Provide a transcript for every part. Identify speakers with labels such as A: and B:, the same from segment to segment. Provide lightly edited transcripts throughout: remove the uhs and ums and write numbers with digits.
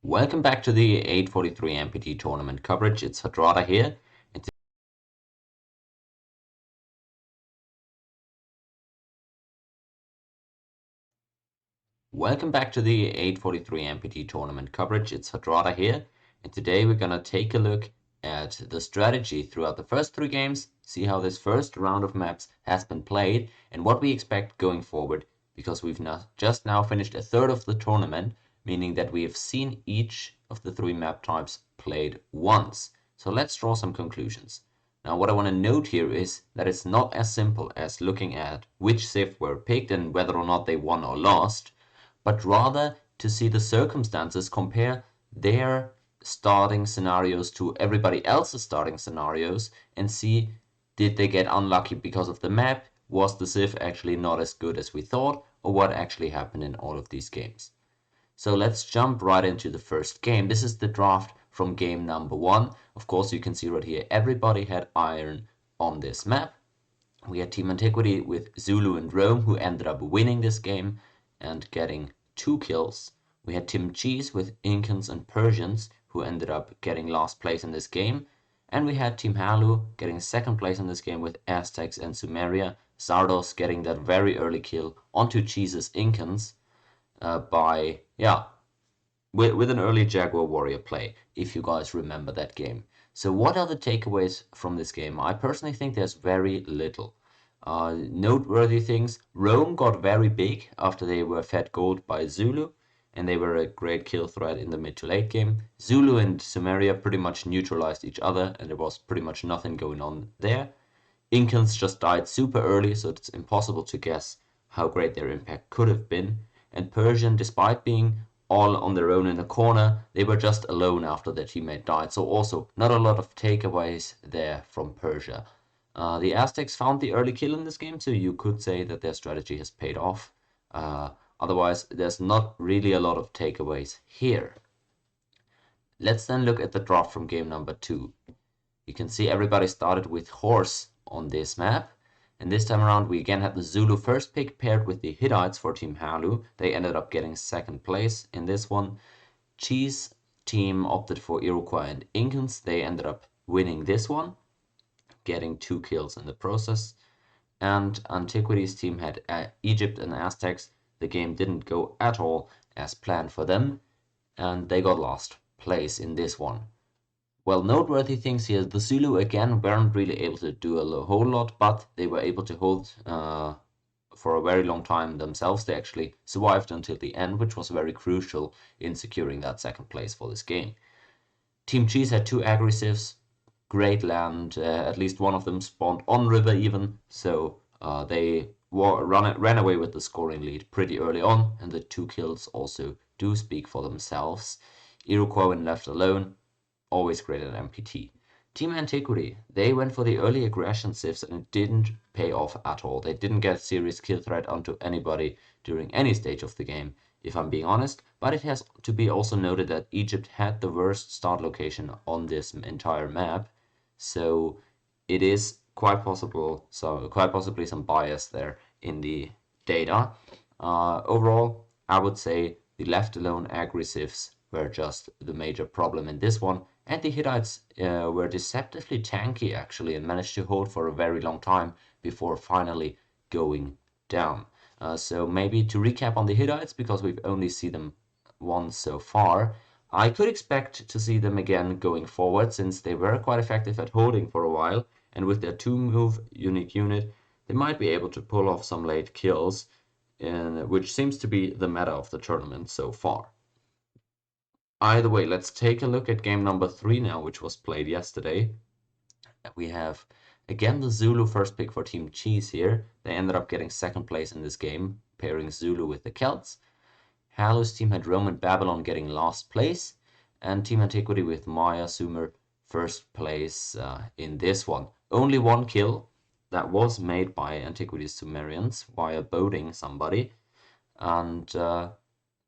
A: Welcome back to the 843 MPT tournament coverage. It's Hadrada here. Welcome back to the 843 MPT tournament coverage. It's Hadrada here. And today we're going to take a look at the strategy throughout the first three games, see how this first round of maps has been played, and what we expect going forward, because we've just now finished a third of the tournament, meaning that we have seen each of the three map types played once. So let's draw some conclusions. Now what I want to note here is that it's not as simple as looking at which Civ were picked and whether or not they won or lost, but rather to see the circumstances, compare their starting scenarios to everybody else's starting scenarios, and see, did they get unlucky because of the map? Was the Civ actually not as good as we thought? Or what actually happened in all of these games? So let's jump right into the first game. This is the draft from game number 1. Of course, you can see right here, everybody had iron on this map. We had Team Antiquity with Zulu and Rome, who ended up winning this game and getting 2 kills. We had Team Cheeze with Incans and Persians, who ended up getting last place in this game. And we had Team Halu getting second place in this game with Aztecs and Sumeria. Zardos getting that very early kill onto Cheeze's Incans with an early Jaguar Warrior play, if you guys remember that game. So what are the takeaways from this game? I personally think there's very little. Noteworthy things, Rome got very big after they were fed gold by Zulu, and they were a great kill threat in the mid to late game. Zulu and Sumeria pretty much neutralized each other, and there was pretty much nothing going on there. Incans just died super early, so it's impossible to guess how great their impact could have been. And Persian, despite being all on their own in the corner, they were just alone after their teammate died, so also not a lot of takeaways there from Persia. The Aztecs found the early kill in this game, so you could say that their strategy has paid off. Otherwise, there's not really a lot of takeaways here. Let's then look at the draft from game number 2. You can see everybody started with horse on this map. And this time around, we again had the Zulu first pick paired with the Hittites for Team Halu. They ended up getting second place in this one. Cheeze team opted for Iroquois and Incans. They ended up winning this one, getting 2 kills in the process. And Antiquity's team had Egypt and Aztecs. The game didn't go at all as planned for them, and they got last place in this one. Well, noteworthy things here, the Zulu again weren't really able to do a whole lot, but they were able to hold for a very long time themselves. They actually survived until the end, which was very crucial in securing that second place for this game. Team Cheese had 2 aggressives, great land, at least one of them spawned on river even, so they ran away with the scoring lead pretty early on, and the 2 kills also do speak for themselves. Iroquois when left alone, always great at MPT. Team Antiquity, they went for the early aggression civs and it didn't pay off at all. They didn't get serious kill threat onto anybody during any stage of the game, if I'm being honest, but it has to be also noted that Egypt had the worst start location on this entire map, so it is quite possibly some bias there in the data. Overall, I would say the left alone aggressives were just the major problem in this one, and the Hittites were deceptively tanky actually and managed to hold for a very long time before finally going down. So maybe to recap on the Hittites, because we've only seen them once so far, I could expect to see them again going forward, since they were quite effective at holding for a while, and with their 2-move unique unit, they might be able to pull off some late kills, which seems to be the meta of the tournament so far. Either way, let's take a look at game number 3 now, which was played yesterday. We have again the Zulu first pick for Team Cheese here. They ended up getting second place in this game, pairing Zulu with the Celts. Halu's team had Rome and Babylon getting last place, and Team Antiquity with Maya Sumer first place in this one. Only 1 kill that was made by Antiquity's Sumerians via boating somebody, and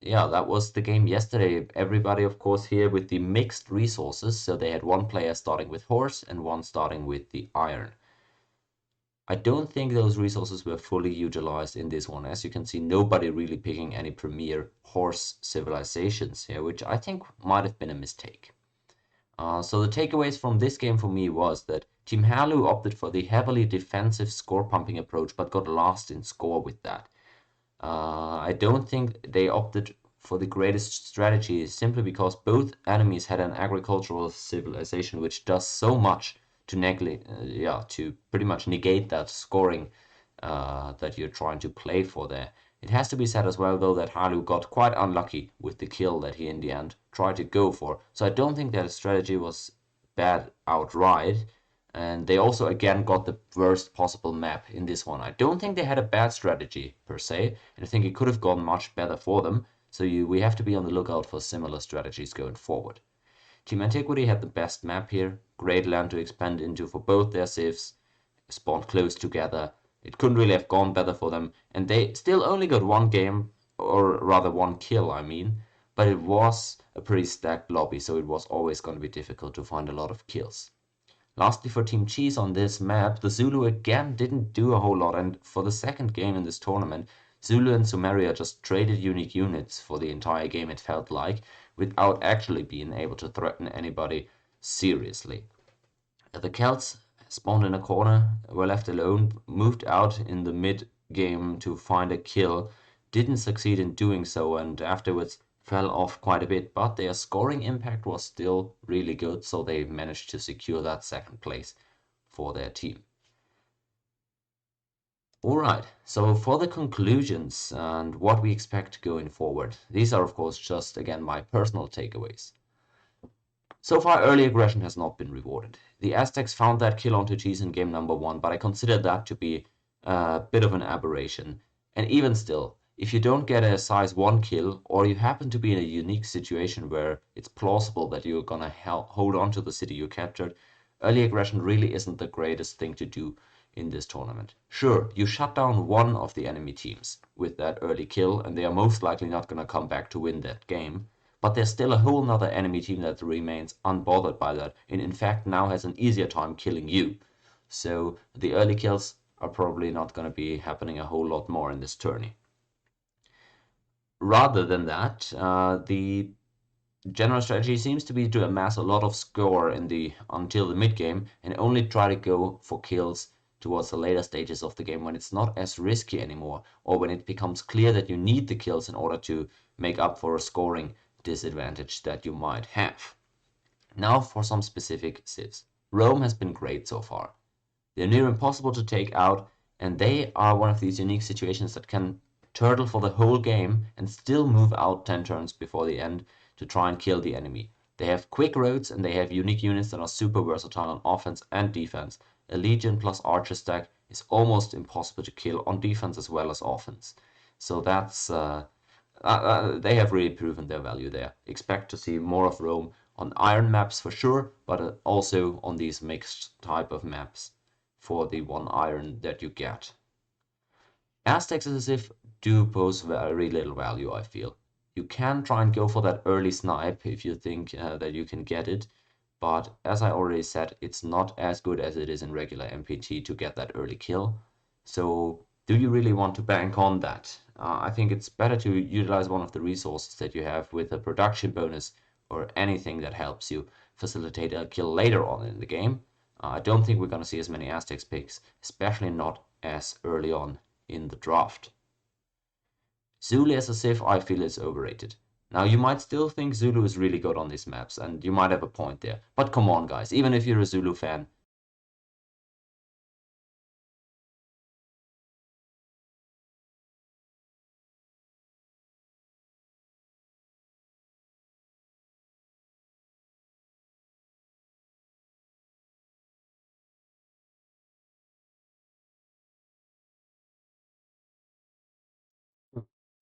A: yeah, that was the game yesterday. Everybody, of course, here with the mixed resources. So they had 1 player starting with horse and 1 starting with the iron. I don't think those resources were fully utilized in this one. As you can see, nobody really picking any premier horse civilizations here, which I think might have been a mistake. So the takeaways from this game for me was that Team Halu opted for the heavily defensive score pumping approach, but got lost in score with that. I don't think they opted for the greatest strategy simply because both enemies had an agricultural civilization which does so much to to pretty much negate that scoring that you're trying to play for there. It has to be said as well, though, that Halu got quite unlucky with the kill that he in the end tried to go for. So I don't think that strategy was bad outright. And they also again got the worst possible map in this one. I don't think they had a bad strategy per se, and I think it could have gone much better for them. So we have to be on the lookout for similar strategies going forward. Team Antiquity had the best map here, great land to expand into for both their civs, spawned close together. It couldn't really have gone better for them, and they still only got one game, or rather one kill, I mean, but it was a pretty stacked lobby, so it was always going to be difficult to find a lot of kills. Lastly, for Team Cheeze on this map, the Zulu again didn't do a whole lot, and for the second game in this tournament, Zulu and Sumeria just traded unique units for the entire game, it felt like, without actually being able to threaten anybody seriously. The Celts spawned in a corner, were left alone, moved out in the mid-game to find a kill, didn't succeed in doing so, and afterwards fell off quite a bit, but their scoring impact was still really good, so they managed to secure that second place for their team. Alright, so for the conclusions and what we expect going forward, these are of course just again my personal takeaways. So far, early aggression has not been rewarded. The Aztecs found that kill onto Cheeze in game number 1, but I consider that to be a bit of an aberration. And even still, if you don't get a size 1 kill, or you happen to be in a unique situation where it's plausible that you're gonna hold on to the city you captured, early aggression really isn't the greatest thing to do in this tournament. Sure, you shut down one of the enemy teams with that early kill, and they are most likely not gonna come back to win that game. But there's still a whole nother enemy team that remains unbothered by that, and in fact now has an easier time killing you. So the early kills are probably not going to be happening a whole lot more in this tourney. Rather than that, the general strategy seems to be to amass a lot of score until the mid game and only try to go for kills towards the later stages of the game when it's not as risky anymore, or when it becomes clear that you need the kills in order to make up for a scoring disadvantage that you might have. Now for some specific civs. Rome has been great so far. They're near impossible to take out, and they are one of these unique situations that can turtle for the whole game and still move out 10 turns before the end to try and kill the enemy. They have quick roads and they have unique units that are super versatile on offense and defense. A Legion plus Archer stack is almost impossible to kill on defense as well as offense. So that's they have really proven their value there. Expect to see more of Rome on iron maps for sure, but also on these mixed type of maps for the one iron that you get. Aztecs as if do pose very little value, I feel. You can try and go for that early snipe if you think that you can get it, but as I already said, it's not as good as it is in regular MPT to get that early kill. So do you really want to bank on that? I think it's better to utilize one of the resources that you have with a production bonus or anything that helps you facilitate a kill later on in the game. I don't think we're going to see as many Aztecs picks, especially not as early on in the draft. Zulu as a civ I feel is overrated. Now you might still think Zulu is really good on these maps, and you might have a point there. But come on guys, even if you're a Zulu fan,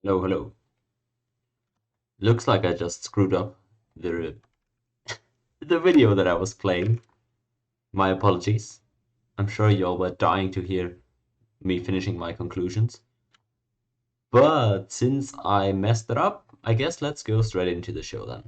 A: hello. Looks like I just screwed up the the video that I was playing. My apologies. I'm sure y'all were dying to hear me finishing my conclusions. But since I messed it up, I guess let's go straight into the show then.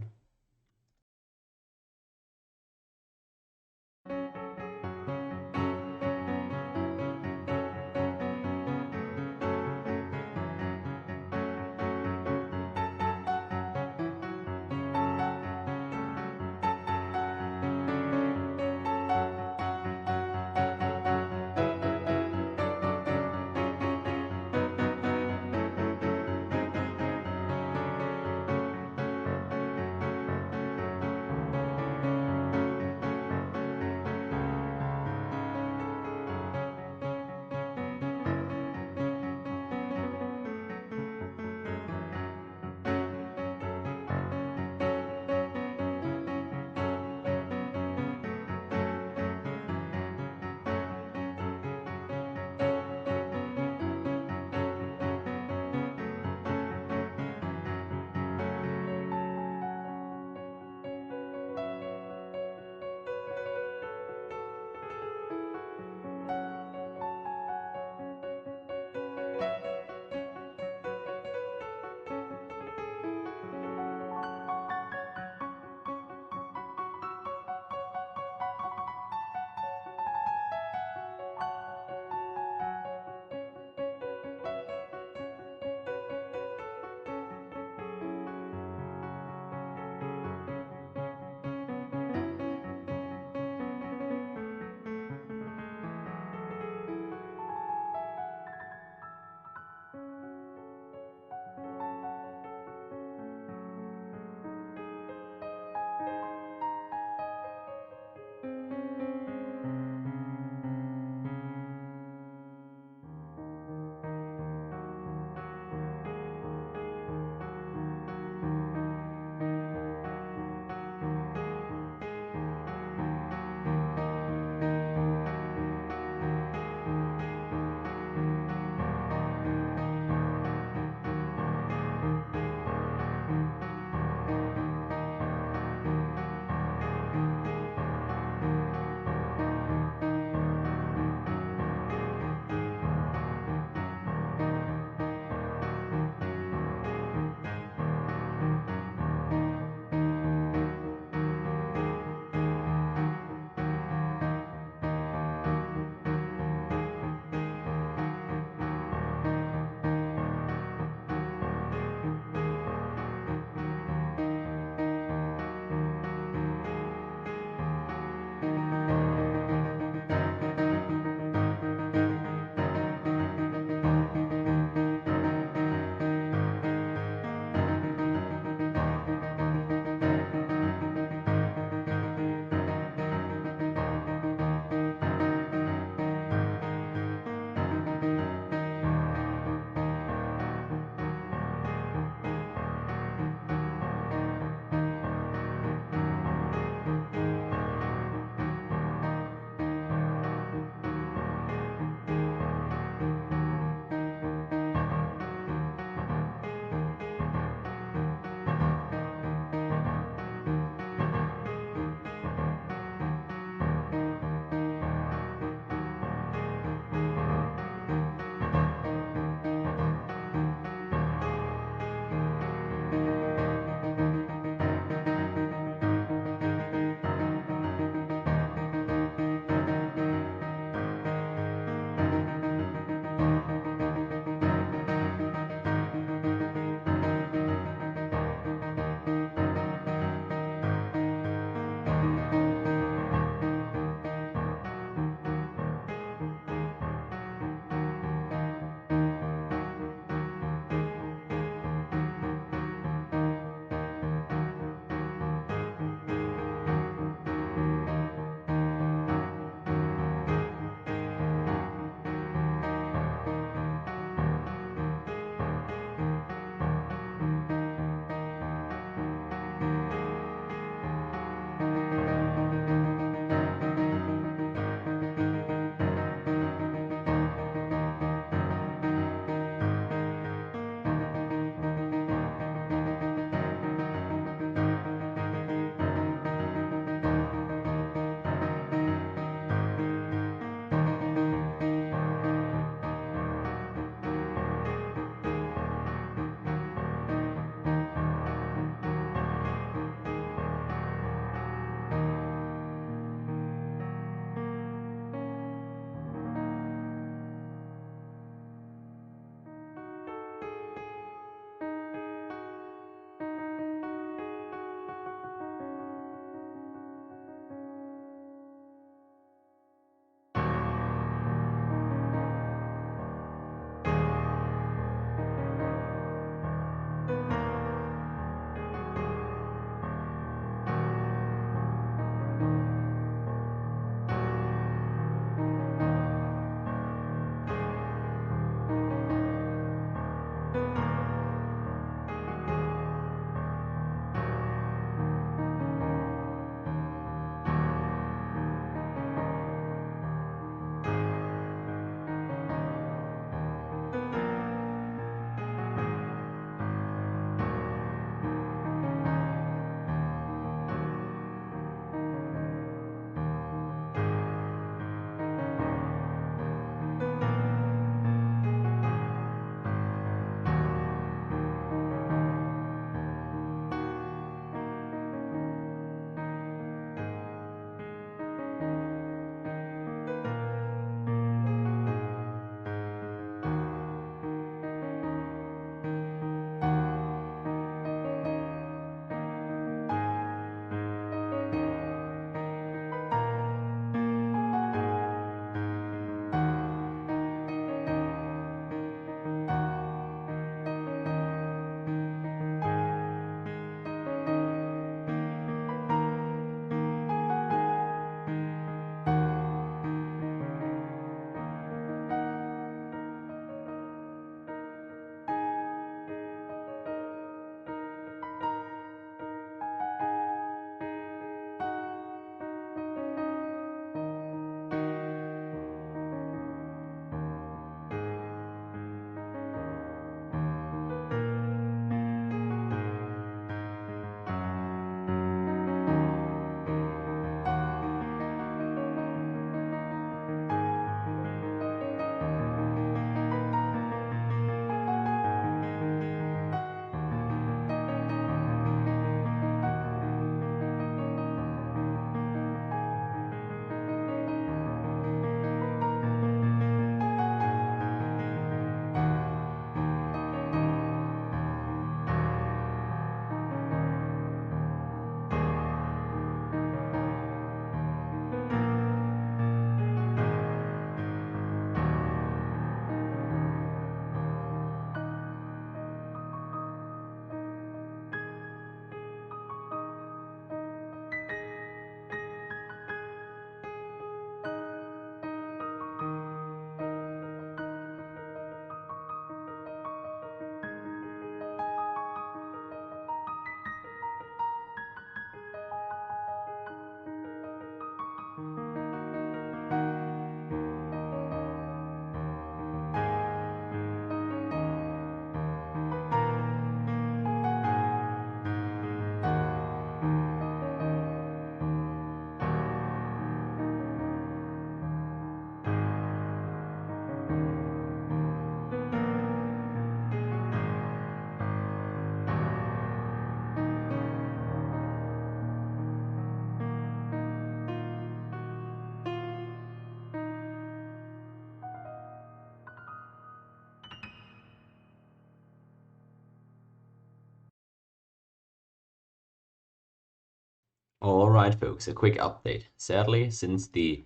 A: Alright folks, a quick update. Sadly, since the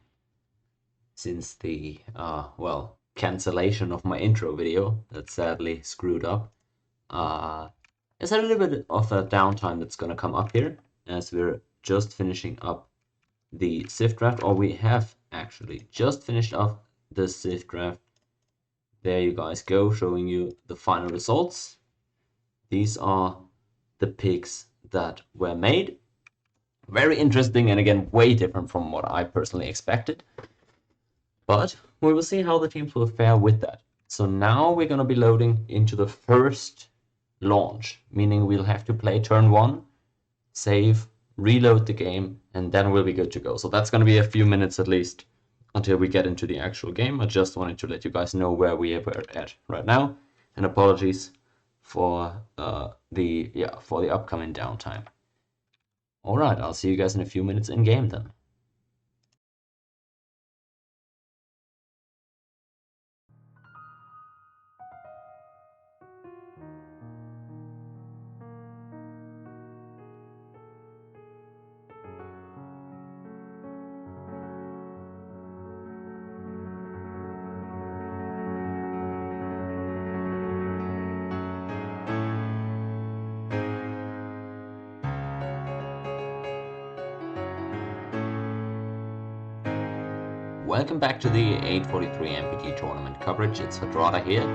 A: well, cancellation of my intro video that sadly screwed up, there's a little bit of a downtime that's gonna come up here as we're just finishing up the Civ draft, or we have actually just finished up the Civ draft. There you guys go, showing you the final results. These are the picks that were made. Very interesting, and again, way different from what I personally expected. But we will see how the teams will fare with that. So now we're going to be loading into the first launch, meaning we'll have to play turn 1, save, reload the game, and then we'll be good to go. So that's going to be a few minutes at least until we get into the actual game. I just wanted to let you guys know where we are at right now, and apologies for the upcoming downtime. Alright, I'll see you guys in a few minutes in game then. Welcome back to the 843 MPT tournament coverage. It's Hadrada here.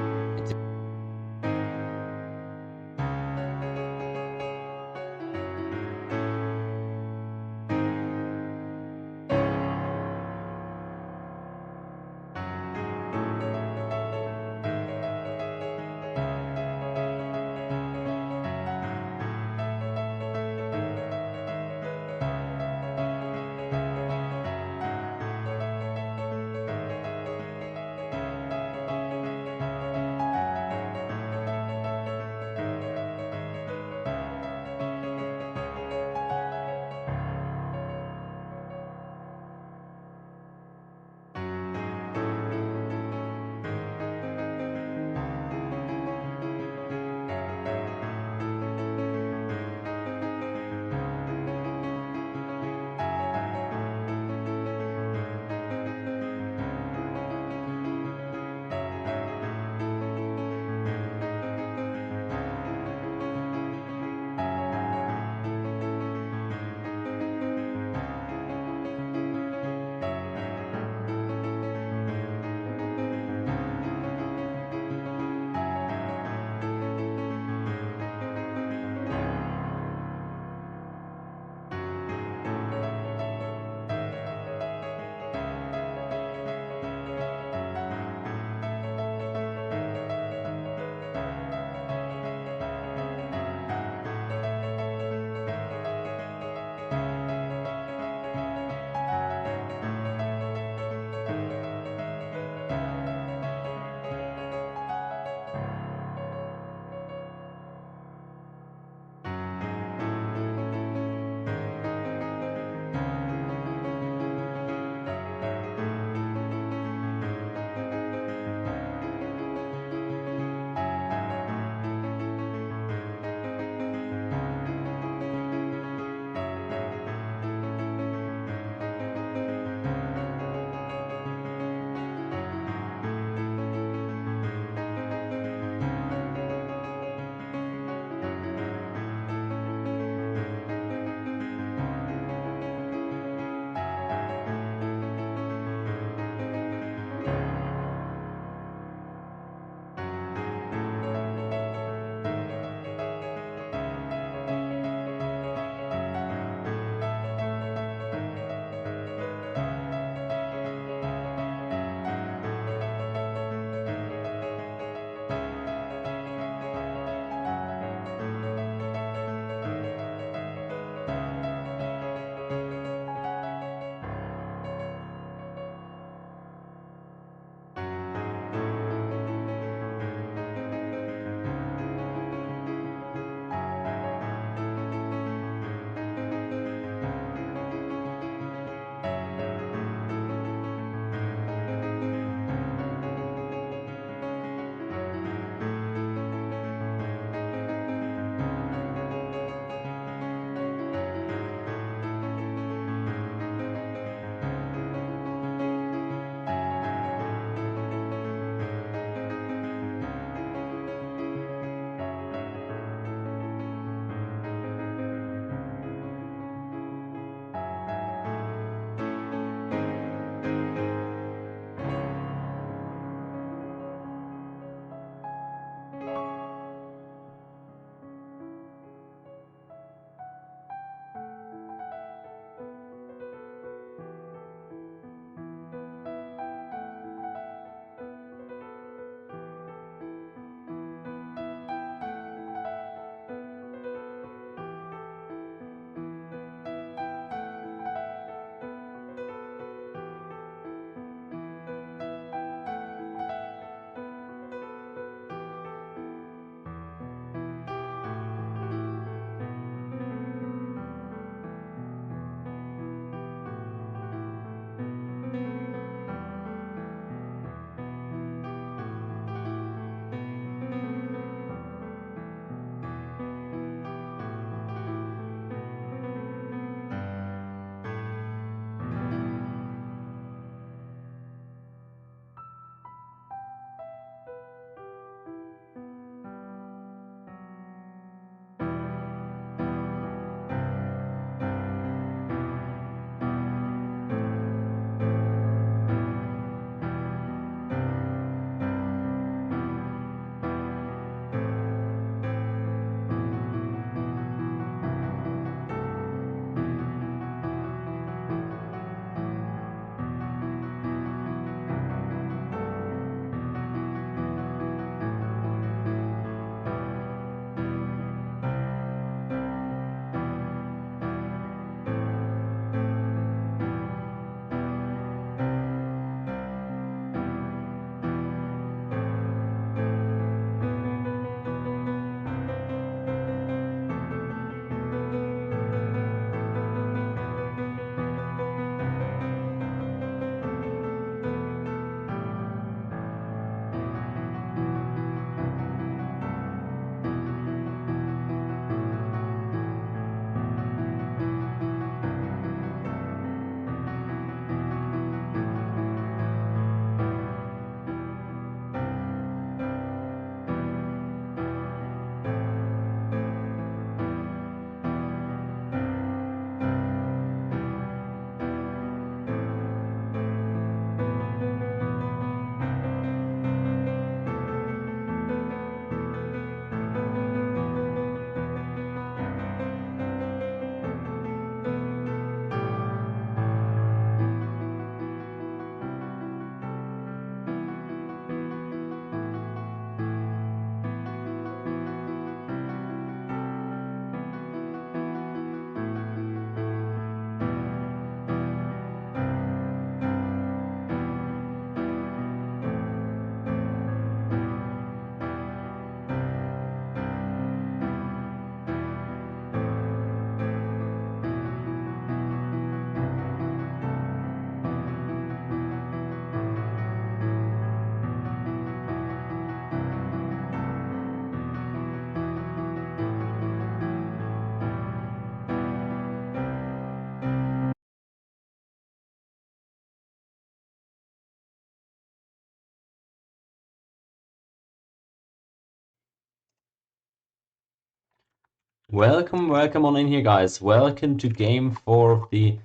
A: Welcome on in here, guys. Welcome to game 4 of the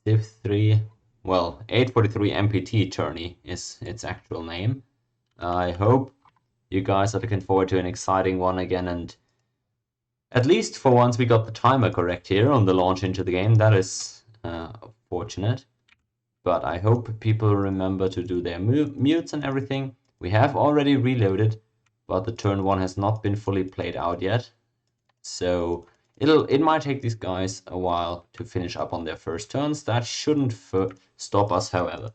A: CIV3, well, 843 MPT tourney is its actual name. I hope you guys are looking forward to an exciting one again, and at least for once we got the timer correct here on the launch into the game. That is fortunate. But I hope people remember to do their mutes and everything. We have already reloaded, but the turn 1 has not been fully played out yet. So it might take these guys a while to finish up on their first turns. That shouldn't stop us, however,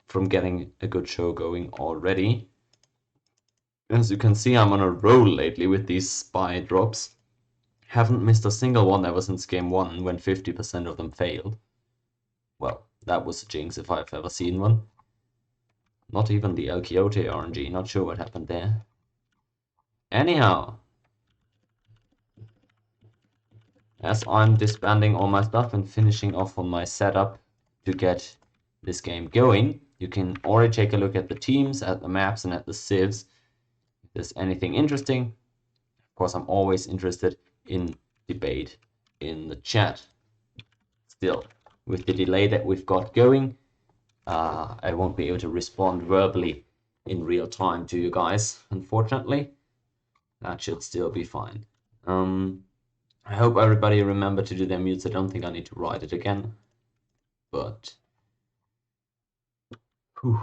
A: from getting a good show going already. As you can see, I'm on a roll lately with these spy drops. Haven't missed a single one ever since game 1 when 50% of them failed. Well, that was a jinx if I've ever seen one. Not even the Elquijote RNG, not sure what happened there. Anyhow, as I'm disbanding all my stuff and finishing off on my setup to get this game going, you can already take a look at the teams, at the maps, and at the civs. If there's anything interesting, of course, I'm always interested in debate in the chat. Still, with the delay that we've got going, I won't be able to respond verbally in real time to you guys, unfortunately. That should still be fine. I hope everybody remember to do their mutes. I don't think I need to write it again, but whew.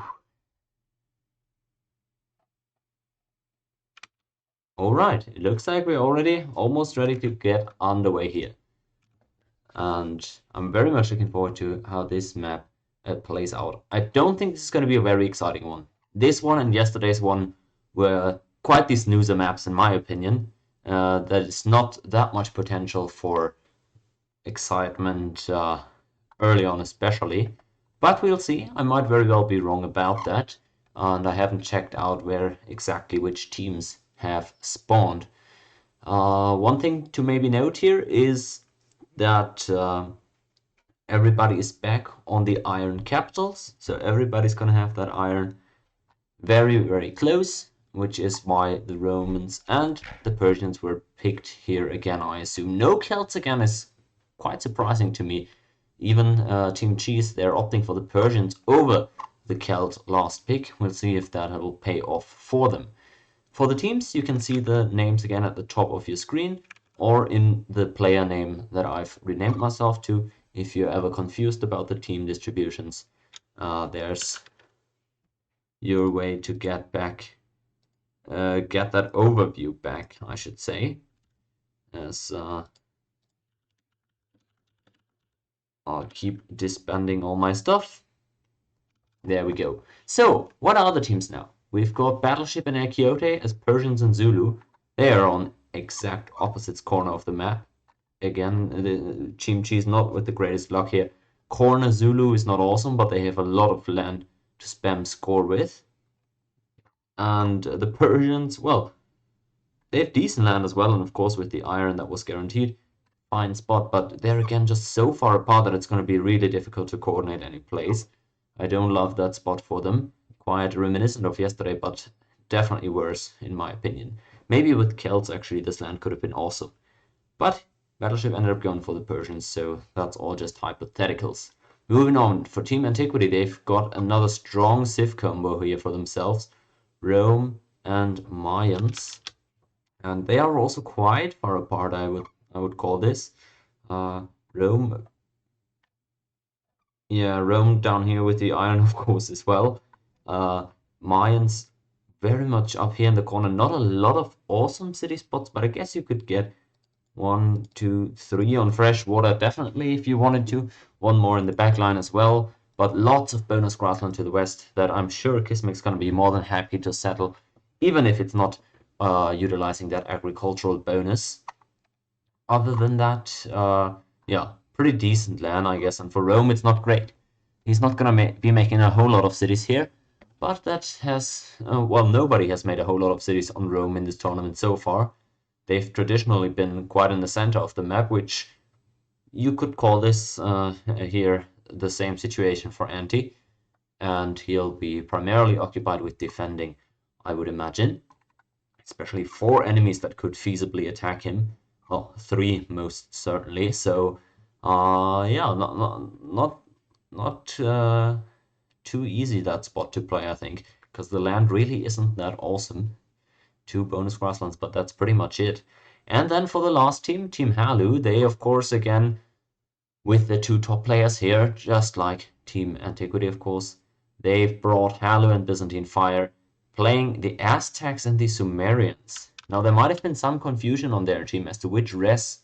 A: All right, it looks like we're already almost ready to get underway here. And I'm very much looking forward to how this map plays out. I don't think this is going to be a very exciting one. This one and yesterday's one were quite the snoozer maps, in my opinion. There's not that much potential for excitement early on, especially. But we'll see. I might very well be wrong about that. And I haven't checked out where exactly which teams have spawned. One thing to maybe note here is that everybody is back on the iron capitals. So everybody's gonna have that iron very, very close, which is why the Romans and the Persians were picked here again, I assume. No Celts again is quite surprising to me. Even Team Cheeze, they're opting for the Persians over the Celt last pick. We'll see if that will pay off for them. For the teams, you can see the names again at the top of your screen or in the player name that I've renamed myself to. If you're ever confused about the team distributions, there's your way to get back, get that overview back, I should say, as I'll keep disbanding all my stuff. There we go. So, what are the teams now? We've got Battleship and Elquijote as Persians and Zulu. They are on exact opposites corner of the map. Again, the Team Cheeze not with the greatest luck here. Corner Zulu is not awesome, but they have a lot of land to spam score with. And the Persians, well, they have decent land as well, and of course with the iron that was guaranteed. Fine spot, but they're again just so far apart that it's going to be really difficult to coordinate any plays. I don't love that spot for them. Quite reminiscent of yesterday, but definitely worse in my opinion. Maybe with Celts actually this land could have been awesome. But Battleship ended up going for the Persians, so that's all just hypotheticals. Moving on, for Team Antiquity, they've got another strong Civ combo here for themselves. Rome and Mayans. And they are also quite far apart, I would call this. Rome. Yeah, Rome down here with the iron, of course, as well. Mayans very much up here in the corner. Not a lot of awesome city spots, but I guess you could get 1, 2, 3 on fresh water, definitely, if you wanted to. One more in the back line as well. But lots of bonus grassland to the west that I'm sure Kismic's going to be more than happy to settle, even if it's not utilizing that agricultural bonus. Other than that, yeah, pretty decent land, I guess. And for Rome, it's not great. He's not going to be making a whole lot of cities here. But that has, well, nobody has made a whole lot of cities on Rome in this tournament so far. They've traditionally been quite in the center of the map, which you could call this here the same situation for Anti. And he'll be primarily occupied with defending, I would imagine. Especially 4 enemies that could feasibly attack him well, 3 most certainly. So, yeah, not too easy that spot to play, I think, because the land really isn't that awesome. 2 bonus grasslands, but that's pretty much it. And then for the last team, Team Halu, they of course again with the 2 top players here, just like Team Antiquity, of course, they've brought Halu and Byzantine Fire, playing the Aztecs and the Sumerians. Now there might have been some confusion on their team as to which res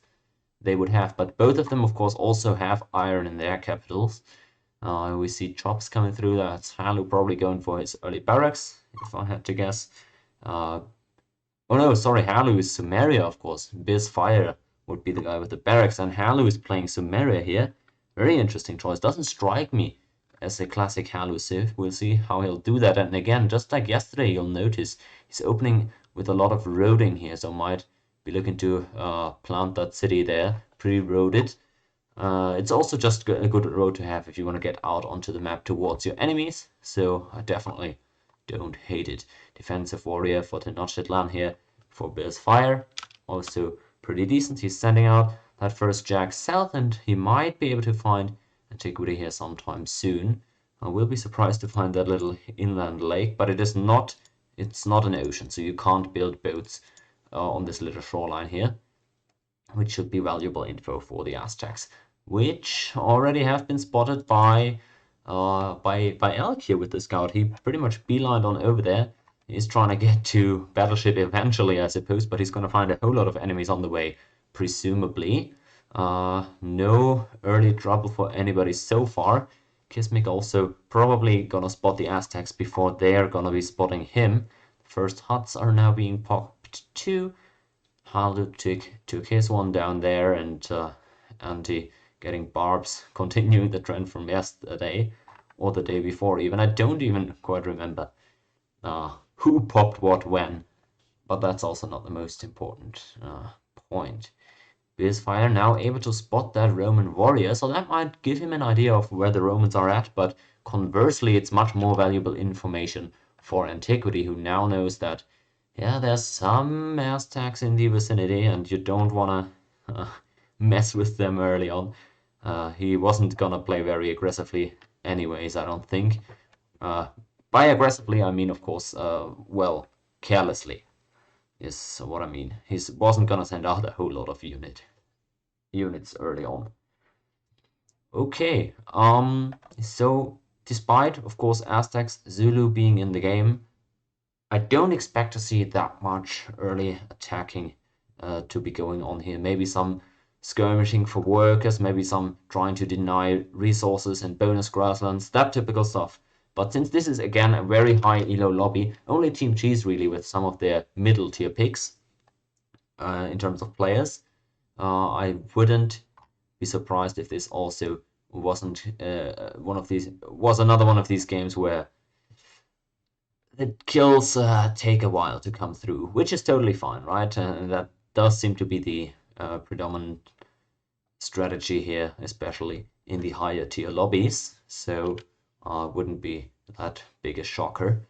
A: they would have, but both of them, of course, also have iron in their capitals. We see Chops coming through. That's Halu probably going for his early barracks, if I had to guess. Oh no, sorry, Halu is Sumeria, of course. ByzFire would be the guy with the barracks, and Halu is playing Sumeria here. Very interesting choice. Doesn't strike me as a classic Halu civ. We'll see how he'll do that. And again, just like yesterday, you'll notice he's opening with a lot of roading here, so might be looking to plant that city there, pre-road it. It's also just a good road to have if you want to get out onto the map towards your enemies, so I definitely don't hate it. Defensive warrior for Tenochtitlan here for ByzFire, also pretty decent. He's sending out that first jack south, and he might be able to find Antiquity here sometime soon. I will be surprised to find that little inland lake, but it's not an ocean, so you can't build boats on this little shoreline here, which should be valuable info for the Aztecs, which already have been spotted by Elk here with the scout. He pretty much beelined on over there. He's trying to get to Battleship eventually, I suppose, but he's going to find a whole lot of enemies on the way, presumably. No early trouble for anybody so far. Kismic also probably gonna spot the Aztecs before they're gonna be spotting him. First huts are now being popped too. Halu took his one down there, and Anti getting barbs, continuing the trend from yesterday or the day before even. I don't even quite remember who popped what when, but that's also not the most important point. ByzFire now able to spot that Roman warrior, so that might give him an idea of where the Romans are at, but conversely it's much more valuable information for Antiquity, who now knows that, yeah, there's some Aztecs in the vicinity and you don't want to mess with them early on. He wasn't gonna play very aggressively anyways, I don't think. By aggressively, I mean, of course, well, carelessly is what I mean. He wasn't gonna send out a whole lot of units early on. Okay, so despite, of course, Aztecs, Zulu being in the game, I don't expect to see that much early attacking to be going on here. Maybe some skirmishing for workers, maybe some trying to deny resources and bonus grasslands, that typical stuff. But since this is again a very high elo lobby, only Team Cheeze really with some of their middle tier picks in terms of players, I wouldn't be surprised if this also wasn't another one of these games where the kills take a while to come through, which is totally fine, right? And that does seem to be the predominant strategy here, especially in the higher tier lobbies, so wouldn't be that big a shocker.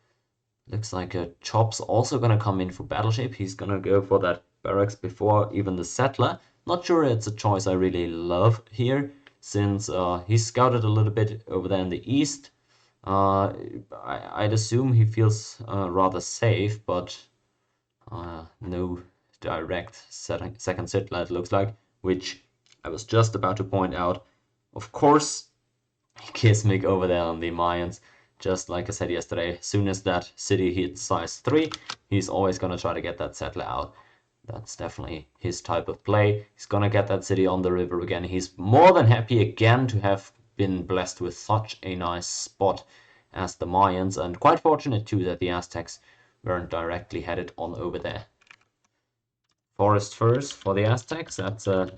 A: Looks like Chop's also gonna come in for Battleship. He's gonna go for that barracks before even the settler. Not sure it's a choice I really love here, since he's scouted a little bit over there in the east. I'd assume he feels rather safe, but no direct second settler, it looks like, which I was just about to point out. Of course, Kismic over there on the Mayans, just like I said yesterday, as soon as that city hits size 3, he's always going to try to get that settler out. That's definitely his type of play. He's going to get that city on the river again. He's more than happy again to have been blessed with such a nice spot as the Mayans, and quite fortunate too that the Aztecs weren't directly headed on over there. Forest first for the Aztecs, that's a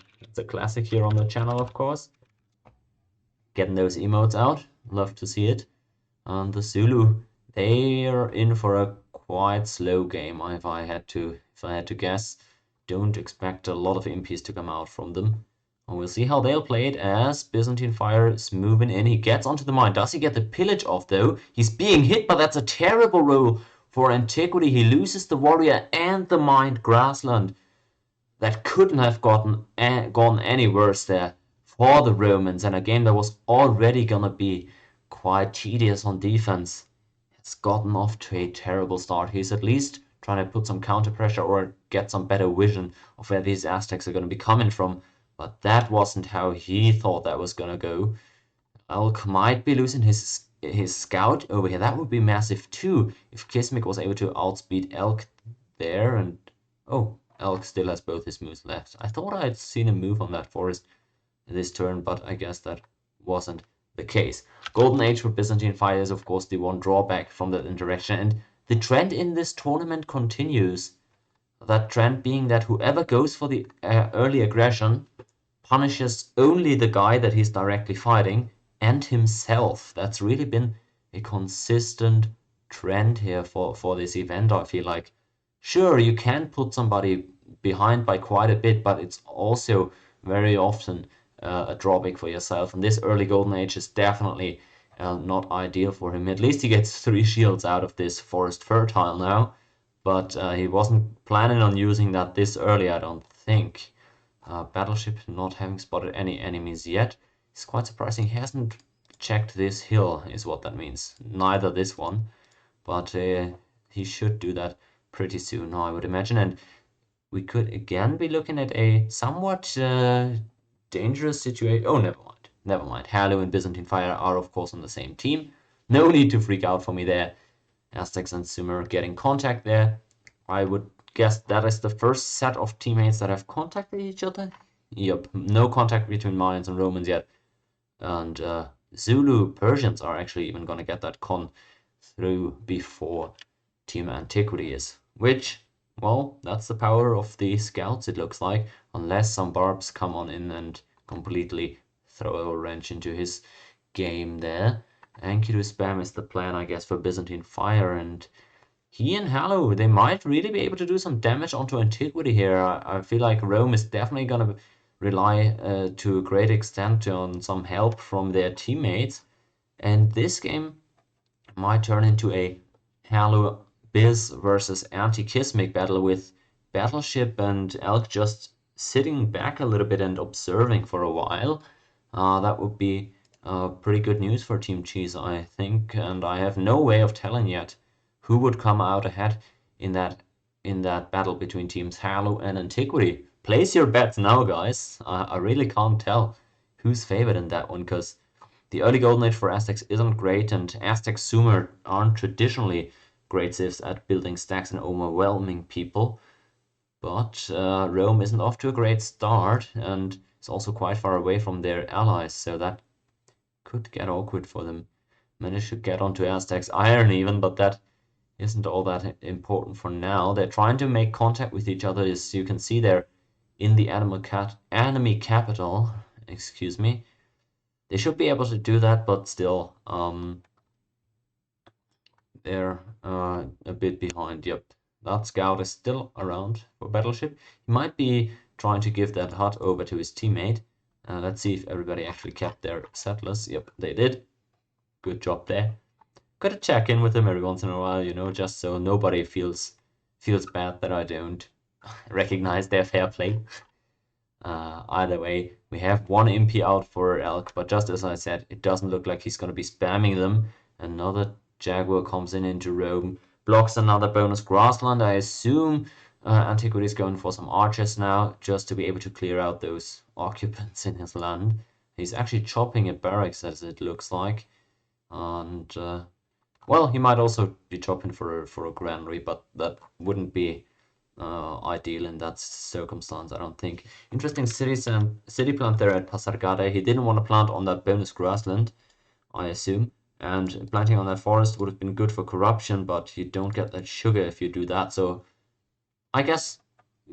A: classic here on the channel, of course. Getting those emotes out, love to see it. And the Zulu, they are in for a quite slow game, if I had to guess. Don't expect a lot of imps to come out from them. And we'll see how they'll play it as Byzantine Fire is moving in. He gets onto the mine. Does he get the pillage off though? He's being hit, but that's a terrible roll for Antiquity. He loses the warrior and the mined grassland. that couldn't have gone any worse there for the Romans, and a game that was already gonna be quite tedious on defense. It's gotten off to a terrible start. He's at least trying to put some counter pressure or get some better vision of where these Aztecs are going to be coming from, but that wasn't how he thought that was going to go. Elk might be losing his scout over here. That would be massive too if Kismic was able to outspeed Elk there. And oh, Elk still has both his moves left. I thought I'd seen him move on that forest this turn, but I guess that wasn't the case. Golden Age for Byzantine Fire is of course the one drawback from that interaction, and the trend in this tournament continues. That trend being that whoever goes for the early aggression punishes only the guy that he's directly fighting and himself. That's really been a consistent trend here for this event, I feel like. Sure, you can put somebody behind by quite a bit, but it's also very often a drawback for yourself. And this early Golden Age is definitely not ideal for him. At least he gets 3 shields out of this Forest Fertile now, but he wasn't planning on using that this early, I don't think. Battleship not having spotted any enemies yet. It's quite surprising. He hasn't checked this hill, is what that means. Neither this one, but he should do that pretty soon, I would imagine. And we could again be looking at a somewhat dangerous situation. Oh, never mind. Never mind. Halu and Byzantine Fire are, of course, on the same team. No need to freak out for me there. Aztecs and Sumer getting contact there. I would guess that is the first set of teammates that have contacted each other. Yep, no contact between Mayans and Romans yet. And Zulu Persians are actually even going to get that con through before Team Antiquity is. Which, well, that's the power of the scouts, it looks like. Unless some barbs come on in and completely throw a wrench into his game there. Enkidu spam is the plan, I guess, for Byzantine Fire, and he and Halu, they might really be able to do some damage onto Antiquity here. I feel like Rome is definitely going to rely to a great extent on some help from their teammates, and this game might turn into a Halu Biz versus Antiquity-Kismic battle with Battleship and Elk just sitting back a little bit and observing for a while. That would be pretty good news for Team Cheeze, I think, and I have no way of telling yet who would come out ahead in that battle between Teams Halu and Antiquity. Place your bets now, guys. I really can't tell who's favored in that one, because the early Golden Age for Aztecs isn't great, and Aztec Sumer aren't traditionally great civs at building stacks and overwhelming people. But Rome isn't off to a great start, and it's also quite far away from their allies, so that could get awkward for them. Managed to get onto Aztec's iron even, but that isn't all that important for now. They're trying to make contact with each other, as you can see there in the enemy capital. Excuse me. They should be able to do that, but still, they're a bit behind. Yep, that scout is still around for Battleship. He might be trying to give that hut over to his teammate. Let's see if everybody actually kept their settlers. Yep, they did. Good job there. Gotta check in with them every once in a while, you know, just so nobody feels bad that I don't recognize their fair play. Either way, we have one MP out for Elk, but just as I said, it doesn't look like he's gonna be spamming them. Another Jaguar comes in into Rome, blocks another bonus grassland. I assume Antiquity is going for some archers now, just to be able to clear out those occupants in his land. He's actually chopping a barracks, as it looks like, and well, he might also be chopping for a granary, but that wouldn't be ideal in that circumstance, I don't think. Interesting city plant there at Pasargade. He didn't want to plant on that bonus grassland, I assume, and planting on that forest would have been good for corruption, but you don't get that sugar if you do that, so I guess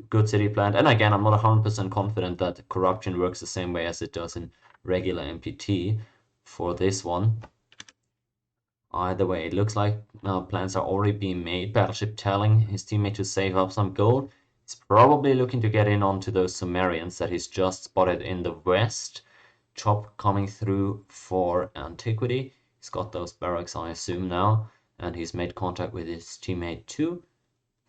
A: good city plant. And again, I'm not 100% confident that corruption works the same way as it does in regular MPT for this one. Either way, it looks like plans are already being made. Battleship telling his teammate to save up some gold. He's probably looking to get in onto those Sumerians that he's just spotted in the west. Chop coming through for Antiquity. He's got those barracks, I assume, now. And he's made contact with his teammate too.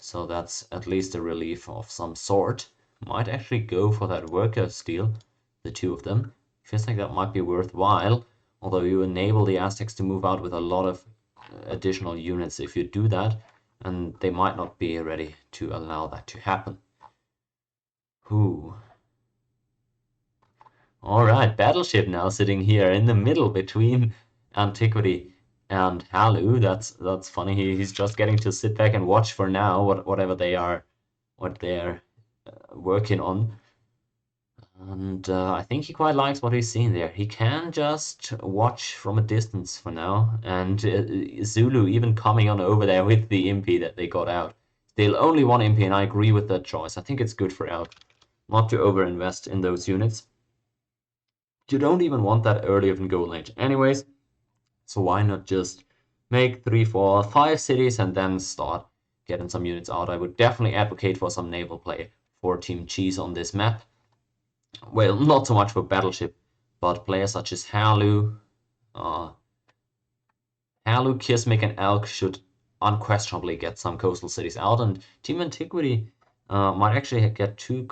A: So that's at least a relief of some sort. might actually go for that worker steal, the two of them. Feels like that might be worthwhile, although you enable the Aztecs to move out with a lot of additional units if you do that, and they might not be ready to allow that to happen. Whew. Alright, Battleship now sitting here in the middle between Antiquity and Halu. That's funny. He's just getting to sit back and watch for now whatever they're working on. And I think he quite likes what he's seeing there. He can just watch from a distance for now. And Zulu even coming on over there with the MP that they got out. Still only one MP, and I agree with that choice. I think it's good for out not to overinvest in those units. You don't even want that early of in gold age anyways, so why not just make 3, 4, 5 cities and then start getting some units out. I would definitely advocate for some naval play for Team Cheeze on this map. Well, not so much for Battleship, but players such as Halu, Kismic and Elk should unquestionably get some coastal cities out, and Team Antiquity might actually get 2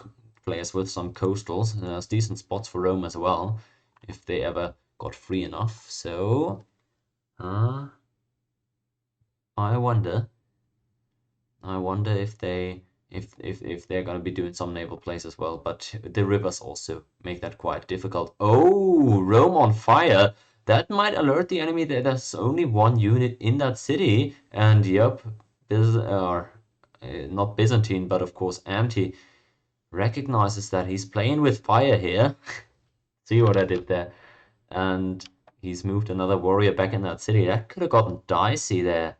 A: players with some coastals. There's decent spots for Rome as well, if they ever got free enough. So, I wonder if they're gonna be doing some naval plays as well. But the rivers also make that quite difficult. Oh, Rome on fire! That might alert the enemy that there's only 1 unit in that city. And yep, not Byzantine, but of course Anti recognizes that he's playing with fire here. See what I did there? And he's moved another warrior back in that city. That could have gotten dicey there.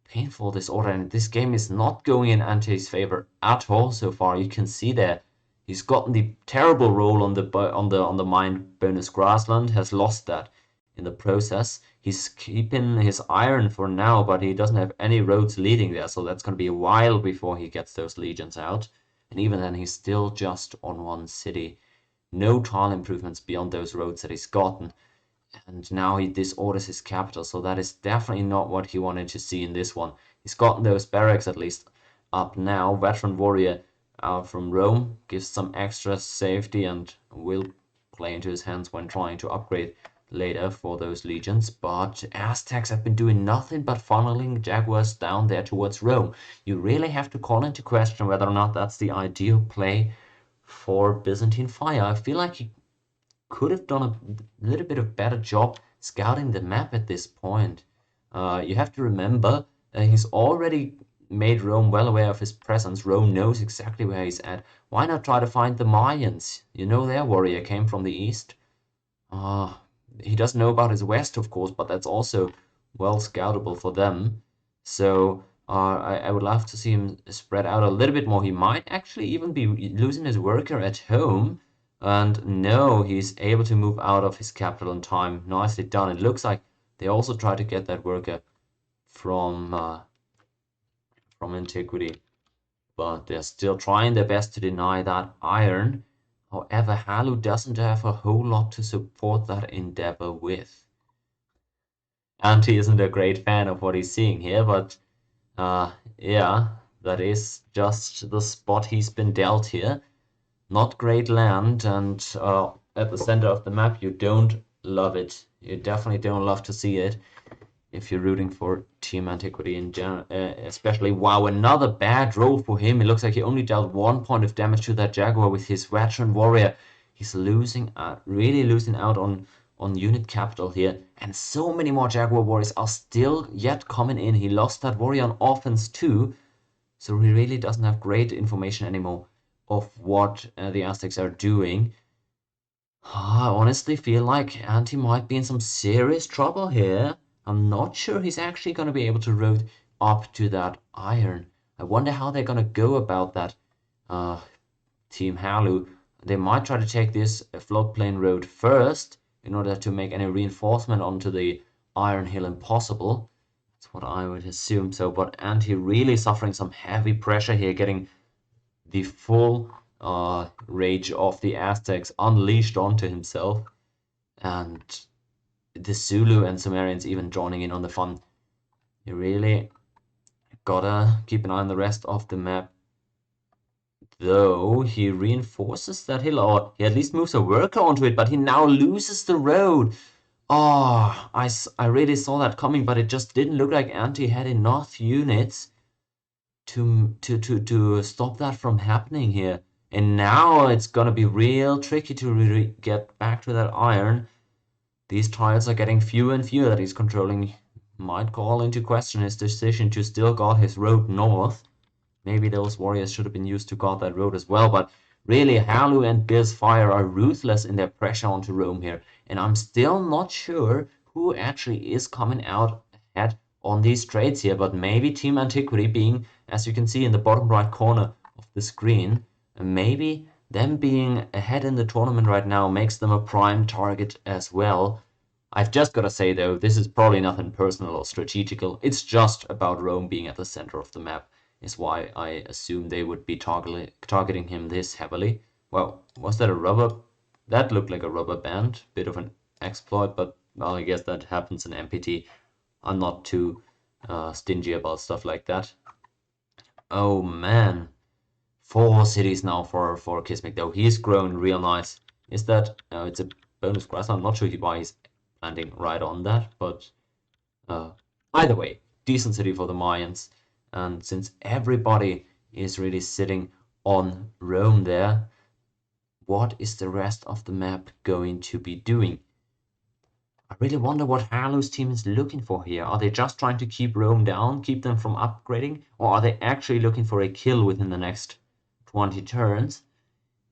A: Painful disorder, and this game is not going in Anti's favor at all so far. You can see there he's gotten the terrible roll on the mine bonus grassland, has lost that in the process. He's keeping his iron for now, but he doesn't have any roads leading there, so that's going to be a while before he gets those legions out. And even then, he's still just on 1 city. No tile improvements beyond those roads that he's gotten. And now he disorders his capital, so that is definitely not what he wanted to see in this one. He's gotten those barracks at least up now. Veteran warrior from Rome gives some extra safety and will play into his hands when trying to upgrade later for those legions. But Aztecs have been doing nothing but funneling jaguars down there towards Rome. You really have to call into question whether or not that's the ideal play for Byzantine fire. I feel like he could have done a little bit of better job scouting the map at this point. You have to remember he's already made Rome well aware of his presence. Rome knows exactly where he's at. Why not try to find the Mayans? You know their warrior came from the east. He doesn't know about his west, of course, but that's also well scoutable for them. So I would love to see him spread out a little bit more. He might actually even be losing his worker at home. And no, he's able to move out of his capital in time. Nicely done. It looks like they also try to get that worker from Antiquity, but they're still trying their best to deny that iron. However, Halu doesn't have a whole lot to support that endeavor with. Anti isn't a great fan of what he's seeing here, but yeah, that is just the spot he's been dealt here. Not great land, and at the center of the map, you don't love it. You definitely don't love to see it if you're rooting for Team Antiquity in general, especially. Wow, another bad roll for him. It looks like he only dealt 1 point of damage to that Jaguar with his veteran warrior. He's losing out, really losing out on unit capital here, and so many more Jaguar warriors are still yet coming in. He lost that warrior on offense too, so he really doesn't have great information anymore of what the Aztecs are doing. I honestly feel like Anti might be in some serious trouble here. I'm not sure he's actually going to be able to road up to that iron. I wonder how they're going to go about that. Team Halu, they might try to take this floodplain road first in order to make any reinforcement onto the Iron Hill impossible. That's what I would assume. So, but Anti really suffering some heavy pressure here, getting the full rage of the Aztecs unleashed onto himself, and the Zulu and Sumerians even joining in on the fun. You really gotta keep an eye on the rest of the map though he reinforces that hill, or he at least moves a worker onto it, but he now loses the road. Oh, I really saw that coming, but it just didn't look like Anti had enough units to stop that from happening here. And now it's gonna be real tricky to really get back to that iron. These tiles are getting fewer and fewer that he's controlling. Might call into question his decision to still guard his road north. Maybe those warriors should have been used to guard that road as well, but really Halu and ByzFire are ruthless in their pressure onto Rome here, and I'm still not sure who actually is coming out ahead on these trades here, but maybe Team Antiquity being, as you can see in the bottom right corner of the screen, maybe them being ahead in the tournament right now makes them a prime target as well. I've just got to say though, this is probably nothing personal or strategical, it's just about Rome being at the center of the map. Is why I assume they would be targeting him this heavily. Well, was that a rubber? That looked like a rubber band. Bit of an exploit, but well, I guess that happens in MPT. I'm not too stingy about stuff like that. Oh man. 4 cities now for Kismic though. He's grown real nice. Is that... it's a bonus grass. I'm not sure why he's landing right on that, but either way, decent city for the Mayans. And since everybody is really sitting on Rome there, what is the rest of the map going to be doing? I really wonder what Halu's team is looking for here. Are they just trying to keep Rome down, keep them from upgrading? Or are they actually looking for a kill within the next 20 turns?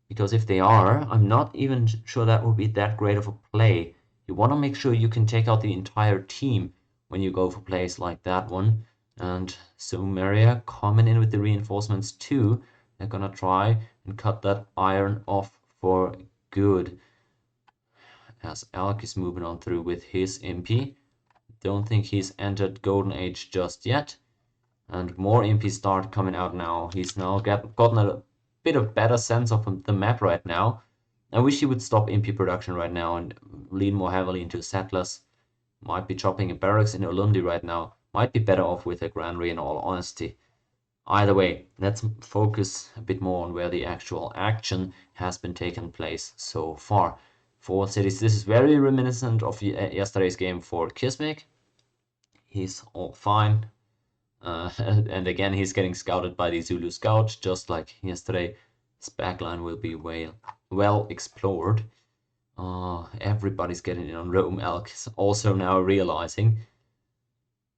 A: Because if they are, I'm not even sure that would be that great of a play. You want to make sure you can take out the entire team when you go for plays like that one. And Sumeria coming in with the reinforcements too. They're gonna try and cut that iron off for good. As Alk is moving on through with his MP. Don't think he's entered Golden Age just yet. And more MPs start coming out now. He's now gotten a bit of better sense of the map right now. I wish he would stop MP production right now and lean more heavily into settlers. Might be chopping a barracks in Ulundi right now. Might be better off with a granary in all honesty. Either way, let's focus a bit more on where the actual action has been taking place so far. 4 cities. This is very reminiscent of yesterday's game for Kismic. He's all fine. And again, he's getting scouted by the Zulu scout, just like yesterday. His backline will be well explored. Everybody's getting in on Rome. Elk is also now realizing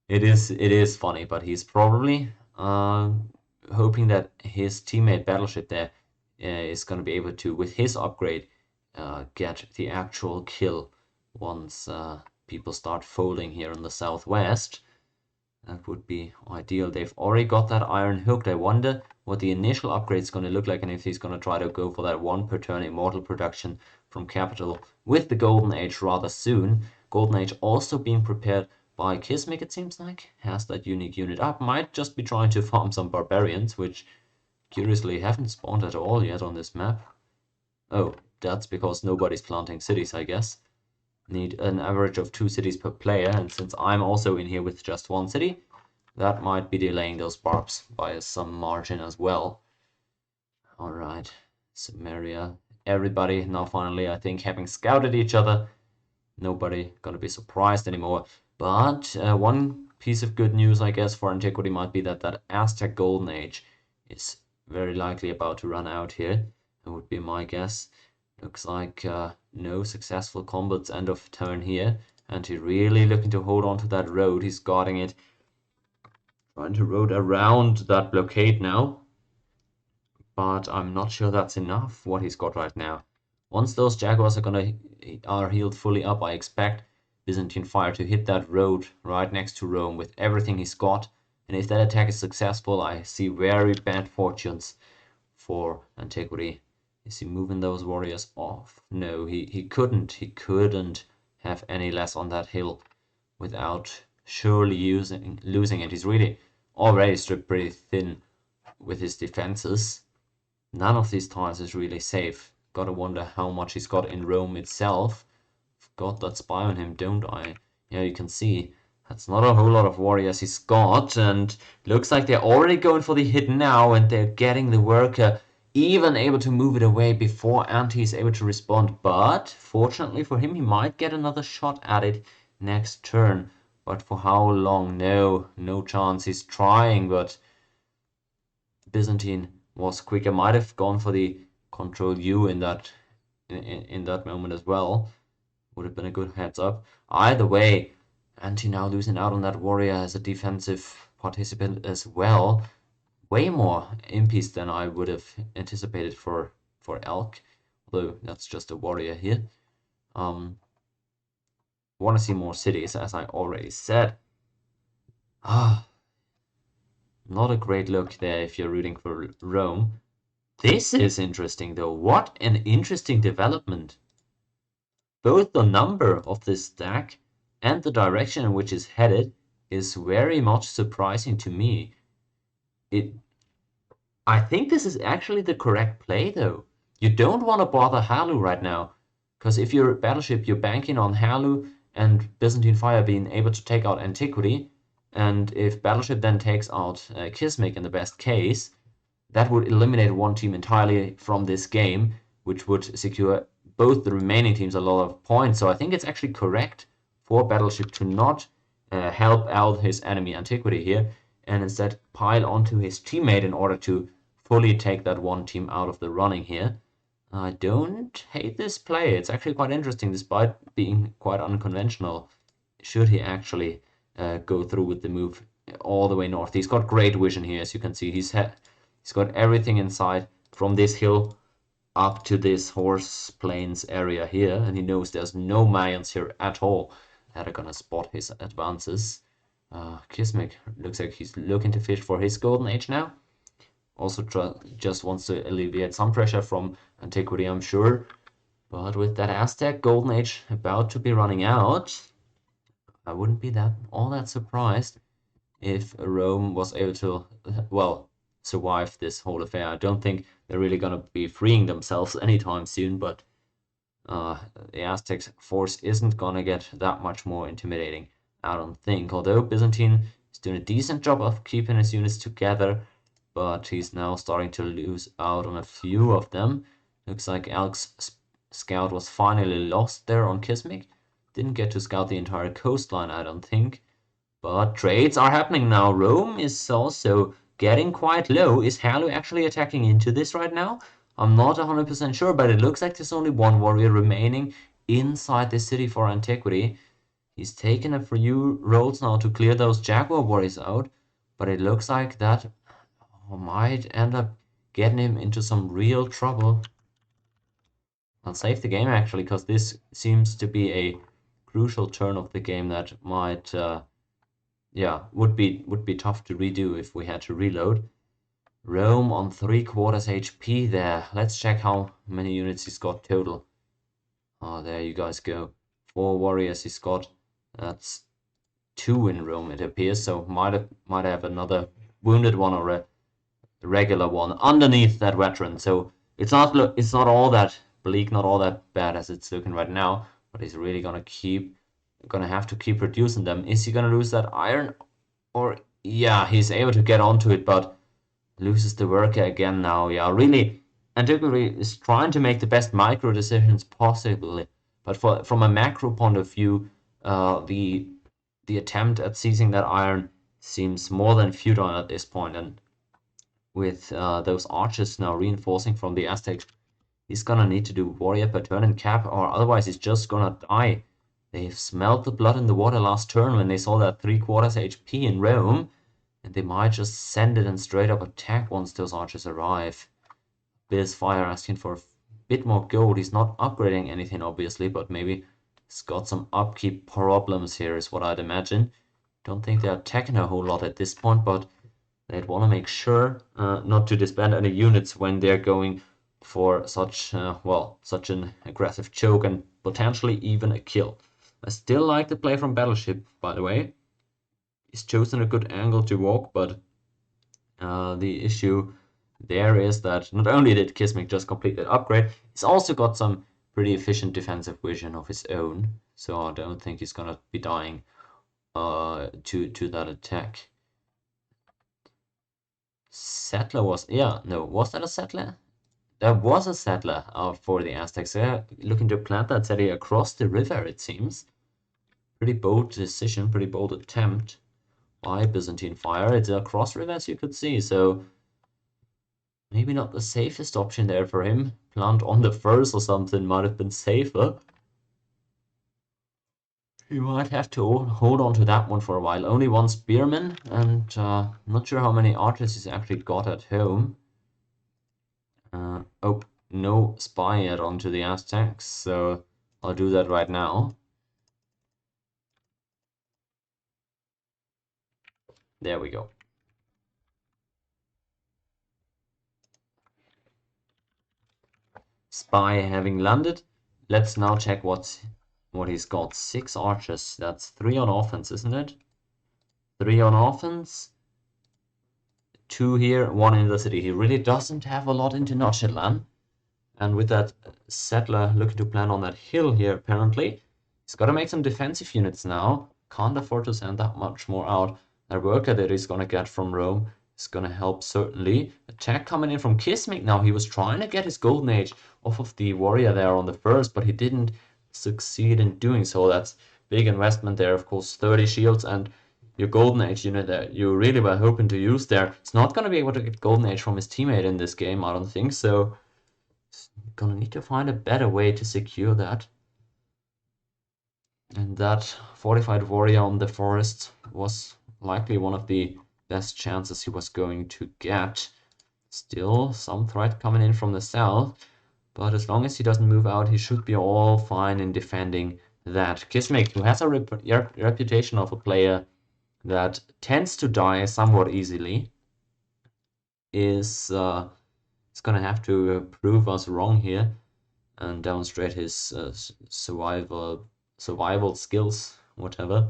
A: it is funny, but he's probably hoping that his teammate Battleship there is going to be able to, with his upgrade, get the actual kill once people start folding here in the southwest. That would be ideal. They've already got that iron hooked. I wonder what the initial upgrade is going to look like and if he's going to try to go for that 1 per turn immortal production from Capital with the Golden Age rather soon. Golden Age also being prepared by Kismic, it seems like. Has that unique unit up. Might just be trying to farm some barbarians, which curiously haven't spawned at all yet on this map. Oh, that's because nobody's planting cities, I guess. Need an average of 2 cities per player, and since I'm also in here with just 1 city, that might be delaying those barbs by some margin as well. Alright, Sumeria, everybody now finally, I think, having scouted each other, nobody gonna be surprised anymore. But one piece of good news, I guess, for Antiquity might be that that Aztec Golden Age is very likely about to run out here. That would be my guess. Looks like no successful combats end of turn here. And he's really looking to hold on to that road. He's guarding it. Trying to road around that blockade now. But I'm not sure that's enough, what he's got right now. Once those Jaguars are healed fully up, I expect Byzantine Fire to hit that road right next to Rome with everything he's got. And if that attack is successful, I see very bad fortunes for Antiquity. Is he moving those warriors off? No, he couldn't. He couldn't have any less on that hill without surely losing it. He's really already stripped pretty thin with his defenses. None of these tiles is really safe. Gotta wonder how much he's got in Rome itself. I've got that spy on him, don't I? Yeah, you can see that's not a whole lot of warriors he's got, and looks like they're already going for the hit now, and they're getting the worker even able to move it away before Anti is able to respond. But fortunately for him, he might get another shot at it next turn. But for how long? No chance. He's trying, but Byzantine was quicker. Might have gone for the control U in that moment as well. Would have been a good heads up. Either way, Anti now losing out on that warrior as a defensive participant as well. Way more impies than I would have anticipated for Elk, although that's just a warrior here. Want to see more cities, as I already said. Not a great look there if you're rooting for Rome. This is interesting though. What an interesting development. Both the number of this stack and the direction in which it's headed is very much surprising to me. I think this is actually the correct play though. You don't want to bother Halu right now, because if you're Battleship, you're banking on Halu and Byzantine Fire being able to take out Antiquity, and if Battleship then takes out Kismic in the best case, that would eliminate one team entirely from this game, which would secure both the remaining teams a lot of points. So I think it's actually correct for Battleship to not help out his enemy Antiquity here, and instead pile onto his teammate in order to fully take that one team out of the running here. I don't hate this play. It's actually quite interesting, despite being quite unconventional. Should he actually go through with the move all the way north? He's got great vision here, as you can see. He's got everything inside from this hill up to this horse plains area here, and he knows there's no Mayans here at all that are gonna spot his advances. Kismic looks like he's looking to fish for his golden age now. Also just wants to alleviate some pressure from Antiquity, I'm sure. But with that Aztec golden age about to be running out, I wouldn't be all that surprised if Rome was able to, well, survive this whole affair. I don't think they're really gonna be freeing themselves anytime soon, but the Aztec force isn't gonna get that much more intimidating, I don't think. Although Byzantine is doing a decent job of keeping his units together, but he's now starting to lose out on a few of them. Looks like Elk's scout was finally lost there on Kismic. Didn't get to scout the entire coastline, I don't think. But trades are happening now. Rome is also getting quite low. Is Halu actually attacking into this right now? I'm not 100% sure, but it looks like there's only one warrior remaining inside the city for Antiquity. He's taken a few rolls now to clear those Jaguar warriors out, but it looks like that might end up getting him into some real trouble. I'll save the game actually, because this seems to be a crucial turn of the game that might, yeah, would be tough to redo if we had to reload. Rome on 3/4 HP there. Let's check how many units he's got total. Oh, there you guys go. 4 warriors he's got. That's 2 in Rome, it appears. So might have another wounded one or a regular one underneath that veteran. So it's not all that bleak, not all that bad as it's looking right now. But he's really gonna have to keep reducing them. Is he gonna lose that iron? Or yeah, he's able to get onto it, but loses the worker again now. Yeah, really, Antiquity is trying to make the best micro decisions possibly, but from a macro point of view, the attempt at seizing that iron seems more than futile at this point. And with those archers now reinforcing from the Aztecs, he's gonna need to do warrior per turn and cap, or otherwise he's just gonna die. They've smelled the blood in the water last turn when they saw that 3/4 HP in Rome, and they might just send it and straight up attack once those archers arrive. ByzFire asking for a bit more gold. He's not upgrading anything obviously, but maybe he's got some upkeep problems here is what I'd imagine. Don't think they're attacking a whole lot at this point, but they'd want to make sure not to disband any units when they're going for such an aggressive choke and potentially even a kill. I still like the play from Battleship, by the way. He's chosen a good angle to walk, but the issue there is that not only did Kismic just complete that upgrade, he's also got some pretty efficient defensive vision of his own, so I don't think he's gonna be dying to that attack. Settler was that a settler? There was a settler for the Aztecs there, looking to plant that city across the river, it seems. Pretty bold decision, pretty bold attempt by Byzantine Fire. It's across river, as you could see, so maybe not the safest option there for him. Plant on the first or something might have been safer. You might have to hold on to that one for a while. Only one spearman, and not sure how many archers he's actually got at home. Oh, no spy yet onto the Aztecs, so I'll do that right now. There we go. Spy having landed. Let's now check what he's got. 6 archers. That's 3 on offense, isn't it? 3 on offense. 2 here, 1 in the city. He really doesn't have a lot into Tenochtitlan. And with that settler looking to plan on that hill here, apparently, he's got to make some defensive units now. Can't afford to send that much more out. That worker that he's going to get from Rome is going to help, certainly. Attack coming in from Kismic now. He was trying to get his Golden Age off of the warrior there on the first, but he didn't succeed in doing so. That's big investment there, of course. 30 shields and your Golden Age unit that you really were hoping to use there. It's not going to be able to get Golden Age from his teammate in this game, I don't think so. Gonna need to find a better way to secure that. And that fortified warrior on the forest was likely one of the best chances he was going to get. Still some threat coming in from the south, but as long as he doesn't move out, he should be all fine in defending that. Kismic, who has a reputation of a player that tends to die somewhat easily, is gonna have to prove us wrong here and demonstrate his survival skills, whatever.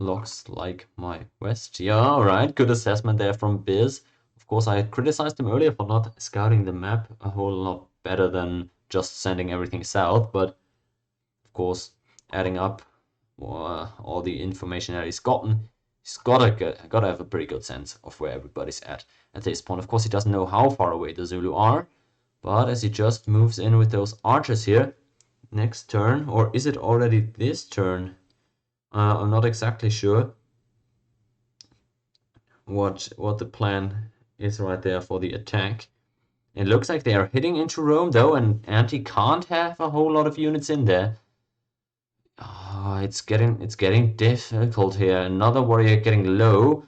A: Looks like my west. Yeah, alright, good assessment there from Biz. Of course, I criticized him earlier for not scouting the map a whole lot better than just sending everything south, but of course, adding up all the information that he's gotten, he's gotta have a pretty good sense of where everybody's at this point. Of course, he doesn't know how far away the Zulu are, but as he just moves in with those archers here, next turn, or is it already this turn? I'm not exactly sure what the plan is right there for the attack. It looks like they are hitting into Rome though, and Anti can't have a whole lot of units in there. It's getting difficult here. Another warrior getting low,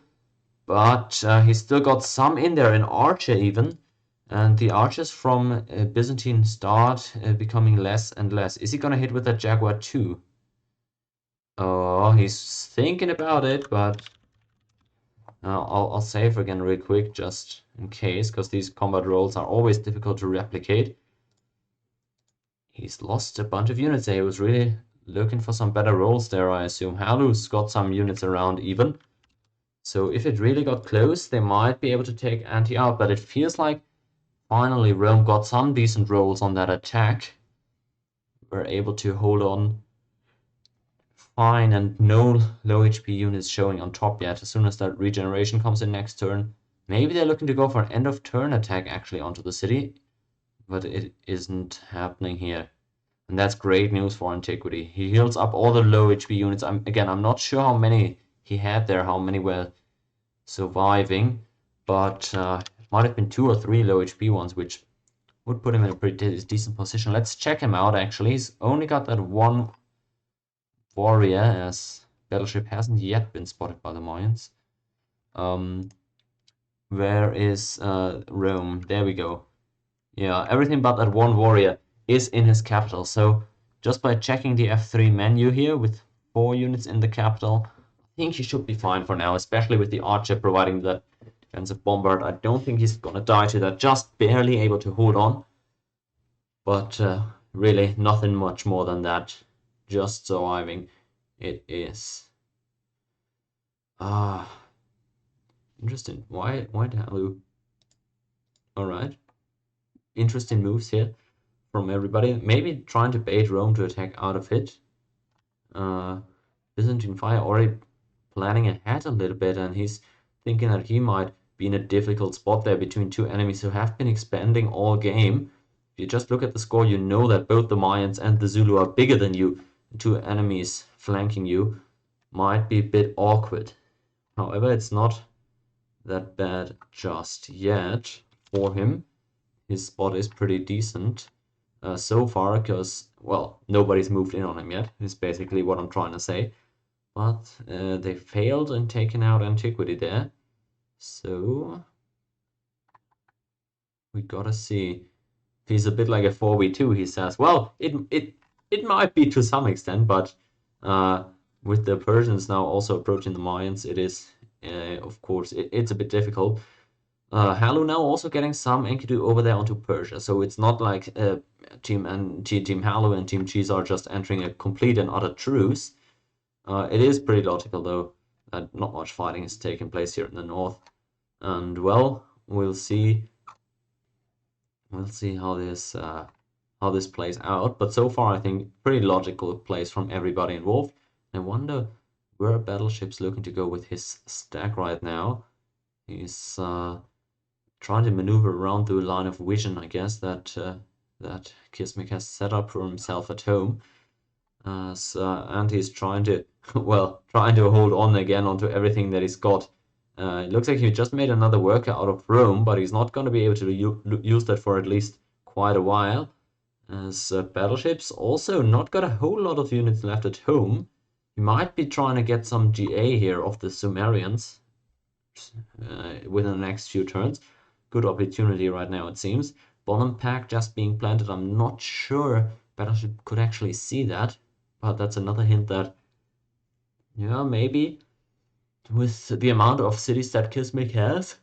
A: but he's still got some in there, an archer even. And the archers from Byzantine start becoming less and less. Is he gonna hit with that Jaguar too? Oh, he's thinking about it, but I'll save again real quick just in case, because these combat rolls are always difficult to replicate. He's lost a bunch of units there. He was really looking for some better rolls there, I assume. Halu's got some units around even. So if it really got close, they might be able to take Anti out, but it feels like finally Rome got some decent rolls on that attack. We're able to hold on fine, and no low HP units showing on top yet. As soon as that regeneration comes in next turn, maybe they're looking to go for an end of turn attack actually onto the city, but it isn't happening here. And that's great news for Antiquity. He heals up all the low HP units. I'm not sure how many he had there, how many were surviving, but it might have been 2 or 3 low HP ones, which would put him in a pretty decent position. Let's check him out actually. He's only got that one warrior, as Battleship hasn't yet been spotted by the Mayans. Where is Rome? There we go. Yeah, everything but that one warrior is in his capital. So just by checking the F3 menu here with 4 units in the capital, I think he should be fine for now, especially with the archer providing that defensive bombard. I don't think he's gonna die to that, just barely able to hold on. But really nothing much more than that, just surviving. It is. Interesting. Why Halu? Alright. Interesting moves here from everybody. Maybe trying to bait Rome to attack out of it. Byzantine Fire already planning ahead a little bit, and he's thinking that he might be in a difficult spot there between two enemies who have been expanding all game. If you just look at the score, you know that both the Mayans and the Zulu are bigger than you. Two enemies flanking you might be a bit awkward. However, it's not that bad just yet for him. His spot is pretty decent so far because, well, nobody's moved in on him yet, is basically what I'm trying to say. But they failed in taking out Antiquity there. So we gotta see. He's a bit like a 4v2, he says. Well, it might be to some extent, but with the Persians now also approaching the Mayans, it is, of course, it's a bit difficult. Halu now also getting some Enkidu over there onto Persia, so it's not like Team Halu and Team Cheeze are just entering a complete and utter truce. It is pretty logical, though, that not much fighting is taking place here in the north. And, well, we'll see how this plays out. But so far, I think pretty logical plays from everybody involved. I wonder where Battleship's looking to go with his stack right now. He's trying to maneuver around the line of vision, I guess, that Kismic has set up for himself at home. And he's trying to, well, trying to hold on again onto everything that he's got. It looks like he just made another worker out of Rome, but he's not going to be able to use that for at least quite a while. As Battleship's also not got a whole lot of units left at home. He might be trying to get some GA here of the Sumerians within the next few turns. Good opportunity right now, it seems. Bonham Pack just being planted. I'm not sure Battleship could actually see that, but that's another hint that, yeah, maybe with the amount of cities that Kismic has,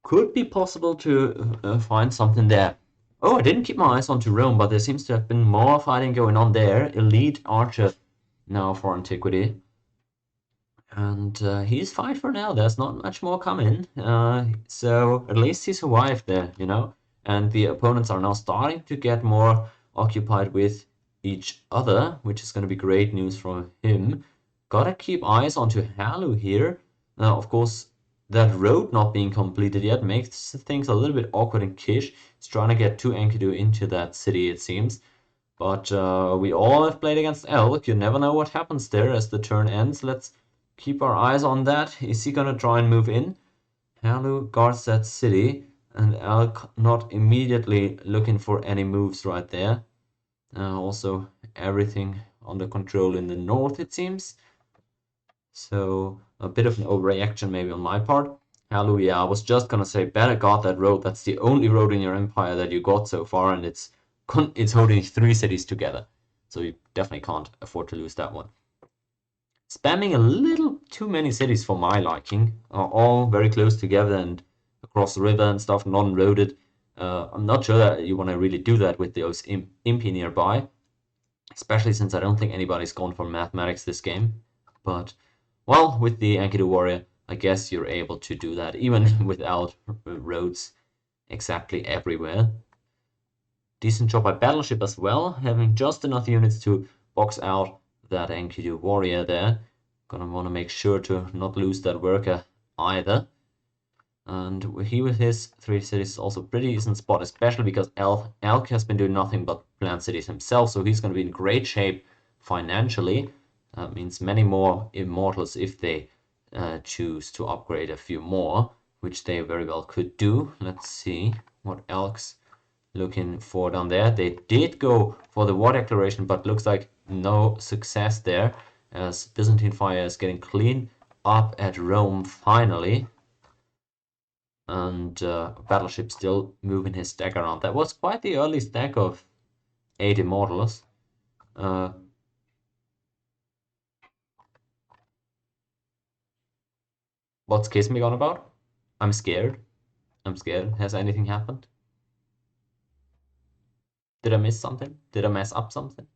A: could be possible to find something there. Oh, I didn't keep my eyes onto Rome, but there seems to have been more fighting going on there. Elite Archer now for Antiquity. And he's fine for now. There's not much more coming. So at least he survived there, you know. And the opponents are now starting to get more occupied with each other, which is going to be great news for him. Gotta keep eyes onto Halu here. Now, of course, that road not being completed yet makes things a little bit awkward in Kish. He's trying to get 2 Enkidu into that city, it seems. But we all have played against Elk. You never know what happens there as the turn ends. Let's keep our eyes on that. Is he gonna try and move in? Halu guards that city, and Elk not immediately looking for any moves right there. Also, everything under control in the north, it seems. So, a bit of an overreaction maybe on my part. Halu, yeah, I was just gonna say, better guard that road. That's the only road in your empire that you got so far, and it's holding 3 cities together. So you definitely can't afford to lose that one. Spamming a little too many cities for my liking, all very close together and across the river and stuff, non-roaded. I'm not sure that you want to really do that with those impy nearby, especially since I don't think anybody's gone for mathematics this game. But, well, with the Enkidu Warrior, I guess you're able to do that even without roads exactly everywhere. Decent job by Battleship as well, having just enough units to box out that Enkidu Warrior there. Gonna want to make sure to not lose that worker either. And he with his 3 cities is also pretty decent spot, especially because Elk has been doing nothing but plant cities himself, so he's gonna be in great shape financially. That means many more immortals if they choose to upgrade a few more, which they very well could do. Let's see what Elk's looking for down there. They did go for the war declaration, but looks like no success there, as Byzantine fire is getting cleaned up at Rome finally. And Battleship still moving his stack around. That was quite the early stack of 8 immortals. What's Kismic on about? I'm scared. I'm scared. Has anything happened? Did I miss something? Did I mess up something?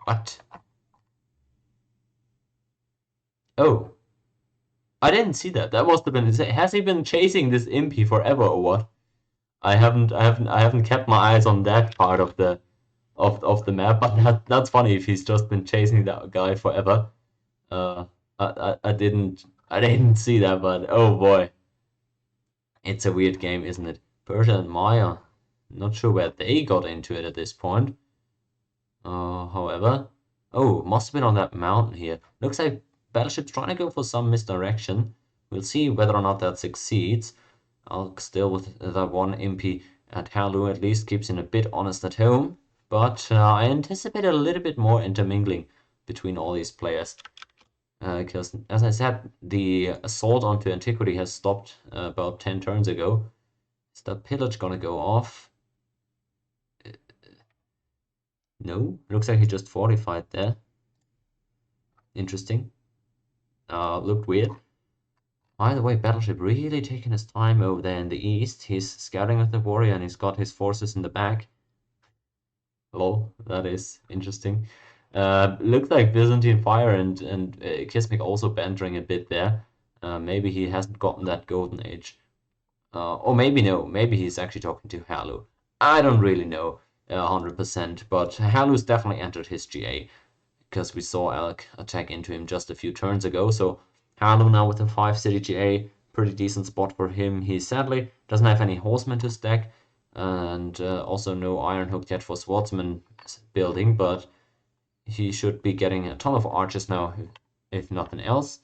A: What? Oh. I didn't see that. That must have been. Has he been chasing this impy forever or what? I haven't kept my eyes on that part of the of the map, but that's funny if he's just been chasing that guy forever. Uh, I didn't see that, but oh boy, it's a weird game, isn't it? Persia and Maya, not sure where they got into it at this point. However, oh, must have been on that mountain here. Looks like Battleship's trying to go for some misdirection. We'll see whether or not that succeeds. I'll still with that one MP at Halu at least keeps him a bit honest at home. But I anticipate a little bit more intermingling between all these players. Because, as I said, the assault onto Antiquity has stopped about 10 turns ago. Is that pillage gonna go off? No, looks like he just fortified there. Interesting. Looked weird. By the way, Battleship really taking his time over there in the east. He's scouting with the warrior and he's got his forces in the back. Lol, that is interesting. Looks like Byzantine Fire and Kismic also bantering a bit there. Maybe he hasn't gotten that golden age. Or maybe no, maybe he's actually talking to Halu. I don't really know 100%, but Halu's definitely entered his GA because we saw Elk attack into him just a few turns ago. So Halu now with a 5-city GA, pretty decent spot for him. He sadly doesn't have any horsemen to stack, and also no Iron Hook yet for Swordsman building, but he should be getting a ton of archers now, if nothing else.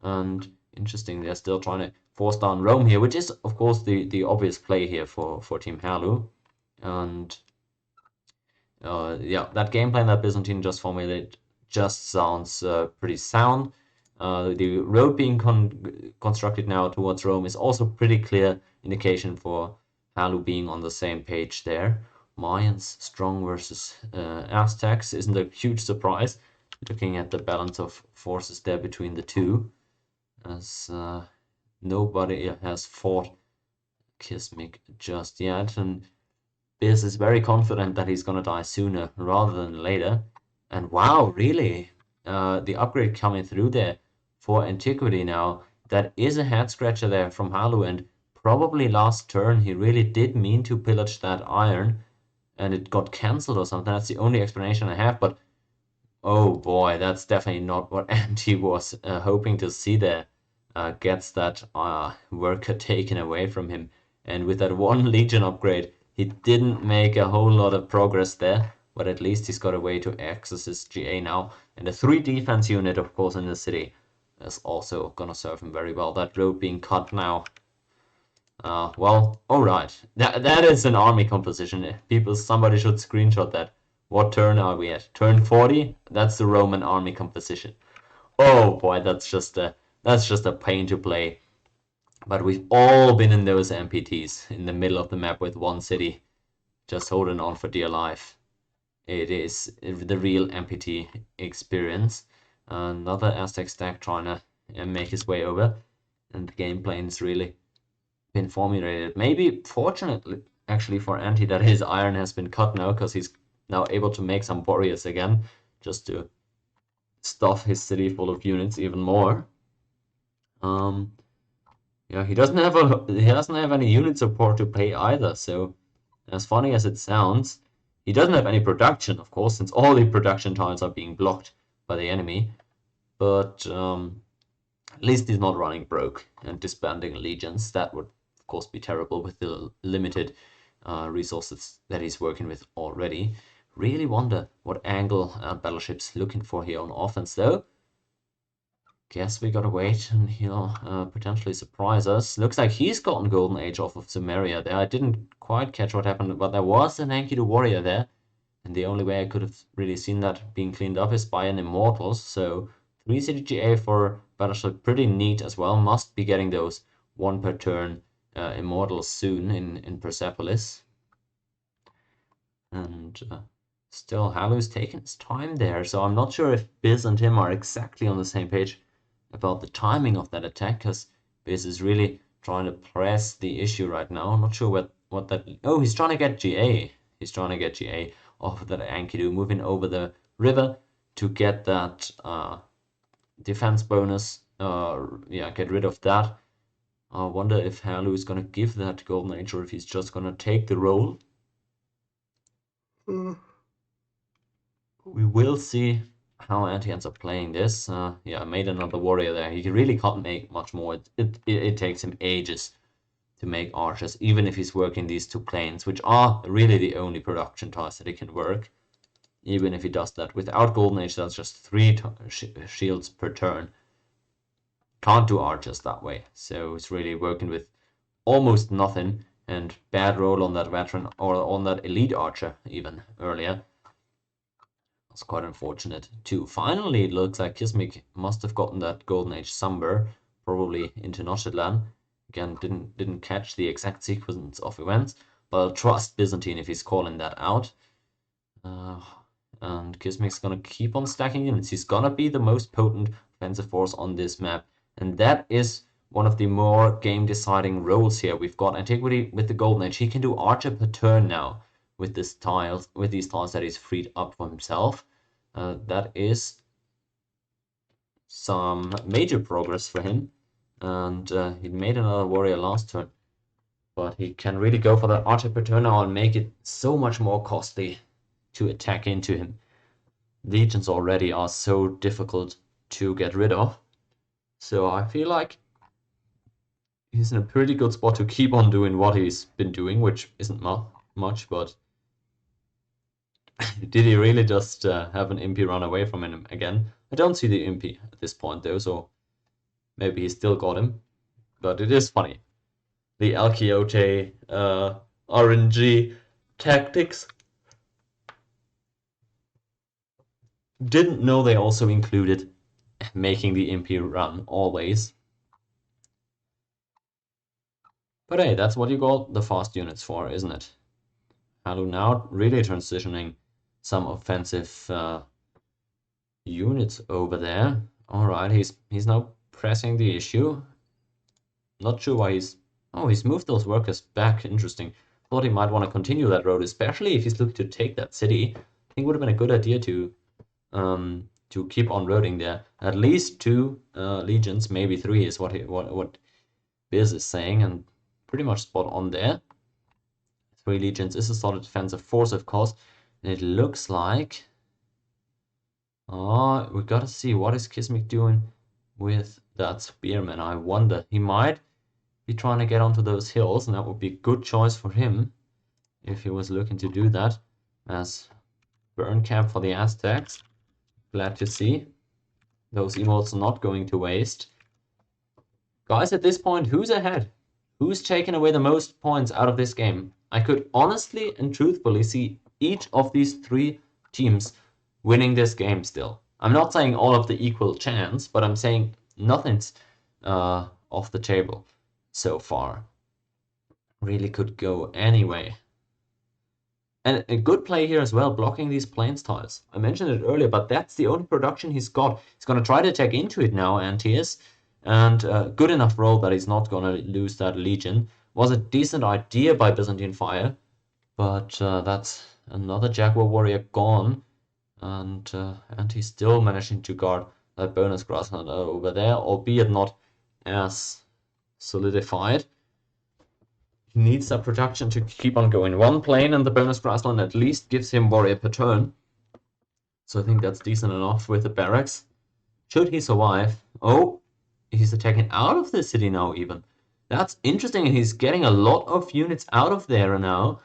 A: And interesting, they're still trying to force down Rome here, which is, of course, the obvious play here for Team Halu. And yeah, that game plan that Byzantine just formulated just sounds pretty sound. The road being constructed now towards Rome is also pretty clear indication for Halu being on the same page there. Mayans strong versus Aztecs isn't a huge surprise, looking at the balance of forces there between the two, as nobody has fought Kismic just yet, and Biz is very confident that he's gonna die sooner rather than later. And wow, really? The upgrade coming through there for Antiquity now. That is a head scratcher there from Halu, and probably last turn he really did mean to pillage that iron, and it got cancelled or something. That's the only explanation I have, but oh boy, that's definitely not what Anti was hoping to see there. Gets that worker taken away from him. And with that one Legion upgrade, he didn't make a whole lot of progress there, but at least he's got a way to access his GA now. And the 3 defense unit, of course, in the city is also gonna serve him very well. That road being cut now. Well, alright. That is an army composition. Somebody should screenshot that. What turn are we at? Turn 40? That's the Roman army composition. Oh boy, that's just a pain to play. But we've all been in those MPTs in the middle of the map with one city, just holding on for dear life. It is the real MPT experience. Another Aztec stack trying to make his way over, and the game plan's really been formulated. Maybe fortunately, actually for Anti, that his iron has been cut now, because he's now able to make some warriors again, just to stuff his city full of units even more. Yeah, he doesn't have any unit support to pay either, so as funny as it sounds, he doesn't have any production, of course, since all the production tiles are being blocked by the enemy. But at least he's not running broke and disbanding legions. That would, of course, be terrible with the limited resources that he's working with already. Really wonder what angle Battleship's looking for here on offense, though. Guess we gotta wait and he'll potentially surprise us. Looks like he's gotten Golden Age off of Sumeria there. I didn't quite catch what happened, but there was an Enkidu warrior there. And the only way I could have really seen that being cleaned up is by an Immortals. So 3 CDGA for Battleship, pretty neat as well. Must be getting those 1 per turn Immortals soon in Persepolis. And still, Halu's taking his time there. So I'm not sure if Biz and him are exactly on the same page about the timing of that attack, because Biz is really trying to press the issue right now. I'm not sure what that... Oh, he's trying to get GA. He's trying to get GA off of that Enkidu, moving over the river to get that defense bonus. Yeah, get rid of that. I wonder if Halu is going to give that Golden Age or if he's just going to take the roll. We will see how Anti ends up playing this. Yeah, I made another warrior there. He really can't make much more. It takes him ages to make archers, even if he's working these two planes, which are really the only production tiles that he can work. Even if he does that without Golden Age, that's just 3 shields per turn. Can't do archers that way, so he's really working with almost nothing, and bad roll on that veteran or on that elite archer even earlier. It's quite unfortunate too. Finally, it looks like Kismic must have gotten that Golden Age somewhere, probably into Noshidlan. Again, didn't catch the exact sequence of events, but I'll trust Byzantine if he's calling that out. And Kismic's gonna keep on stacking units. He's gonna be the most potent offensive force on this map, and that is one of the more game-deciding roles here. We've got Antiquity with the Golden Age. He can do archer per turn now with these tiles that he's freed up for himself. That is some major progress for him, and he made another warrior last turn, but he can really go for that archer per turn now and make it so much more costly to attack into him. Legions already are so difficult to get rid of, so I feel like he's in a pretty good spot to keep on doing what he's been doing, which isn't much, but did he really just have an Impy run away from him again? I don't see the Impy at this point though, so maybe he still got him, but it is funny. The Elquijote RNG tactics. Didn't know they also included making the Impy run always. But hey, that's what you got the fast units for, isn't it? Halu now really transitioning some offensive units over there. Alright, he's now pressing the issue. Not sure why he's... Oh, he's moved those workers back. Interesting. Thought he might want to continue that road, especially if he's looking to take that city. I think it would have been a good idea to keep on roading there. At least 2 legions, maybe 3 is what Biz is saying, and pretty much spot on there. 3 legions is a solid defensive force, of course. And it looks like... Oh, we gotta see what is Kismic doing with that spearman. I wonder. He might be trying to get onto those hills, and that would be a good choice for him if he was looking to do that. As burn camp for the Aztecs. Glad to see. Those emotes are not going to waste. Guys, at this point, who's ahead? Who's taken away the most points out of this game? I could honestly and truthfully see each of these 3 teams winning this game still. I'm not saying all of the equal chance, but I'm saying nothing's off the table so far. Really could go anyway. And a good play here as well, blocking these plains tiles. I mentioned it earlier, but that's the only production he's got. He's going to try to attack into it now, Antius. And good enough roll that he's not going to lose that legion. Was a decent idea by Byzantine Fire, but that's another Jaguar warrior gone. And he's still managing to guard that bonus grassland over there, albeit not as solidified. He needs that production to keep on going. 1 plane and the bonus grassland at least gives him warrior per turn. So I think that's decent enough with the barracks. Should he survive? Oh, he's attacking out of the city now even. That's interesting, and he's getting a lot of units out of there now.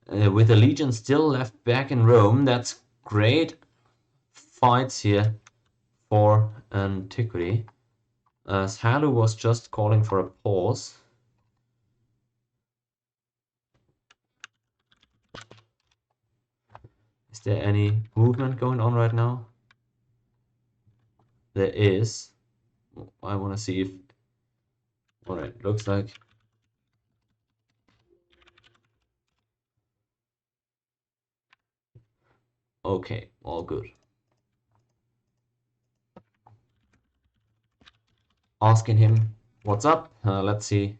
A: With the legion still left back in Rome. That's great fights here for Antiquity. As Halu was just calling for a pause. Is there any movement going on right now? There is. I want to see if... Alright, looks like... Okay, all good. Asking him what's up. Let's see.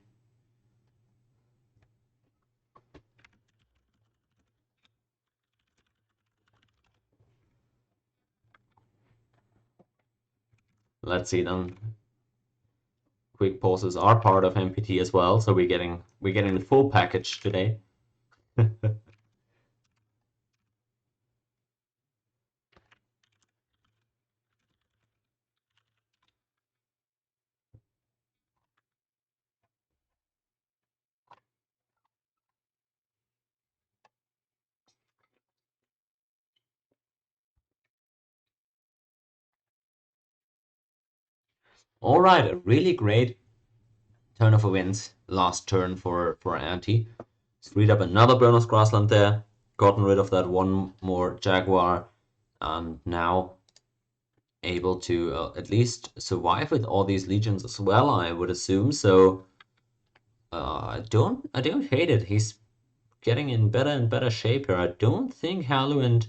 A: Let's see then. Quick pauses are part of MPT as well, so we're getting the full package today. All right, a really great turn of events. Last turn for Anti. He's freed up another bonus grassland there, gotten rid of that one more Jaguar, and now able to at least survive with all these legions as well, I would assume. So I don't hate it. He's getting in better and better shape here. I don't think Halu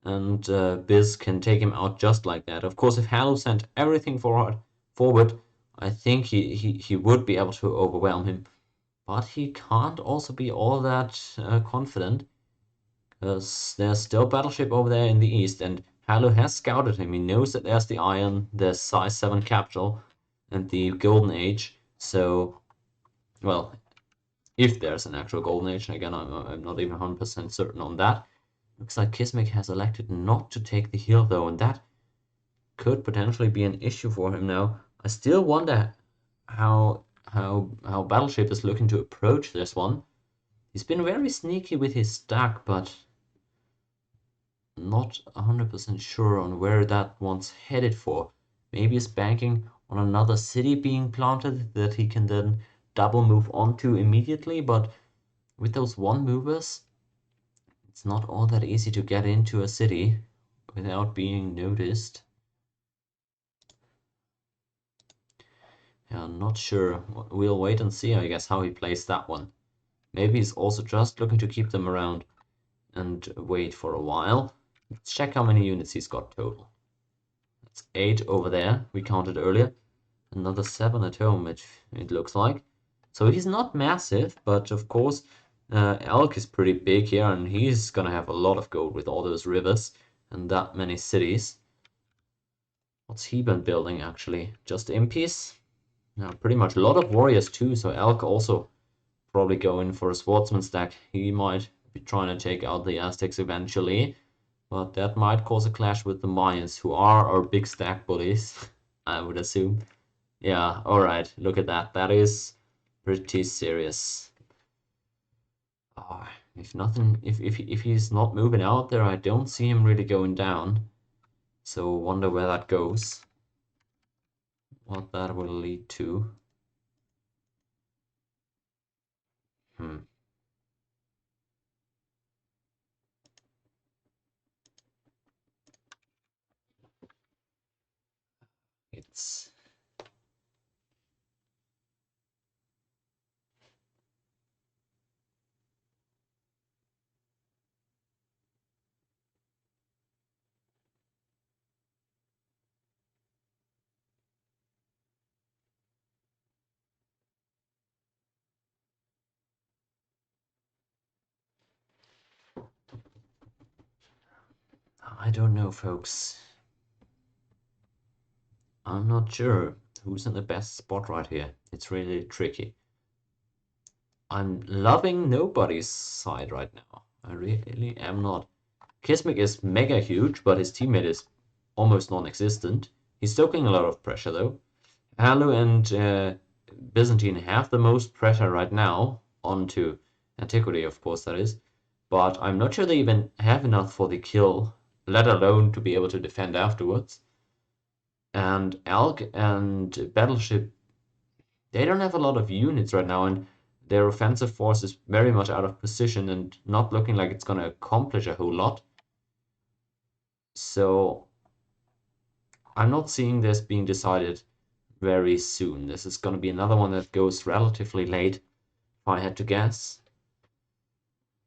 A: and Biz can take him out just like that. Of course, if Halu sent everything forward, I think he would be able to overwhelm him. But he can't also be all that confident, because there's still Battleship over there in the east, and Halu has scouted him. He knows that there's the Iron, the size 7 capital, and the Golden Age. So, well, if there's an actual Golden Age, and again, I'm not even 100% certain on that. Looks like Kismic has elected not to take the hill though, and that could potentially be an issue for him now. I still wonder how Battleship is looking to approach this one. He's been very sneaky with his stack, but not 100% sure on where that one's headed for. Maybe he's banking on another city being planted that he can then double move onto immediately, but with those one movers, it's not all that easy to get into a city without being noticed. Yeah, not sure. We'll wait and see, I guess, how he plays that one. Maybe he's also just looking to keep them around and wait for a while. Let's check how many units he's got total. That's 8 over there, we counted earlier. Another 7 at home, it looks like. So he's not massive, but of course, Elk is pretty big here, and he's gonna have a lot of gold with all those rivers and that many cities. What's he been building, actually? Just impies? Yeah, pretty much a lot of warriors too, so Elk also probably go in for a swordsman stack. He might be trying to take out the Aztecs eventually, but that might cause a clash with the Mayans, who are our big stack bullies, I would assume. Yeah, alright, look at that. That is pretty serious. Oh, if he's not moving out there, I don't see him really going down. So wonder where that goes. What that will lead to. It's I don't know, folks. I'm not sure who's in the best spot right here. It's really tricky. I'm loving nobody's side right now. I really am not. Kismic is mega huge, but his teammate is almost non-existent. He's stoking a lot of pressure though. Halu and Byzantine have the most pressure right now onto Antiquity, of course that is. But I'm not sure they even have enough for the kill, let alone to be able to defend afterwards. And Elk and Battleship, they don't have a lot of units right now, and their offensive force is very much out of position and not looking like it's going to accomplish a whole lot. So I'm not seeing this being decided very soon. This is going to be another one that goes relatively late, if I had to guess.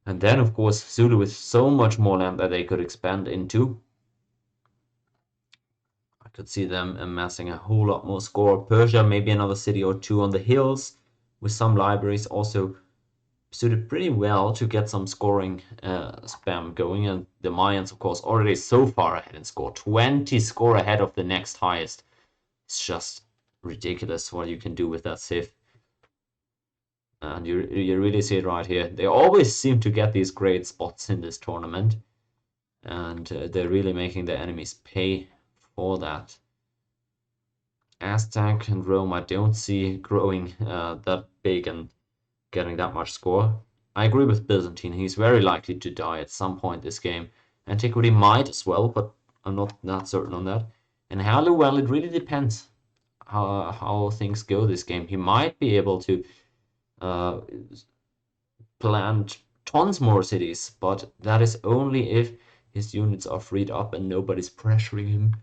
A: And then, of course, Zulu with so much more land that they could expand into. I could see them amassing a whole lot more score. Persia, maybe another city or two on the hills, with some libraries also suited pretty well to get some scoring spam going. And the Mayans, of course, already so far ahead in score. 20 score ahead of the next highest. It's just ridiculous what you can do with that Civ. And you really see it right here. They always seem to get these great spots in this tournament. And they're really making the enemies pay for that. Aztec and Rome I don't see growing that big and getting that much score. I agree with Byzantine. He's very likely to die at some point this game. Antiquity might as well, but I'm not that certain on that. And Halu, well, it really depends. how things go this game. He might be able to uh, plant tons more cities, but that is only if his units are freed up and nobody's pressuring him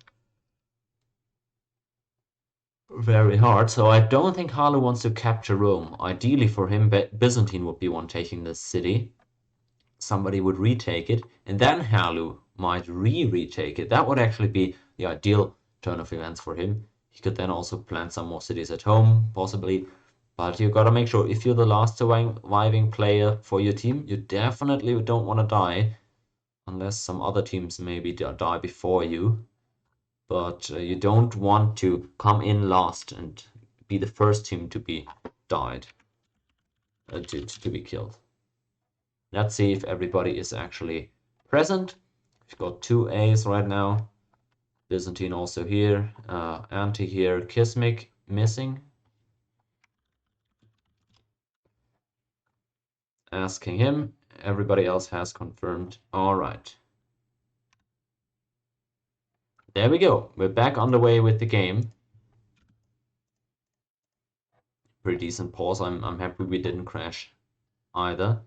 A: very hard. So I don't think Halu wants to capture Rome. Ideally for him, Byzantine would be one taking the city. Somebody would retake it, and then Halu might retake it. That would actually be the ideal turn of events for him. He could then also plant some more cities at home, possibly. But you gotta make sure if you're the last surviving player for your team, you definitely don't want to die, unless some other teams maybe die before you. But you don't want to come in last and be the first team to be died, to be killed. Let's see if everybody is actually present. We've got 2 A's right now. Byzantine also here. Anti here. Kismic missing. Asking him. Everybody else has confirmed. All right. There we go. We're back on the way with the game. Pretty decent pause. I'm happy we didn't crash either.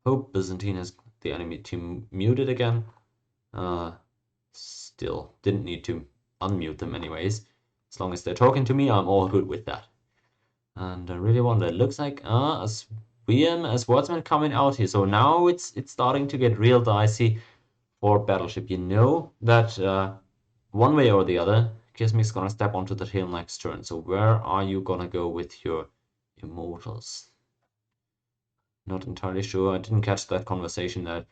A: Hope Byzantine has the enemy team muted again. Still didn't need to unmute them anyways. As long as they're talking to me, I'm all good with that. And I really wonder, it looks like a swordsman coming out here. So now it's starting to get real dicey for Battleship. You know that one way or the other, Kismic's gonna step onto the tail next turn. So where are you gonna go with your immortals? Not entirely sure. I didn't catch that conversation that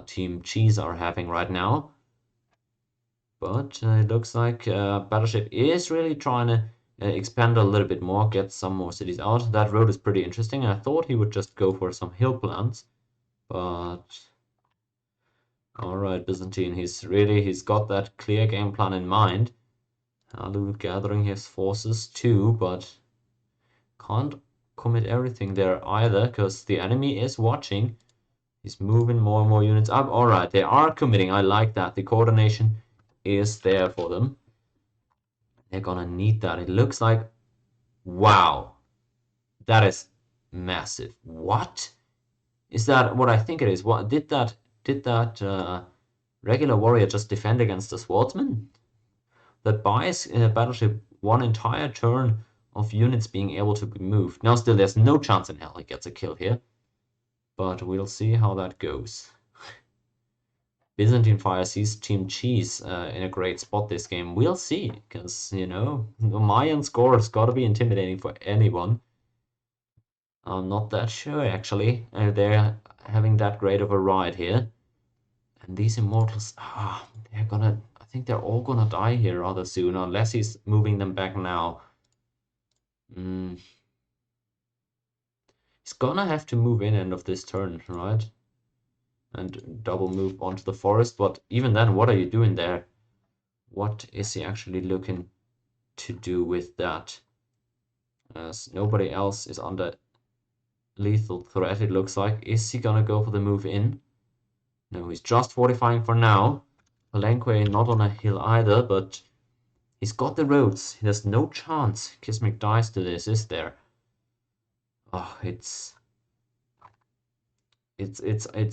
A: Team Cheeze are having right now. But it looks like Battleship is really trying to expand a little bit more, get some more cities out. That road is pretty interesting. I thought he would just go for some hill plants, but all right, Byzantine, he's got that clear game plan in mind. Halu gathering his forces too, but can't commit everything there either, because the enemy is watching. He's moving more and more units up. All right, they are committing. I like that. The coordination is there for them. They're gonna need that. It looks like, wow, that is massive. What? Is that what I think it is? What did that regular warrior just defend against the swordsman? That buys Battleship one entire turn of units being able to be moved. Now still there's no chance in hell he gets a kill here, but we'll see how that goes. Byzantine Fire sees Team Cheeze in a great spot this game. We'll see, because, you know, the Mayan score has got to be intimidating for anyone. I'm not that sure, actually. They're having that great of a ride here. And these immortals, they're gonna, I think they're all gonna die here rather soon, unless he's moving them back now. He's gonna have to move in end of this turn, right? And double move onto the forest, but even then, what are you doing there? What is he actually looking to do with that? As nobody else is under lethal threat, it looks like. Is he gonna go for the move in? No, he's just fortifying for now. Palenque not on a hill either, but he's got the roads. He has no chance. Kismic dies to this, is there? Oh, it's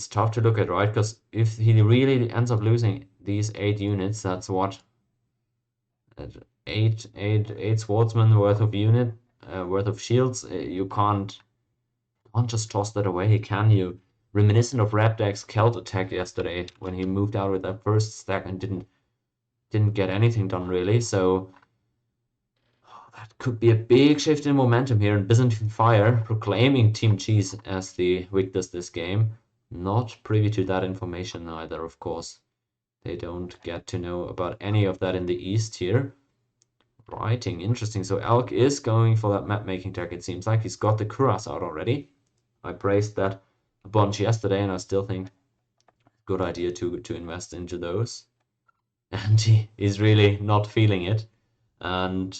A: tough to look at, right? Because if he really ends up losing these 8 units, that's what, eight swordsmen worth of shields. You can't just toss that away, can you? Reminiscent of Rabdak's Celt attack yesterday when he moved out with that first stack and didn't get anything done really. So that could be a big shift in momentum here. And Byzantine Fire proclaiming Team Cheeze as the victors this game. Not privy to that information either, of course. They don't get to know about any of that in the east here. Writing, interesting. So Elk is going for that map making tech, it seems like. He's got the Kuras out already. I praised that a bunch yesterday, and I still think good idea to invest into those. And he is really not feeling it. And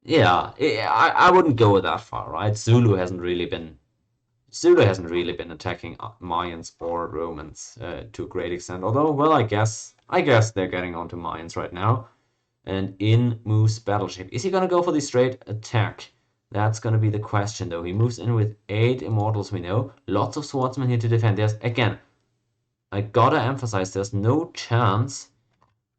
A: yeah, I wouldn't go that far, right? Zulu hasn't really been attacking Mayans or Romans to a great extent. Although, well, I guess they're getting onto Mayans right now. and in moves Battleship. Is he gonna go for the straight attack? That's gonna be the question, though. He moves in with 8 Immortals, we know. Lots of swordsmen here to defend. There's, again, I gotta emphasize, there's no chance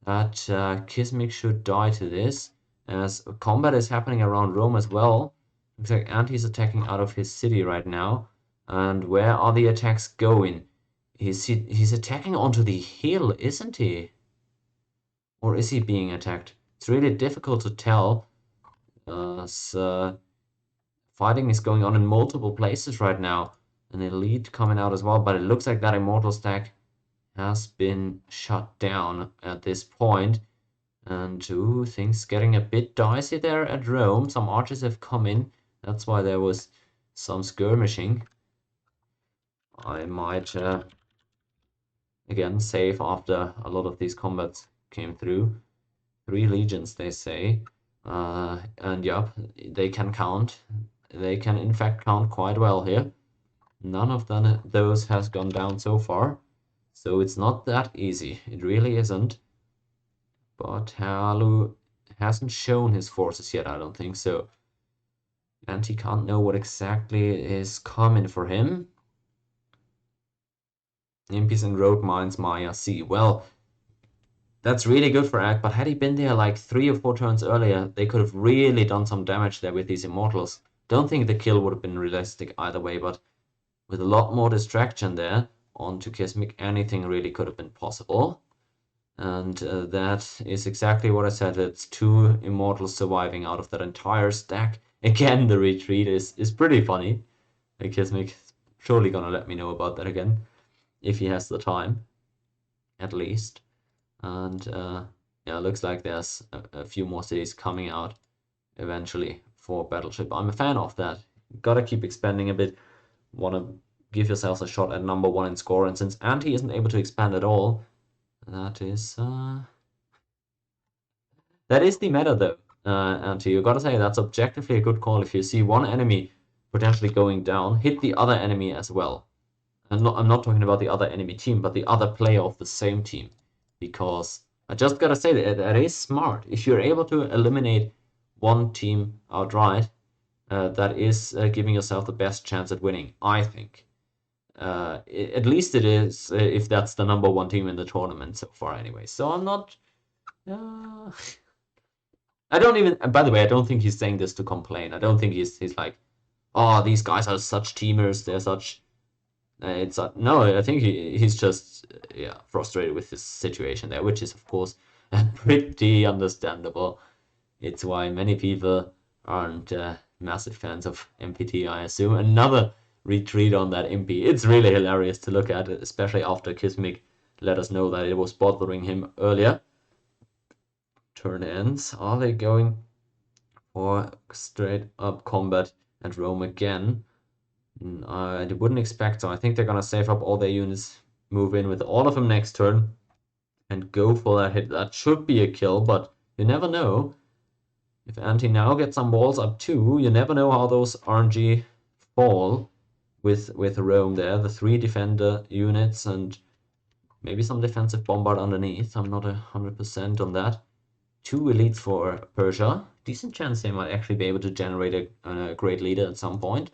A: that Kismic should die to this, as combat is happening around Rome as well. Looks like Anti's attacking out of his city right now. And where are the attacks going? He's attacking onto the hill, isn't he? Or is he being attacked? It's really difficult to tell. Fighting is going on in multiple places right now. An elite coming out as well, but it looks like that immortal stack has been shut down at this point. And things getting a bit dicey there at Rome. Some archers have come in. That's why there was some skirmishing. I might again save after a lot of these combats came through. 3 legions, they say. And yep, they can count. They can in fact count quite well here. None of those has gone down so far. So it's not that easy. It really isn't. But Halu hasn't shown his forces yet, I don't think so. And he can't know what exactly is coming for him. Impies and road mines, Maya C. Well, that's really good for Ag, but had he been there like 3 or 4 turns earlier, they could have really done some damage there with these Immortals. Don't think the kill would have been realistic either way, but with a lot more distraction there onto Kismic, anything really could have been possible. And that is exactly what I said. It's 2 Immortals surviving out of that entire stack. Again, the retreat is pretty funny. Kismic is surely gonna let me know about that again, if he has the time, at least. And yeah, looks like there's a few more cities coming out eventually for Battleship. I'm a fan of that. Gotta keep expanding a bit. Wanna give yourselves a shot at number 1 in score. And since Anti isn't able to expand at all, that is the meta, though. Anti, you gotta say that's objectively a good call. If you see one enemy potentially going down, hit the other enemy as well. And I'm not talking about the other enemy team, but the other player of the same team. Because I just gotta say that is smart. If you're able to eliminate one team outright, that is giving yourself the best chance at winning, I think. At least it is, if that's the number 1 team in the tournament so far anyway. So I'm not... I don't even... By the way, I don't think he's saying this to complain. I don't think he's like, oh, these guys are such teamers, they're such... no, I think he's just frustrated with this situation there, which is of course pretty understandable. It's why many people aren't massive fans of MPT, I assume. Another retreat on that MP. It's really hilarious to look at, especially after Kismic let us know that it was bothering him earlier. Turn ends. Are they going for straight up combat at Rome again? I wouldn't expect so. I think they're gonna save up all their units, move in with all of them next turn, and go for that hit. That should be a kill, but you never know. If Anti now gets some walls up too, you never know how those RNG fall with Rome there. The 3 defender units and maybe some defensive bombard underneath. I'm not 100% on that. 2 elites for Persia. Decent chance they might actually be able to generate a great leader at some point.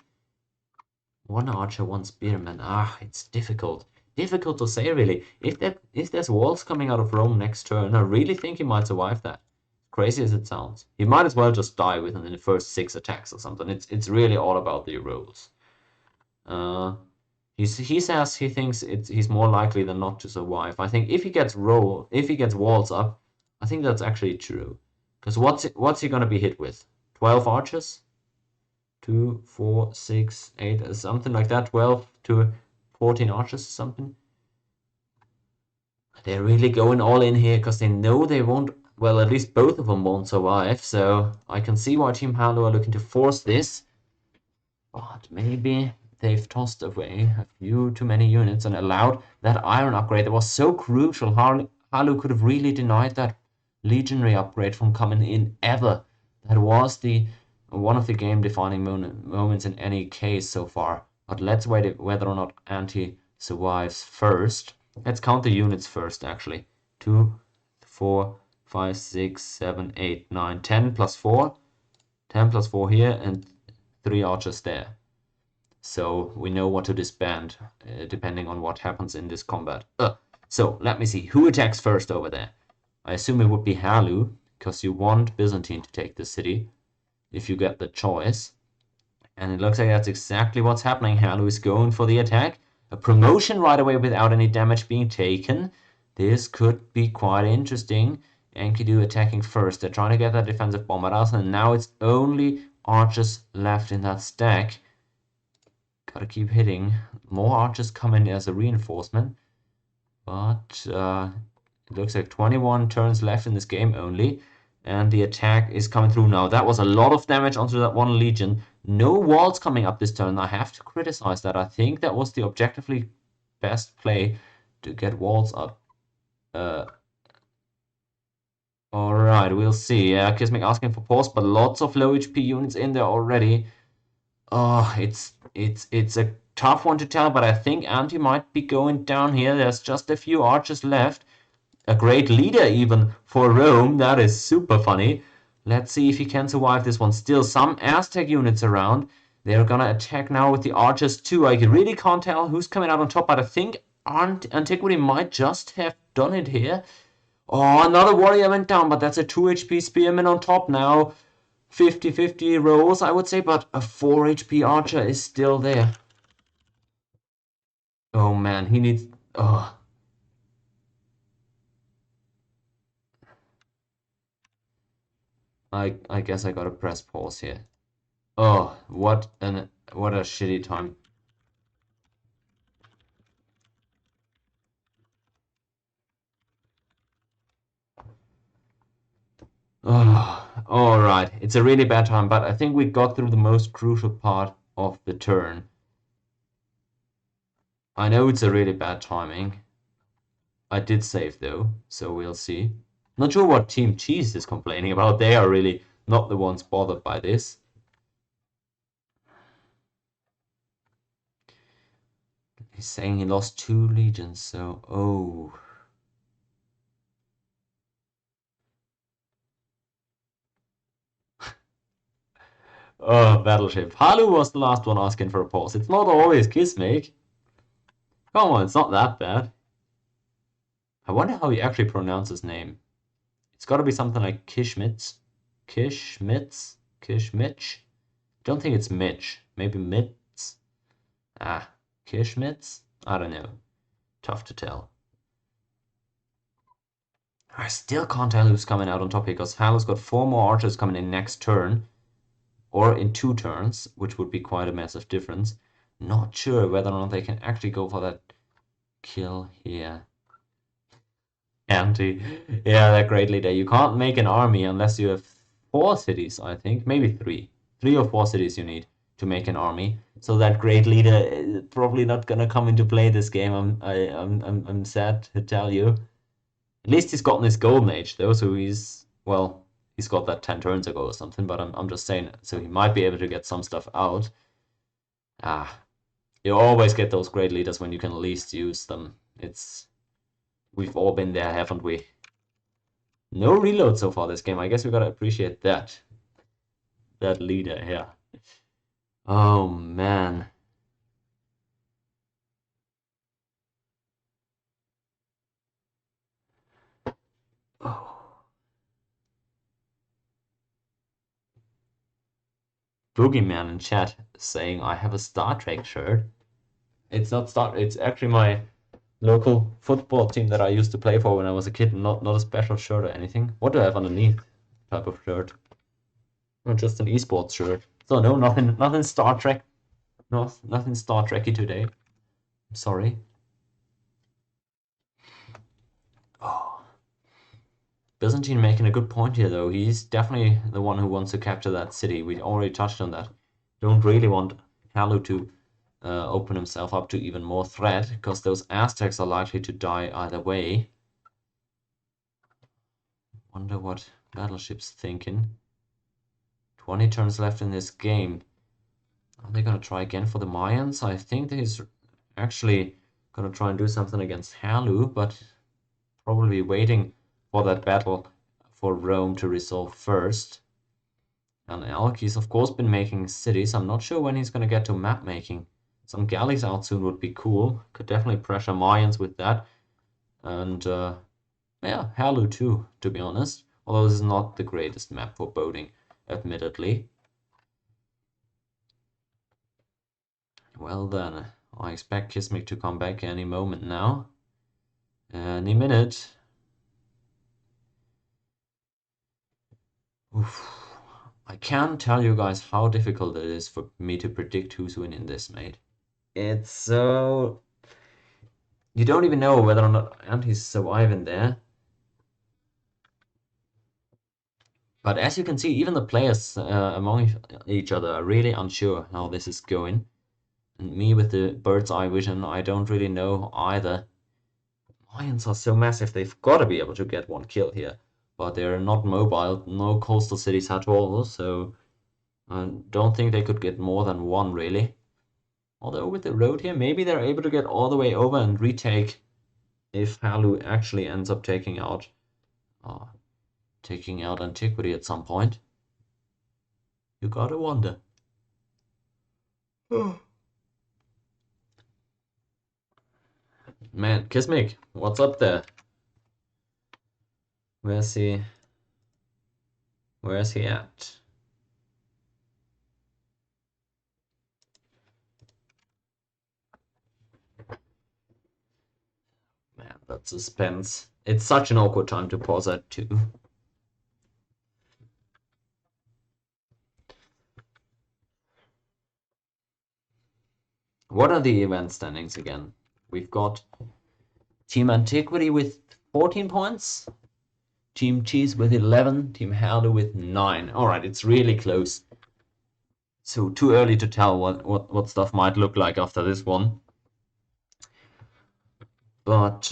A: 1 archer, 1 spearman. It's difficult. Difficult to say, really. If there's walls coming out of Rome next turn, I really think he might survive that. Crazy as it sounds. He might as well just die within the first 6 attacks or something. It's really all about the rolls. He says he thinks he's more likely than not to survive. I think if he gets walls up, I think that's actually true. Because what's he gonna be hit with? 12 archers? 2, 4, 6, 8, something like that. 12 to 14 archers or something. They're really going all in here because they know they won't. Well, at least both of them won't survive. So I can see why Team Halu are looking to force this. But maybe they've tossed away a few too many units and allowed that iron upgrade that was so crucial. Halu could have really denied that legionary upgrade from coming in ever. That was one of the game-defining moments in any case so far. But let's wait whether or not Anti survives first. Let's count the units first, actually. 2, 4, 5, 6, 7, 8, 9, 10 plus 4. 10 plus 4 here and 3 archers there. So we know what to disband depending on what happens in this combat. So let me see. Who attacks first over there? I assume it would be Halu, because you want Byzantine to take the city if you get the choice. And it looks like that's exactly what's happening. Halu is going for the attack. A promotion right away without any damage being taken. This could be quite interesting. Enkidu attacking first. They're trying to get that defensive bomber out, and now it's only archers left in that stack. Gotta keep hitting. More archers coming as a reinforcement. But it looks like 21 turns left in this game only. And the attack is coming through now. That was a lot of damage onto that one legion. No walls coming up this turn. I have to criticize that. I think that was the objectively best play to get walls up. Alright, we'll see. Kismic asking for pause, but lots of low HP units in there already. Oh, it's a tough one to tell, but I think Anti might be going down here. There's just a few archers left. A great leader even for Rome. That is super funny. Let's see if he can survive this one. Still some Aztec units around. They're gonna attack now with the archers too. I really can't tell who's coming out on top, but I think Antiquity might just have done it here. Oh, another warrior went down, but that's a 2 HP spearman on top now. 50-50 rolls, I would say, but a 4 HP archer is still there. Oh man, he needs... Oh. I guess I gotta press pause here. Oh, what a shitty time. Oh, alright. It's a really bad time, but I think we got through the most crucial part of the turn. I know it's a really bad timing. I did save though, so we'll see. Not sure what Team Cheeze is complaining about. They are really not the ones bothered by this. He's saying he lost 2 legions, so... Oh... Oh, Battleship. Halu was the last one asking for a pause. It's not always Kismic. Come on, it's not that bad. I wonder how he actually pronounces his name. It's got to be something like Kishmitz. Kishmitz? Kishmitch? Don't think it's Mitch. Maybe Mitz? Ah, Kishmitz? I don't know. Tough to tell. I still can't tell who's coming out on top here, because Halu's got 4 more archers coming in next turn. Or in 2 turns, which would be quite a massive difference. Not sure whether or not they can actually go for that kill here. Anti. Yeah, that great leader. You can't make an army unless you have 4 cities, I think. Maybe 3. 3 or 4 cities you need to make an army. So that great leader is probably not gonna come into play this game. I'm sad to tell you. At least he's gotten his golden age though, so he's, well, he's got that 10 turns ago or something, but I'm just saying, so he might be able to get some stuff out. You always get those great leaders when you can least use them. We've all been there, haven't we? No reload so far this game. I guess we gotta appreciate that. That leader here. Oh man. Oh. Boogeyman in chat saying I have a Star Trek shirt. It's not it's actually my local football team that I used to play for when I was a kid, not a special shirt or anything. What do I have underneath type of shirt? Not just an esports shirt. So no, nothing Star Trek. No, nothing Star Trekky today. I'm sorry. Oh. Byzantine making a good point here though. He's definitely the one who wants to capture that city. We already touched on that. Don't really want Halu to open himself up to even more threat, because those Aztecs are likely to die either way. Wonder what Battleship's thinking. 20 turns left in this game. Are they gonna try again for the Mayans? I think he's actually gonna try and do something against Halu, but probably waiting for that battle for Rome to resolve first. And Elky's of course been making cities. I'm not sure when he's gonna get to map making. Some galleys out soon would be cool. Could definitely pressure Mayans with that. And yeah, Halu too, to be honest. Although this is not the greatest map for boating, admittedly. Well then, I expect Kismic to come back any moment now. Any minute. Oof. I can't tell you guys how difficult it is for me to predict who's winning this, mate. It's so... You don't even know whether or not Anti's surviving there. But as you can see, even the players among each other are really unsure how this is going. And me with the bird's eye vision, I don't really know either. Lions are so massive, they've got to be able to get one kill here. But they're not mobile, no coastal cities at all, so I don't think they could get more than one, really. Although with the road here, maybe they're able to get all the way over and retake if Halu actually ends up taking out Antiquity at some point. You gotta wonder. Man, Kismic, what's up there? Where's he? Where's he at? Man, that suspense. It's such an awkward time to pause at too. What are the event standings again? We've got Team Antiquity with 14 points, Team Cheeze with 11, Team Halu with 9. Alright, it's really close. So too early to tell what stuff might look like after this one. But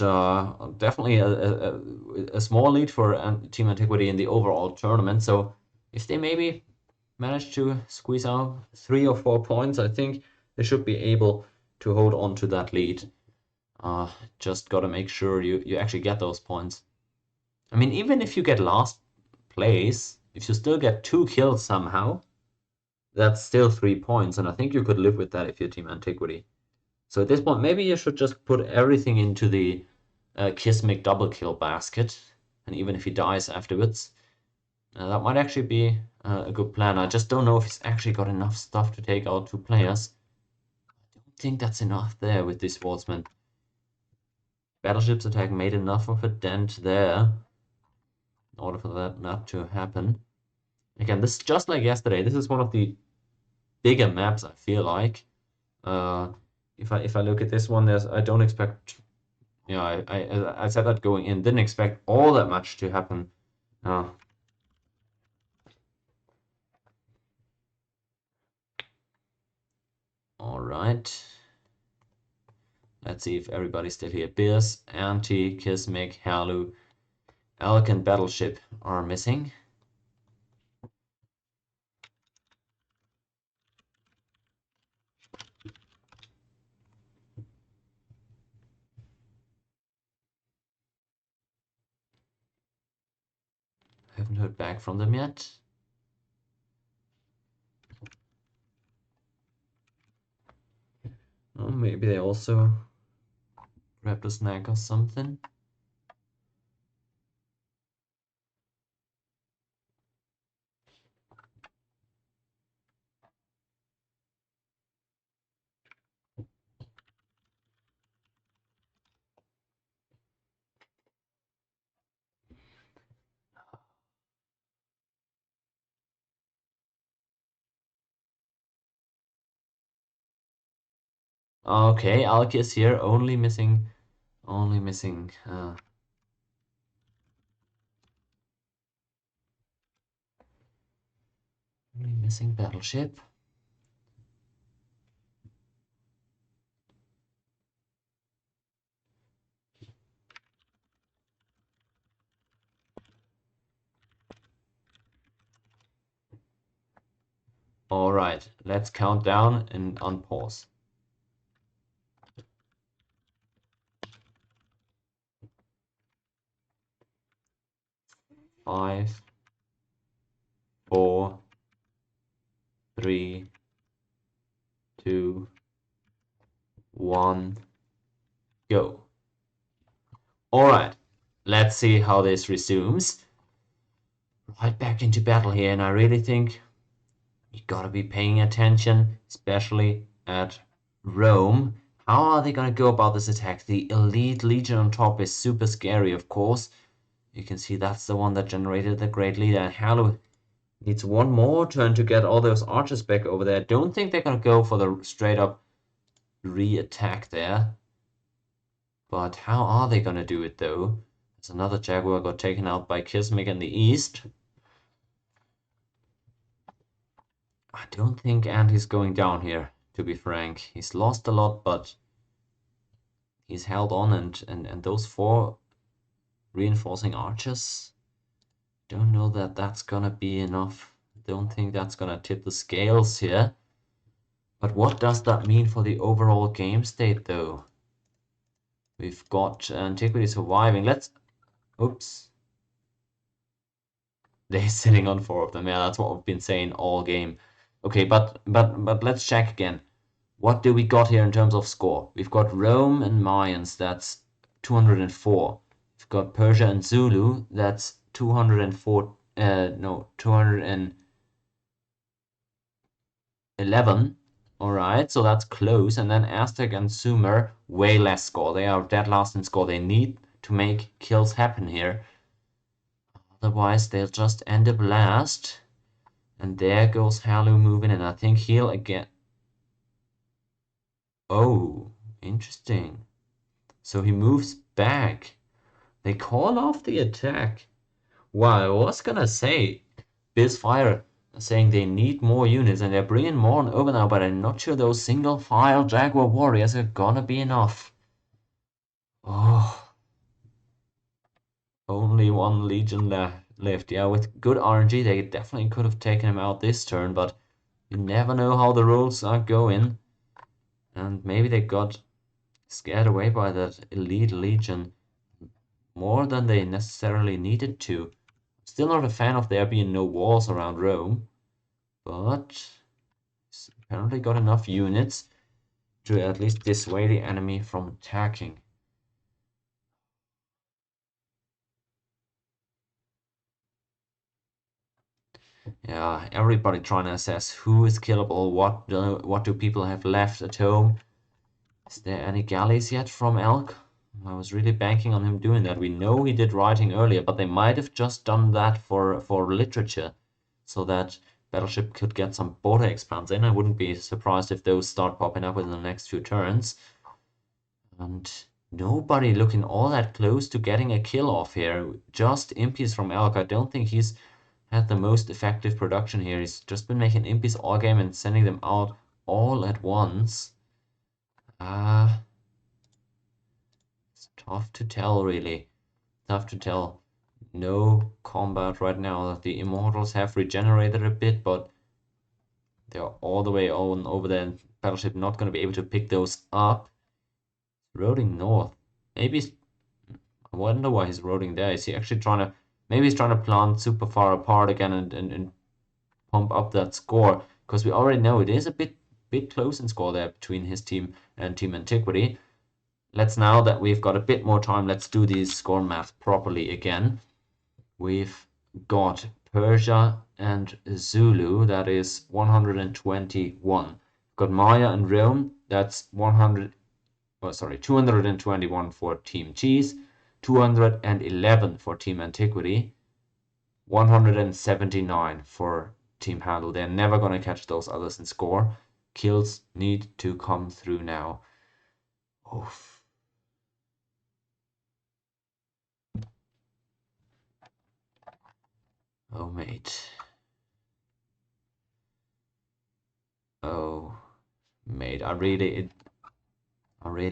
A: definitely a small lead for Team Antiquity in the overall tournament. So if they maybe manage to squeeze out 3 or 4 points, I think they should be able to hold on to that lead. Just gotta make sure you actually get those points. I mean, even if you get last place, if you still get 2 kills somehow, that's still 3 points, and I think you could live with that if you're Team Antiquity. So at this point, maybe you should just put everything into the Kismic double kill basket, and even if he dies afterwards, that might actually be a good plan. I just don't know if he's actually got enough stuff to take out 2 players. I don't think that's enough there with this sportsman. Battleship's attack made enough of a dent there in order for that not to happen. Again, this is just like yesterday. This is one of the bigger maps, I feel like. If I look at this one, I don't expect... Yeah, I said that going in. Didn't expect all that much to happen. Alright. Let's see if everybody's still here. Biz, Anti-Kismic, Halu, Elk, and Battleship are missing. Haven't heard back from them yet. Oh, maybe they also grabbed a snack or something. Okay, Alki is here, only missing only missing Battleship. All right, let's count down and unpause. 5, 4, 3, 2, 1, go. Alright, let's see how this resumes. Right back into battle here, and I really think you gotta be paying attention, especially at Rome. How are they gonna go about this attack? The Elite Legion on top is super scary, of course. You can see that's the one that generated the Great Leader, and Halu needs one more turn to get all those archers back over there. Don't think they're gonna go for the straight up re-attack there. But how are they gonna do it though? There's another Jaguar got taken out by Kismic in the east. I don't think Anti's going down here, to be frank. He's lost a lot, but he's held on, and those 4 reinforcing archers, don't know that that's gonna be enough. Don't think that's gonna tip the scales here. But what does that mean for the overall game state though? We've got Antiquity surviving. Oops. They're sitting on 4 of them. Yeah, that's what we've been saying all game. Okay, but let's check again. What do we got here in terms of score? We've got Rome and Mayans, that's 204. We've got Persia and Zulu, that's 204, 211. Alright, so that's close. And then Aztec and Sumer, way less score. They are dead last in score. They need to make kills happen here. Otherwise, they'll just end up last. And there goes Halu moving in. I think he'll again. Oh, interesting. So he moves back. They call off the attack. Wow, I was gonna say, ByzFire saying they need more units and they're bringing more on over now, but I'm not sure those single file Jaguar warriors are gonna be enough. Oh, only 1 legion left. Yeah, with good RNG, they definitely could have taken him out this turn, but you never know how the rolls are going. And maybe they got scared away by that Elite Legion more than they necessarily needed to. Still not a fan of there being no walls around Rome, but apparently got enough units to at least dissuade the enemy from attacking. Yeah, everybody trying to assess who is killable, what do people have left at home. Is there any galleys yet from Elk? I was really banking on him doing that. We know he did writing earlier, but they might have just done that for literature, so that Battleship could get some border expands in. I wouldn't be surprised if those start popping up within the next few turns. And nobody looking all that close to getting a kill off here. Just impies from Elk. I don't think he's had the most effective production here. He's just been making impies all game and sending them out all at once. It's tough to tell, really. Tough to tell. No combat right now. The Immortals have regenerated a bit, but they're all the way on over there. Battleship not going to be able to pick those up. Roading north. Maybe. I wonder why he's roading there. Is he actually trying to. Maybe he's trying to plant super far apart again and pump up that score. Because we already know it is a bit close in score there between his team and Team Antiquity. Let's, now that we've got a bit more time, let's do these score math properly again. We've got Persia and Zulu, that is 121. We've got Maya and Rome, that's 221 for Team Cheeze, 211 for Team Antiquity, 179 for Team Halu. They're never going to catch those others in score. Kills need to come through now. Oof. Oh, mate. Oh, mate. I really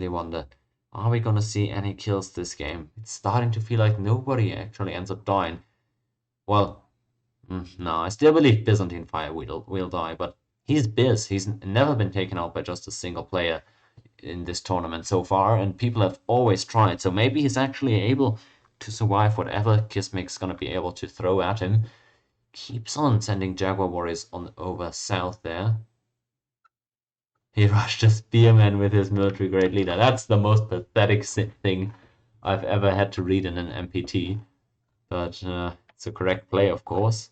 A: wonder, are we gonna see any kills this game? It's starting to feel like nobody actually ends up dying. Well, no, I still believe Byzantine Fire will die, but he's Biz. He's never been taken out by just a single player in this tournament so far, and people have always tried. So maybe he's actually able to survive whatever Kismic's gonna be able to throw at him. Keeps on sending Jaguar warriors on over south there. He rushed a spearman with his military grade leader. That's the most pathetic thing I've ever had to read in an MPT. But it's a correct play, of course.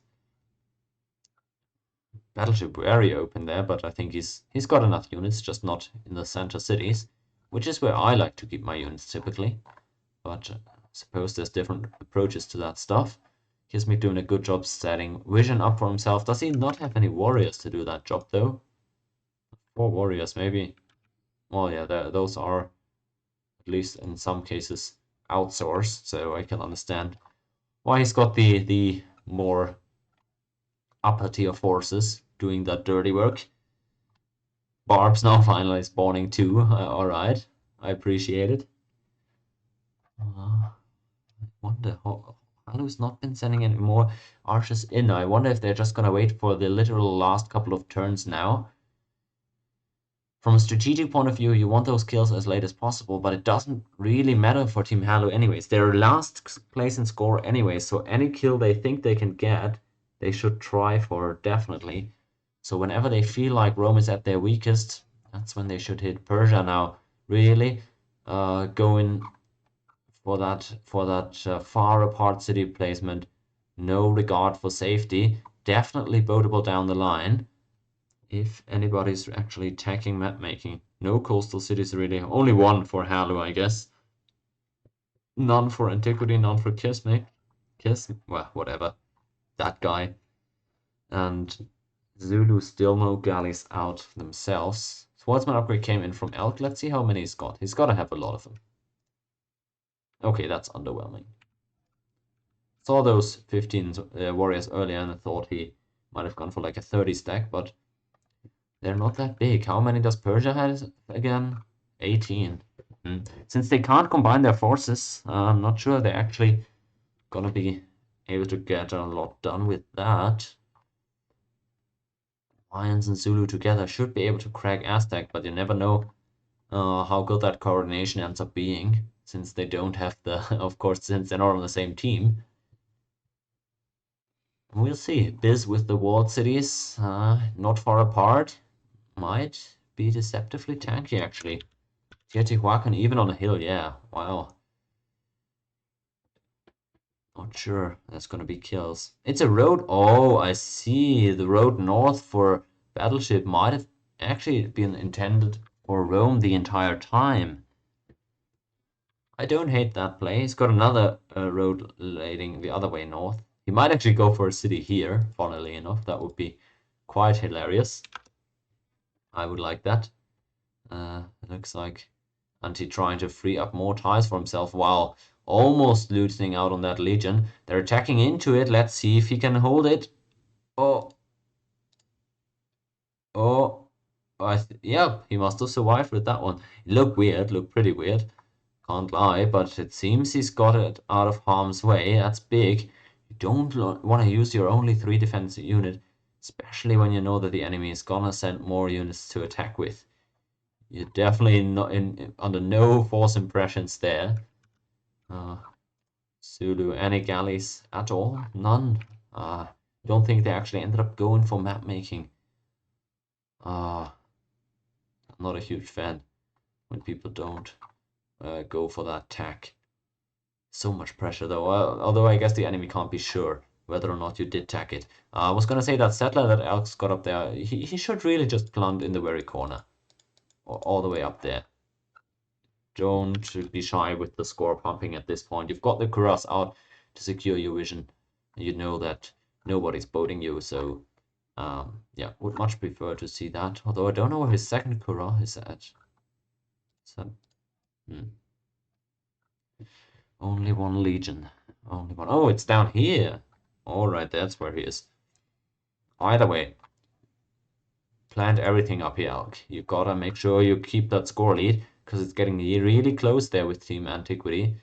A: Battleship very open there, but I think he's got enough units, just not in the center cities, which is where I like to keep my units typically. But I suppose there's different approaches to that stuff. Kismic doing a good job setting vision up for himself. Does he not have any warriors to do that job though? 4 warriors maybe. Well, yeah, those are at least in some cases outsourced, so I can understand why he's got the more upper tier forces doing that dirty work. Barb's now finally spawning too. Alright, I appreciate it. I wonder how Halu's not been sending any more archers in. I wonder if they're just gonna wait for the literal last couple of turns now. From a strategic point of view, you want those kills as late as possible, but it doesn't really matter for Team Halu anyways. They're last place in score anyways, so any kill they think they can get, they should try for definitely. So whenever they feel like Rome is at their weakest, that's when they should hit Persia now. Really going for that far apart city placement. No regard for safety. Definitely boatable down the line. If anybody's actually attacking map making. No coastal cities really. Only one for Halu, I guess. None for Antiquity, none for Kismic. Well, whatever. That guy. And Zulu still no galleys out themselves. Swordsman upgrade came in from Elk. Let's see how many he's got. He's got to have a lot of them. Okay, that's underwhelming. Saw those 15 warriors earlier and I thought he might have gone for like a 30 stack, but they're not that big. How many does Persia have again? 18. Since they can't combine their forces, I'm not sure they're actually gonna be able to get a lot done with that. Lions and Zulu together should be able to crack Aztec, but you never know how good that coordination ends up being, since they don't have the, of course, since they're not on the same team. We'll see. Biz with the walled cities, not far apart. Might be deceptively tanky, actually. Teotihuacan even on a hill, yeah. Wow. Not sure that's gonna be kills. It's a road. Oh, I see. The road north for Battleship might have actually been intended for Rome the entire time. I don't hate that play. He's got another road leading the other way north. He might actually go for a city here, funnily enough. That would be quite hilarious. I would like that. Looks like Anti trying to free up more ties for himself. Wow, almost losing out on that legion. They're attacking into it. Let's see if he can hold it. Oh. Oh. Yeah, he must have survived with that one. It looked weird, looked pretty weird. Can't lie, but it seems he's got it out of harm's way. That's big. You don't want to use your only 3 defensive unit, especially when you know that the enemy is gonna send more units to attack with. You're definitely not under no false impressions there. Zulu, any galleys at all? None. Don't think they actually ended up going for map making. I'm not a huge fan when people don't go for that tack. So much pressure though, although I guess the enemy can't be sure whether or not you did tack it. I was gonna say that settler that Elk's got up there, he should really just plant in the very corner. Or all the way up there. Don't be shy with the score pumping at this point. You've got the Kuras out to secure your vision. You know that nobody's boating you, so yeah, would much prefer to see that. Although I don't know where his second Kura is at. So, only one legion. Only one. Oh, it's down here. Alright, that's where he is. Either way, plant everything up here, Elk. You gotta make sure you keep that score lead, because it's getting really close there with Team Antiquity.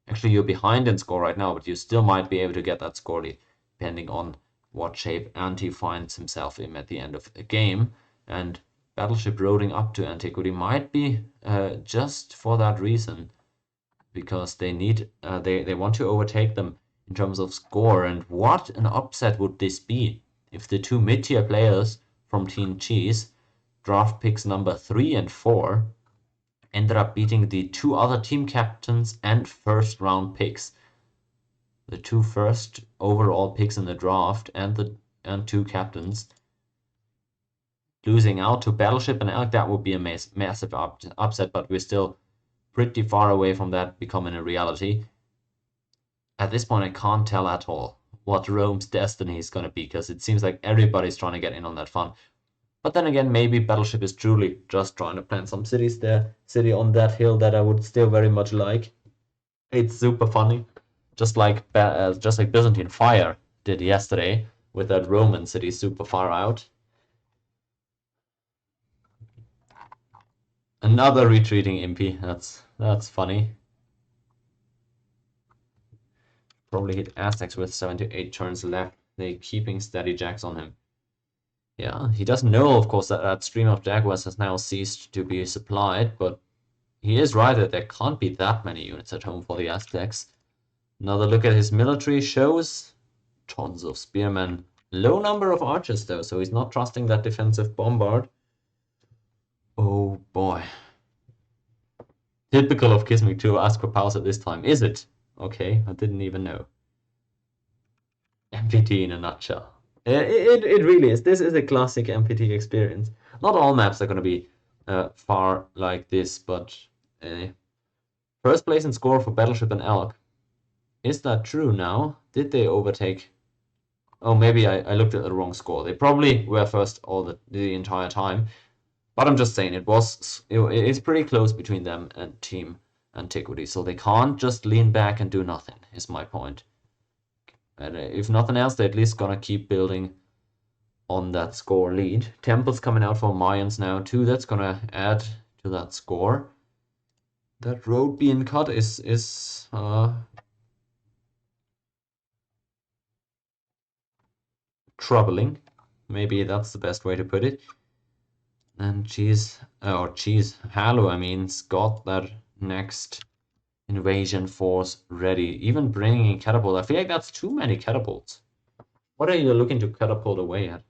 A: Actually, you're behind in score right now, but you still might be able to get that score lead, depending on what shape Anti finds himself in at the end of the game. And Battleship roading up to Antiquity might be just for that reason. because they need they want to overtake them in terms of score. And what an upset would this be if the two mid-tier players from Team Cheeze, draft picks number 3 and 4, ended up beating the two other team captains and first round picks. The two first overall picks in the draft and two captains losing out to Battleship and Elk. That would be a massive upset, but we're still pretty far away from that becoming a reality. At this point, I can't tell at all what Rome's destiny is going to be, because it seems like everybody's trying to get in on that fun. But then again, maybe Battleship is truly just trying to plant some cities there, city on that hill that I would still very much like. It's super funny, just like Byzantine Fire did yesterday with that Roman city super far out. Another retreating impy. That's funny. Probably hit Aztecs with 7 to 8 turns left. They're keeping steady jacks on him. Yeah, he doesn't know, of course, that that stream of Jaguars has now ceased to be supplied, but he is right that there can't be that many units at home for the Aztecs. Another look at his military shows tons of spearmen. Low number of archers, though, so he's not trusting that defensive bombard. Oh boy. Typical of Kismic to ask for pause at this time, is it? Okay, I didn't even know. MPT in a nutshell. It really is. This is a classic MPT experience. Not all maps are going to be far like this, but first place in score for Battleship and Elk. Is that true now? Did they overtake? Oh, maybe I looked at the wrong score. They probably were first all the entire time. But I'm just saying it's pretty close between them and Team Antiquity, so they can't just lean back and do nothing, is my point. And if nothing else, they're at least gonna keep building on that score lead. Temples coming out for Mayans now too. That's gonna add to that score. That road being cut is troubling. Maybe that's the best way to put it. And Cheeze-Halu, I mean, got that next invasion force ready. Even bringing in catapult. I feel like that's too many catapults. What are you looking to catapult away at?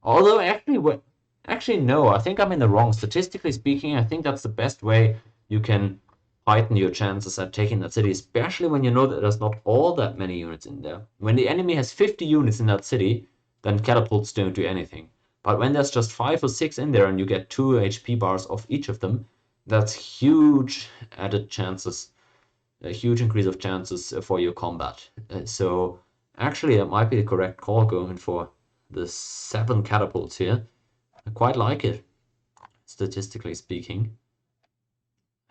A: Although actually no, I think I'm in the wrong. Statistically speaking, I think that's the best way you can heighten your chances at taking that city, especially when you know that there's not all that many units in there. When the enemy has 50 units in that city, then catapults don't do anything. But when there's just 5 or 6 in there and you get 2 HP bars off each of them, that's huge added chances, a huge increase of chances for your combat. So actually that might be the correct call, going for the 7 catapults here. I quite like it, statistically speaking.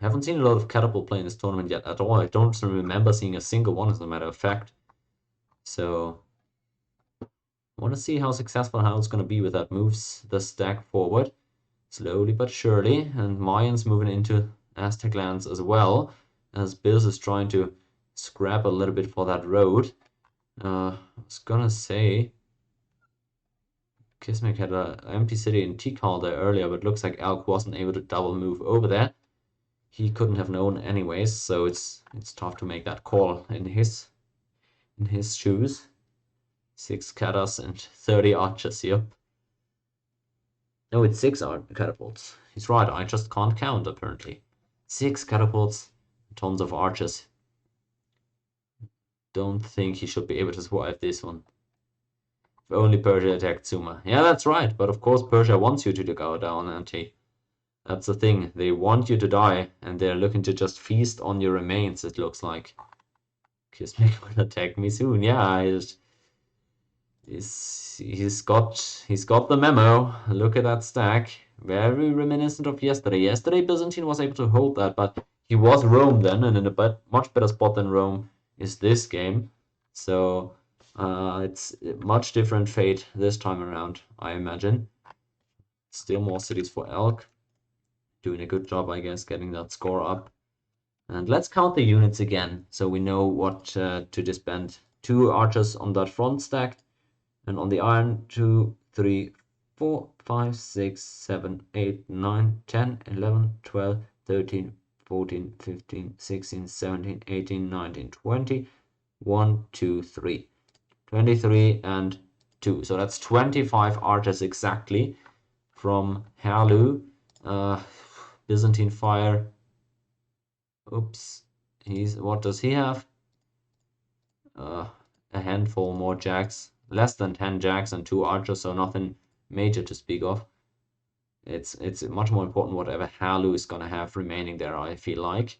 A: I haven't seen a lot of catapult play in this tournament yet at all. I don't remember seeing a single one, as a matter of fact. So I want to see how successful Hal's going to be with that. Moves the stack forward slowly but surely, and Mayans moving into Aztec lands as well, as Biz is trying to scrap a little bit for that road. I was gonna say Kismic had an empty city in Tikal there earlier, but looks like Elk wasn't able to double move over there. He couldn't have known anyways, so it's tough to make that call in his shoes. 6 catas and 30 archers, yep. No, it's 6 catapults. He's right, I just can't count apparently. 6 catapults, tons of archers. Don't think he should be able to survive this one. If only Persia attacked Suma. Yeah, that's right, but of course Persia wants you to go down, Anti. That's the thing, they want you to die, and they're looking to just feast on your remains, it looks like. Kismic will attack me soon, yeah, he's got the memo. Look at that stack. Very reminiscent of yesterday. Yesterday Byzantine was able to hold that, but he was Rome then, and in a much better spot than Rome is this game. So it's a much different fate this time around, I imagine. Still more cities for Elk. Doing a good job, I guess, getting that score up. And let's count the units again, so we know what to disband. 2 archers on that front stack. And on the iron, 2, 3, 4, 5, 6, 7, 8, 9, 10, 11, 12, 13, 14, 15, 16, 17, 18, 19, 20. 1, 2, 3. 23 and 2. So that's 25 archers exactly from Halu. Byzantine fire. Oops. What does he have? A handful more jacks. Less than 10 jacks and 2 archers, so nothing major to speak of. It's much more important whatever Halu is gonna have remaining there, I feel like.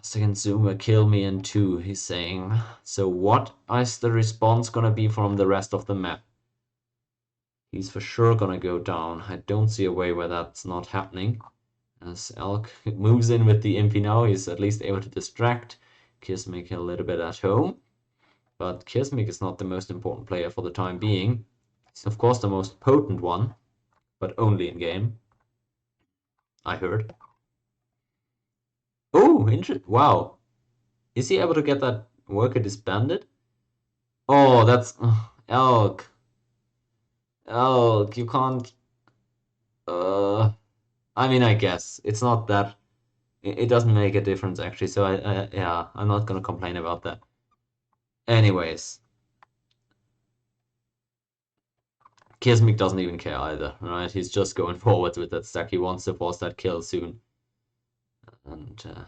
A: Second zoomer, kill me in 2, he's saying. So what is the response gonna be from the rest of the map? He's for sure gonna go down. I don't see a way where that's not happening. As Elk moves in with the Impy now, he's at least able to distract Kismic a little bit at home. But Kismic is not the most important player for the time being. He's of course the most potent one, but only in game. I heard. Oh, interesting. Wow. Is he able to get that worker disbanded? Oh, that's Elk. Elk, you can't. I mean, I guess it's not that. It doesn't make a difference actually. So yeah, I'm not gonna complain about that. Anyways, Kismic doesn't even care either, right? He's just going forward with that stack. He wants to force that kill soon, and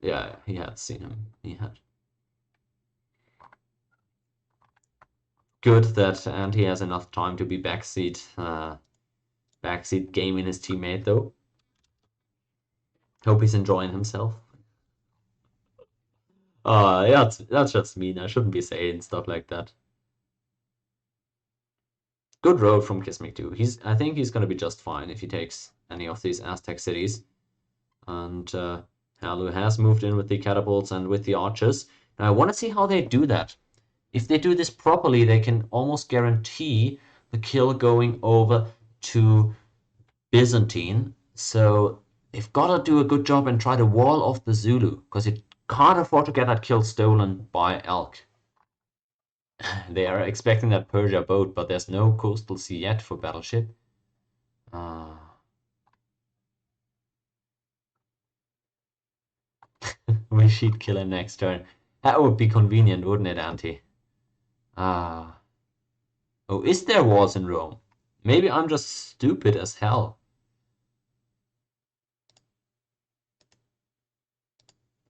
A: yeah, he had seen him. He had. Good that, and he has enough time to be backseat gaming his teammate though. Hope he's enjoying himself. Yeah, that's just mean. I shouldn't be saying stuff like that. Good road from Kismic too. I think he's gonna be just fine if he takes any of these Aztec cities. And Halu has moved in with the catapults and with the archers. Now I want to see how they do that. If they do this properly, they can almost guarantee the kill going over to Byzantine. So they've got to do a good job and try to wall off the Zulu, because you can't afford to get that kill stolen by Elk. They are expecting that Persia boat, but there's no coastal sea yet for Battleship. Wish he'd kill him next turn. That would be convenient, wouldn't it, Anti? Ah. Oh, is there wars in Rome? Maybe I'm just stupid as hell.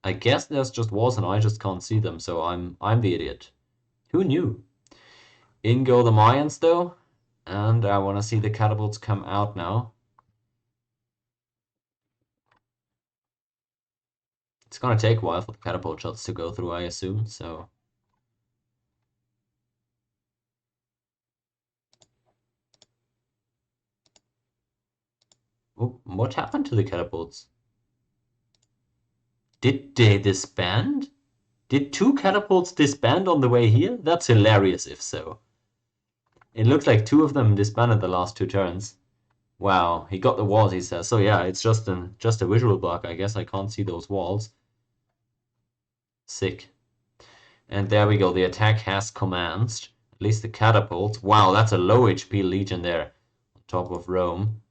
A: I guess there's just wars and I just can't see them, so I'm the idiot. Who knew? In go the Mayans though, and I want to see the catapults come out now. It's gonna take a while for the catapult shots to go through, I assume, so. Oh, what happened to the catapults? Did they disband? Did 2 catapults disband on the way here? That's hilarious if so. It looks like 2 of them disbanded the last 2 turns. Wow, he got the walls, he says. So yeah, it's just a visual bug. I guess I can't see those walls. Sick. And there we go. The attack has commenced. At least the catapult. Wow, that's a low HP legion there on top of Rome.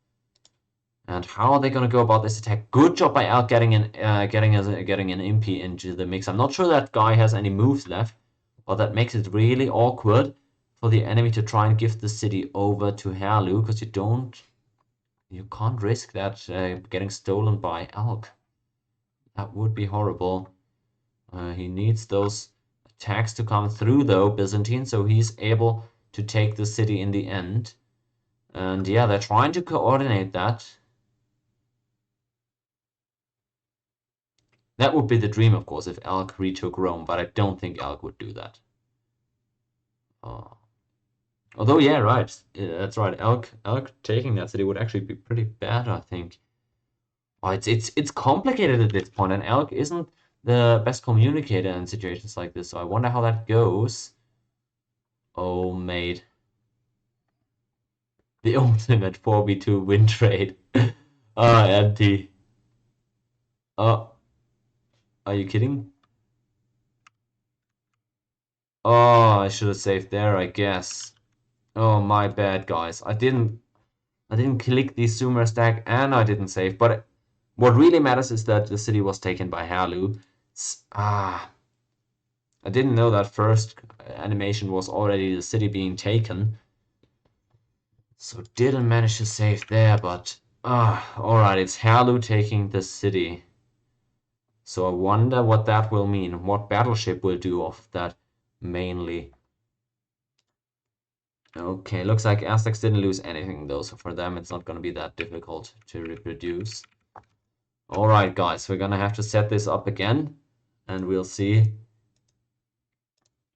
A: And how are they going to go about this attack? Good job by Al getting an Impy into the mix. I'm not sure that guy has any moves left, but that makes it really awkward for the enemy to try and give the city over to Halu, because you can't risk that getting stolen by Elk. That would be horrible. He needs those attacks to come through though, Byzantine, so he's able to take the city in the end. And yeah, they're trying to coordinate that. That would be the dream, of course, if Elk retook Rome, but I don't think Elk would do that. Although, yeah, right. That's right. Elk taking that city would actually be pretty bad, I think. Oh, it's complicated at this point, and Elk isn't the best communicator in situations like this, so I wonder how that goes. Oh, mate. The ultimate 4v2 win trade. Empty. Are you kidding? Oh, I should have saved there, I guess. Oh, my bad, guys. I didn't click the zoomer stack and I didn't save. But what really matters is that the city was taken by Halu. I didn't know that first animation was already the city being taken. So didn't manage to save there, but alright, it's Halu taking the city. So I wonder what that will mean, what Battleship will do of that mainly. Okay, looks like Aztecs didn't lose anything though, so for them it's not gonna be that difficult to reproduce. Alright guys, we're gonna have to set this up again, and we'll see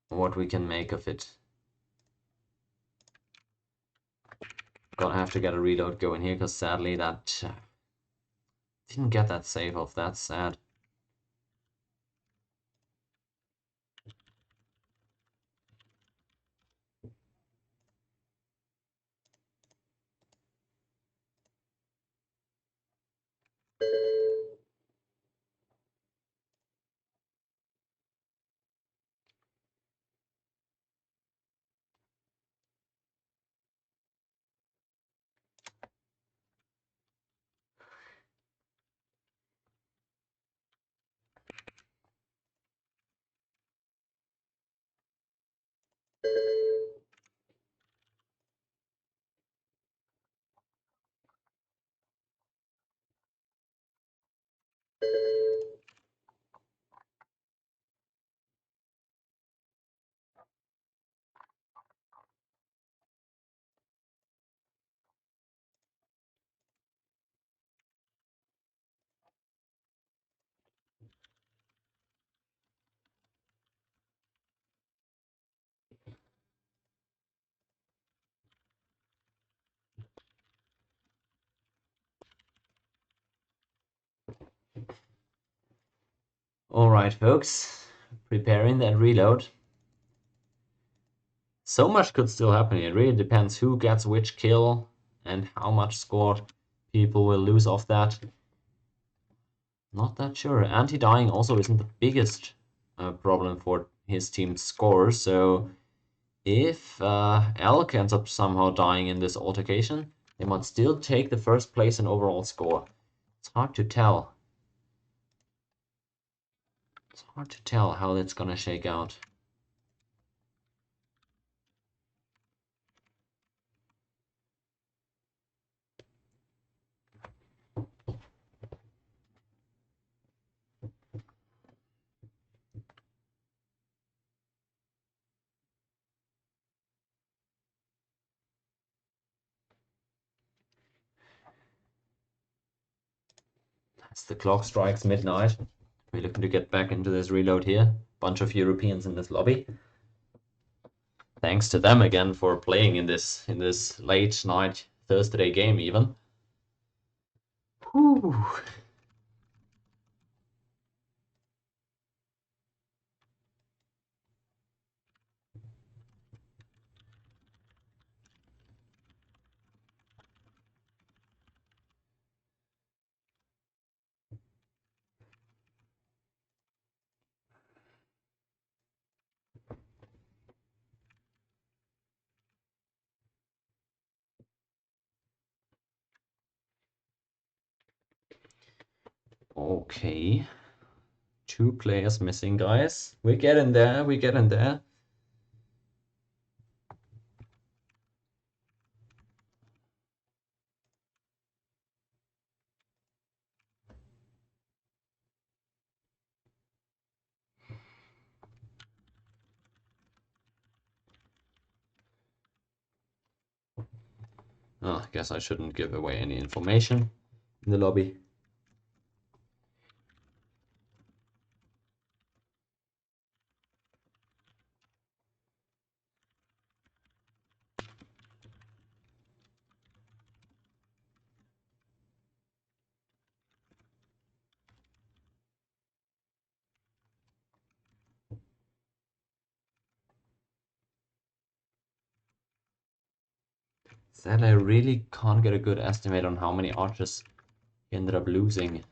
A: what we can make of it. Gonna have to get a reload going here, because sadly that didn't get that save off, that's sad. Alright folks, preparing that reload. So much could still happen. It really depends who gets which kill and how much score people will lose off that. Not that sure. Anti-dying also isn't the biggest problem for his team's score, so if Elk ends up somehow dying in this altercation, they might still take the first place in overall score. It's hard to tell. It's hard to tell how that's gonna shake out. As the clock strikes midnight, we're looking to get back into this reload here. Bunch of Europeans in this lobby. Thanks to them again for playing in this late night Thursday game even. Whew. Okay. 2 players missing, guys. We're getting there, we're getting there. Oh, I guess I shouldn't give away any information in the lobby. Sad I really can't get a good estimate on how many archers he ended up losing.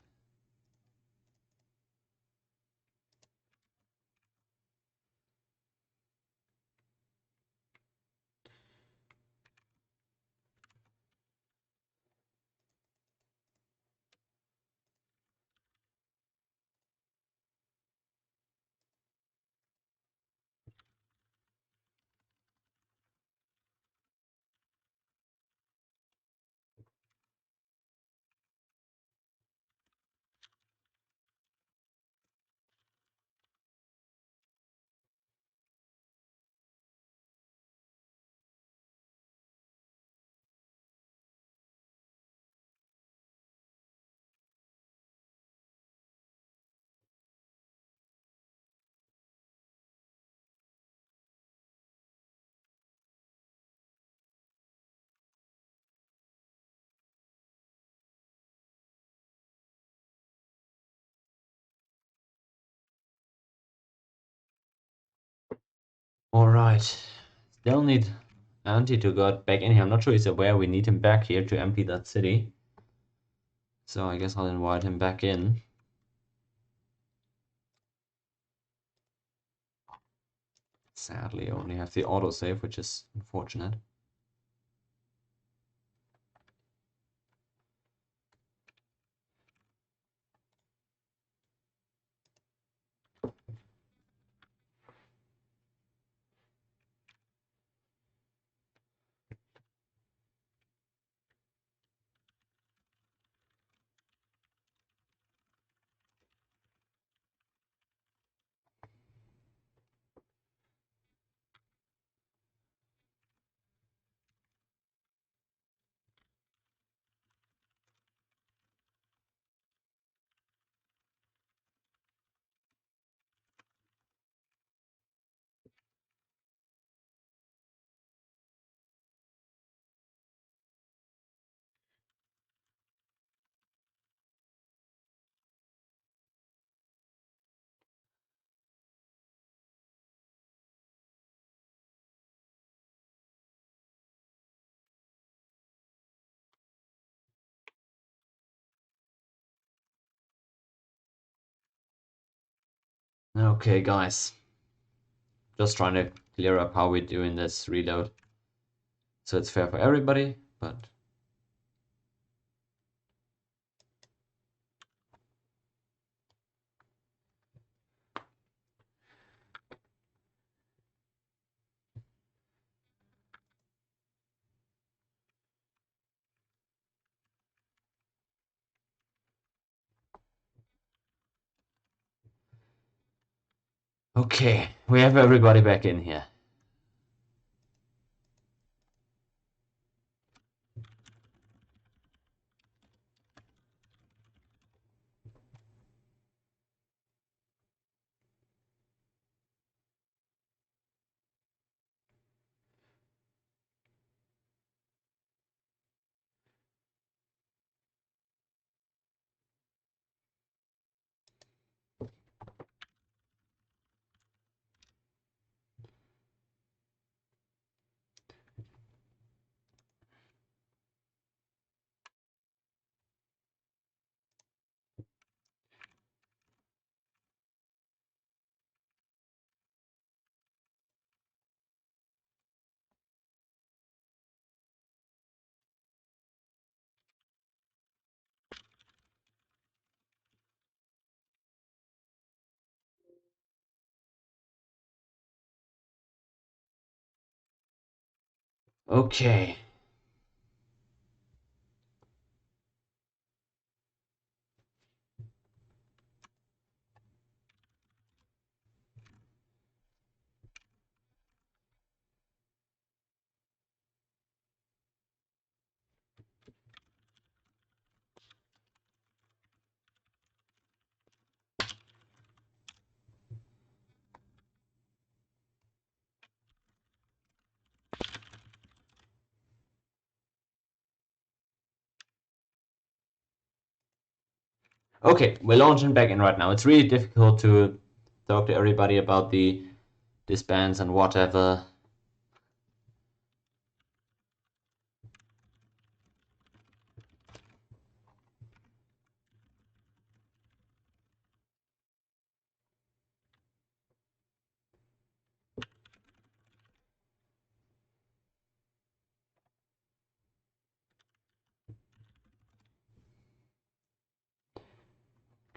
A: Alright. Still need Anti to get back in here. I'm not sure he's aware we need him back here to empty that city. So I guess I'll invite him back in. Sadly, I only have the autosave, which is unfortunate. Okay, guys. Just trying to clear up how we're doing this reload. So it's fair for everybody, but... Okay, we have everybody back in here. Okay. Okay, we're launching back in right now. It's really difficult to talk to everybody about the disbands and whatever.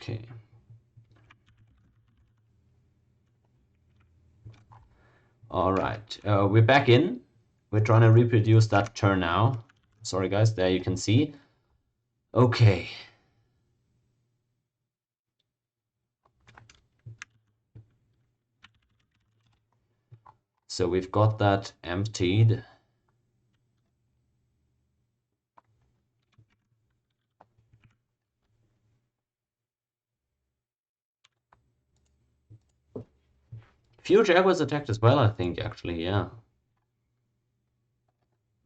A: Okay. All right, we're back in. We're trying to reproduce that turn now. Sorry, guys, there you can see. Okay. So we've got that emptied. Few Jaguars attacked as well, I think, actually, yeah.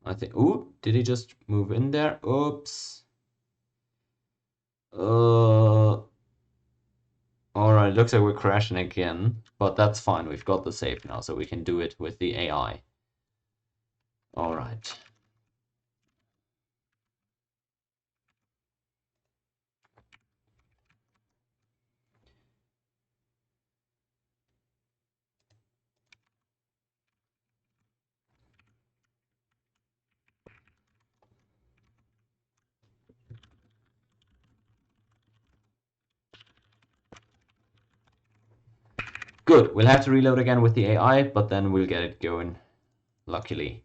A: I think... Ooh, did he just move in there? Oops. Alright, looks like we're crashing again, but that's fine. We've got the save now, so we can do it with the AI. Alright. Good. We'll have to reload again with the AI, but then we'll get it going, luckily.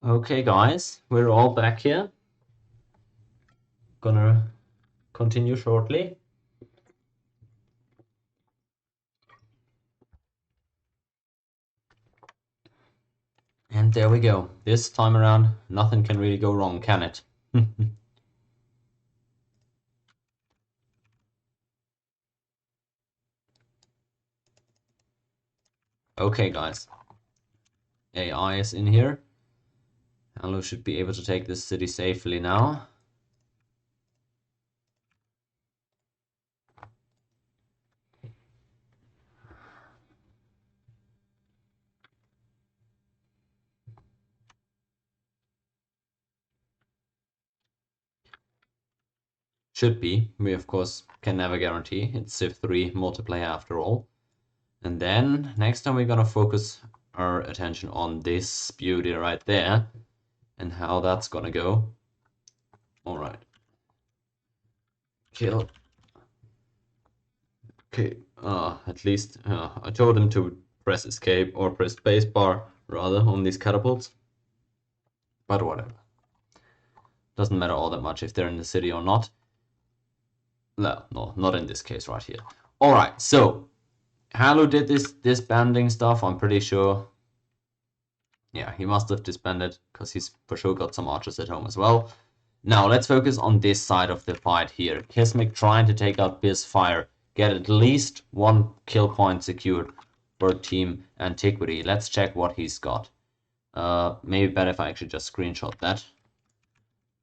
A: Okay, guys, we're all back here. Gonna continue shortly. And there we go. This time around, nothing can really go wrong, can it? Okay, guys. AI is in here. Halu should be able to take this city safely now. Should be. We, of course, can never guarantee. It's CIV3 multiplayer after all. And then, next time we're gonna focus our attention on this beauty right there and how that's gonna go. Alright. Kill. Okay, at least I told him to press escape or press spacebar rather on these catapults. But whatever. Doesn't matter all that much if they're in the city or not. No, not in this case right here. Alright, so Halu did this banding stuff, I'm pretty sure. Yeah, he must have disbanded because he's for sure got some archers at home as well. Now let's focus on this side of the fight here. Kismic trying to take out ByzFire, get at least one kill point secured for Team Antiquity. Let's check what he's got. Maybe better if I actually just screenshot that.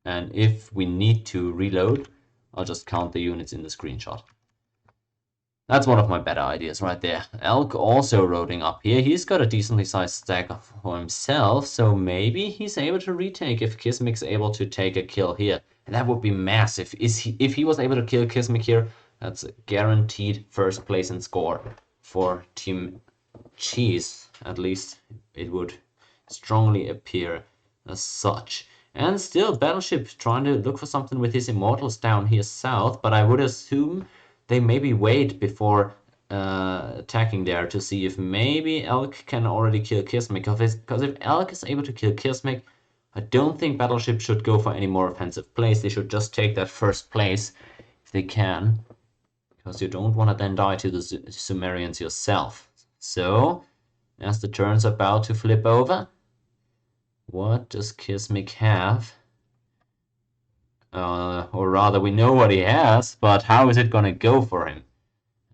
A: And if we need to reload, I'll just count the units in the screenshot. That's one of my better ideas right there. Elk also roading up here. He's got a decently sized stack for himself, so maybe he's able to retake if Kismic's able to take a kill here. And that would be massive. If he was able to kill Kismic here, that's a guaranteed first place in score for Team Cheeze. At least it would strongly appear as such. And still, Battleship trying to look for something with his Immortals down here south, but I would assume they maybe wait before attacking there to see if maybe Elk can already kill Kismic. Because if Elk is able to kill Kismic, I don't think Battleship should go for any more offensive plays. They should just take that first place if they can. Because you don't want to then die to the Sumerians yourself. So, as the turn's about to flip over, what does Kismic have? Or rather, we know what he has, but how is it gonna go for him?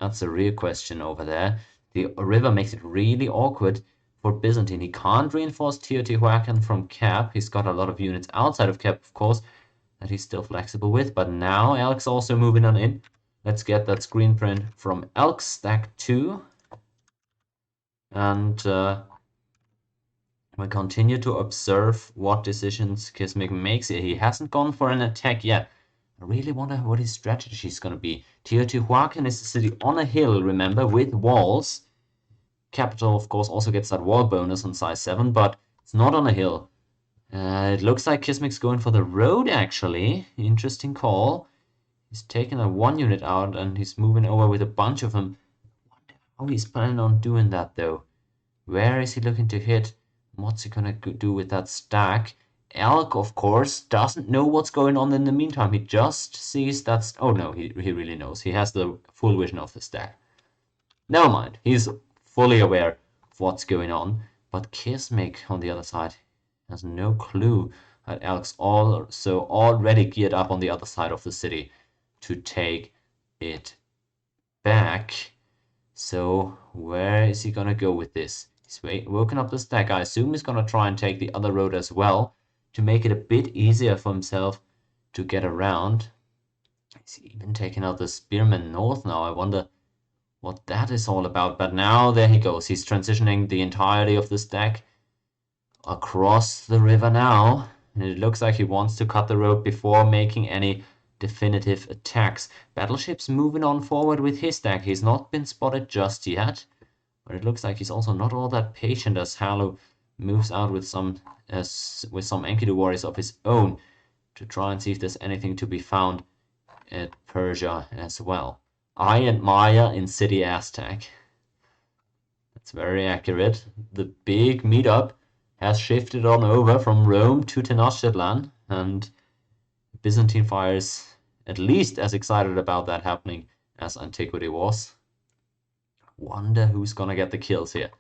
A: That's a real question over there. The river makes it really awkward for Byzantine. He can't reinforce Teotihuacan from Cap. He's got a lot of units outside of Cap, of course, that he's still flexible with. But now Elk's also moving on in. Let's get that screen print from Elk stack 2. And we continue to observe what decisions Kismic makes here. He hasn't gone for an attack yet. I really wonder what his strategy is going to be. Teotihuacan is a city on a hill, remember, with walls. Capital, of course, also gets that wall bonus on size 7, but it's not on a hill. It looks like Kismic's going for the road, actually. Interesting call. He's taken a 1 unit out, and he's moving over with a bunch of them. I wonder how he's planning on doing that, though. Where is he looking to hit? What's he gonna do with that stack? Elk, of course, doesn't know what's going on in the meantime. He just sees that... Oh no, he really knows. He has the full vision of the stack. Never mind. He's fully aware of what's going on. But Kismic, on the other side, has no clue that Elk's also already geared up on the other side of the city to take it back. So where is he gonna go with this? He's woken up the stack. I assume he's gonna try and take the other road as well to make it a bit easier for himself to get around. He's even taking out the Spearman North now. I wonder what that is all about. But now there he goes. He's transitioning the entirety of the stack across the river now. And it looks like he wants to cut the road before making any definitive attacks. Battleship's moving on forward with his stack. He's not been spotted just yet. But it looks like he's also not all that patient as Halu moves out with some Enkidu warriors of his own to try and see if there's anything to be found at Persia as well. I admire in City Aztec. That's very accurate. The big meetup has shifted on over from Rome to Tenochtitlan, and Byzantine Fire is at least as excited about that happening as Antiquity was. Wonder who's gonna get the kills here.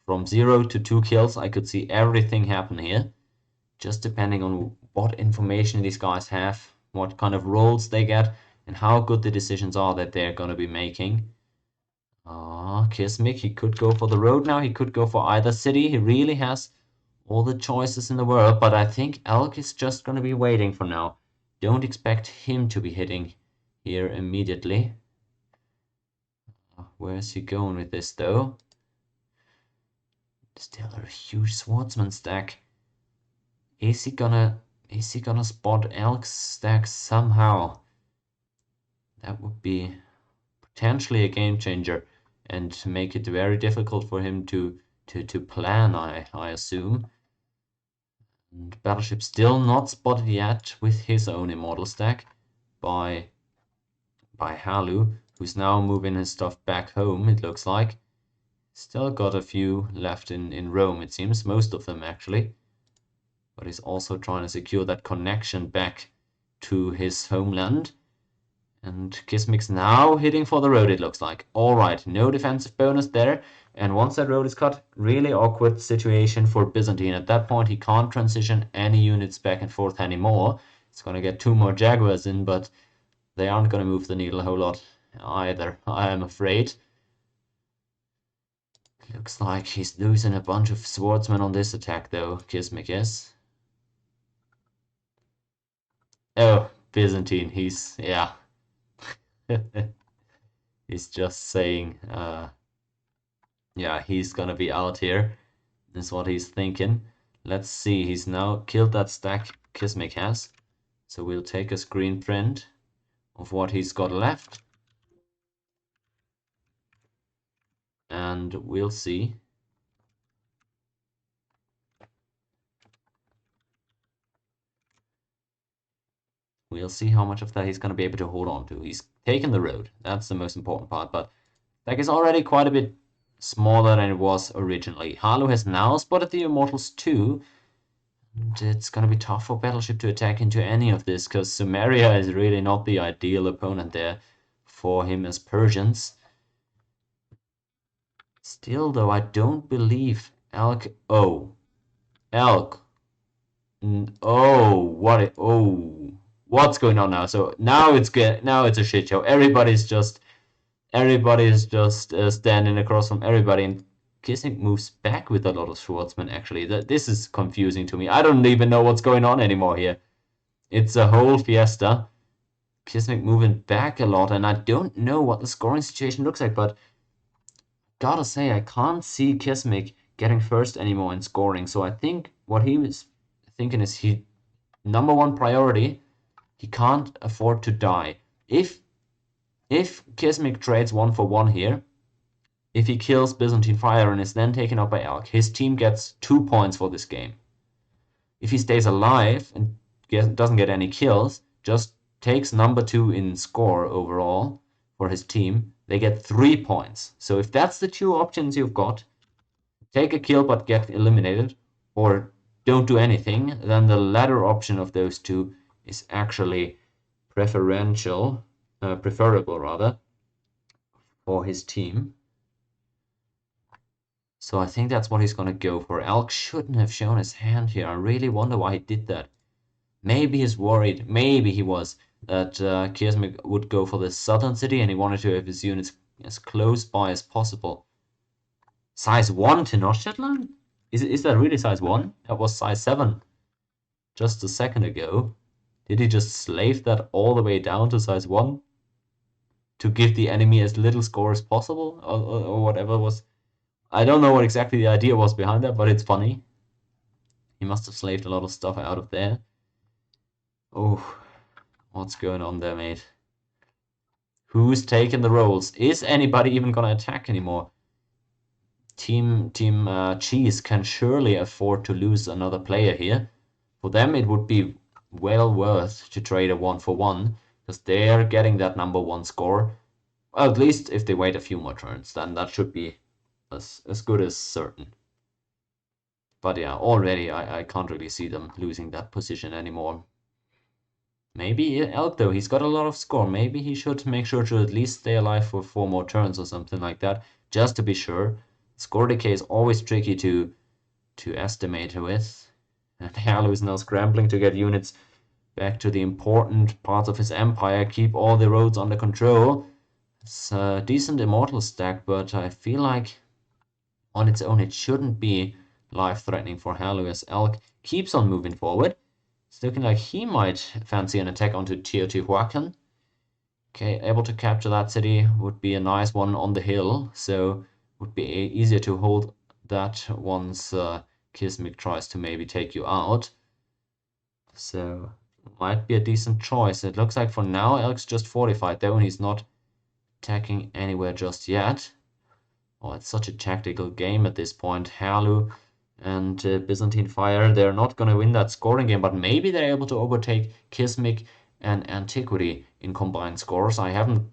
A: From 0 to 2 kills, I could see everything happen here. Just depending on what information these guys have, what kind of roles they get, and how good the decisions are that they're gonna be making. Kismic, he could go for the road now, he could go for either city, he really has all the choices in the world, but I think Elk is just gonna be waiting for now. Don't expect him to be hitting here immediately. Where's he going with this though? Still a huge swordsman stack. Is he gonna spot Elk's stack somehow? That would be potentially a game changer and make it very difficult for him to plan, I assume. And Battleship still not spotted yet with his own immortal stack by Halu, who's now moving his stuff back home, it looks like. Still got a few left in Rome, it seems, most of them actually. But he's also trying to secure that connection back to his homeland. And Kismic's now hitting for the road, it looks like. Alright, no defensive bonus there. And once that road is cut, really awkward situation for Byzantine. At that point, he can't transition any units back and forth anymore. It's going to get 2 more Jaguars in, but they aren't going to move the needle a whole lot either, I am afraid. Looks like he's losing a bunch of swordsmen on this attack, though, Kismic is. Oh, Byzantine, yeah. He's just saying, yeah, he's gonna be out here. Is what he's thinking. Let's see, he's now killed that stack Kismic has. So we'll take a screen print of what he's got left. And we'll see. We'll see how much of that he's going to be able to hold on to. He's taken the road. That's the most important part. But that is already quite a bit smaller than it was originally. Halu has now spotted the Immortals too. And it's going to be tough for Battleship to attack into any of this, because Sumeria is really not the ideal opponent there for him as Persians. Still, though, I don't believe Elk... Oh. Elk. Oh. What's going on now? So now it's good. Now it's a shit show. Everybody's just standing across from everybody, and Kismic moves back with a lot of swordsmen. Actually, this is confusing to me. I don't even know what's going on anymore here. It's a whole fiesta. Kismic moving back a lot, and I don't know what the scoring situation looks like, but gotta say I can't see Kismic getting first anymore in scoring. So I think what he was thinking is number one priority. He can't afford to die. If Kismic trades 1 for 1 here, if he kills Byzantine Fire and is then taken out by Elk, his team gets 2 points for this game. If he stays alive and doesn't get any kills, just takes number 2 in score overall for his team, they get 3 points. So if that's the 2 options you've got, take a kill but get eliminated, or don't do anything, then the latter option of those 2 is actually preferable rather, for his team. So I think that's what he's gonna go for. Elk shouldn't have shown his hand here. I really wonder why he did that. Maybe he's worried, maybe he was, that Kismic would go for the southern city and he wanted to have his units as close by as possible. Size 1 Tenochtitlan? Is that really size 1? That was size 7 just a second ago. Did he just slave that all the way down to size 1? To give the enemy as little score as possible? Or whatever was... I don't know what exactly the idea was behind that, but it's funny. He must have slaved a lot of stuff out of there. Oh, what's going on there, mate? Who's taking the roles? Is anybody even gonna attack anymore? Team Cheeze can surely afford to lose another player here. For them, it would be well worth to trade a 1 for 1, because they're getting that number 1 score. Well, at least if they wait a few more turns, then that should be as good as certain. But yeah, already I can't really see them losing that position anymore. Maybe Elk, though, he's got a lot of score. Maybe he should make sure to at least stay alive for 4 more turns or something like that, just to be sure. Score decay is always tricky to estimate with. And Halu is now scrambling to get units back to the important parts of his empire, keep all the roads under control. It's a decent immortal stack, but I feel like on its own it shouldn't be life-threatening for Halu as Elk keeps on moving forward. It's looking like he might fancy an attack onto Teotihuacan. Okay, able to capture that city would be a nice one on the hill, so would be easier to hold that once Kismic tries to maybe take you out. So might be a decent choice. It looks like for now Elk's just fortified though, and he's not attacking anywhere just yet. Oh, it's such a tactical game at this point. Halu and Byzantine Fire, they're not going to win that scoring game, but maybe they're able to overtake Kismic and Antiquity in combined scores. I haven't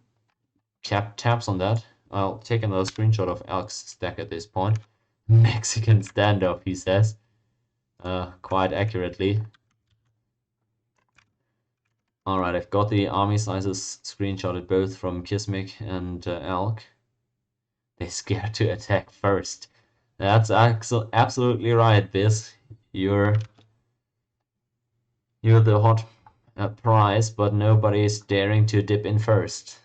A: kept tabs on that. I'll take another screenshot of Elk's stack at this point. Mexican standoff, he says. Quite accurately. Alright, I've got the army sizes screenshotted both from Kismic and Elk. They're scared to attack first. That's absolutely right, Biz. You're the hot prize, but nobody is daring to dip in first.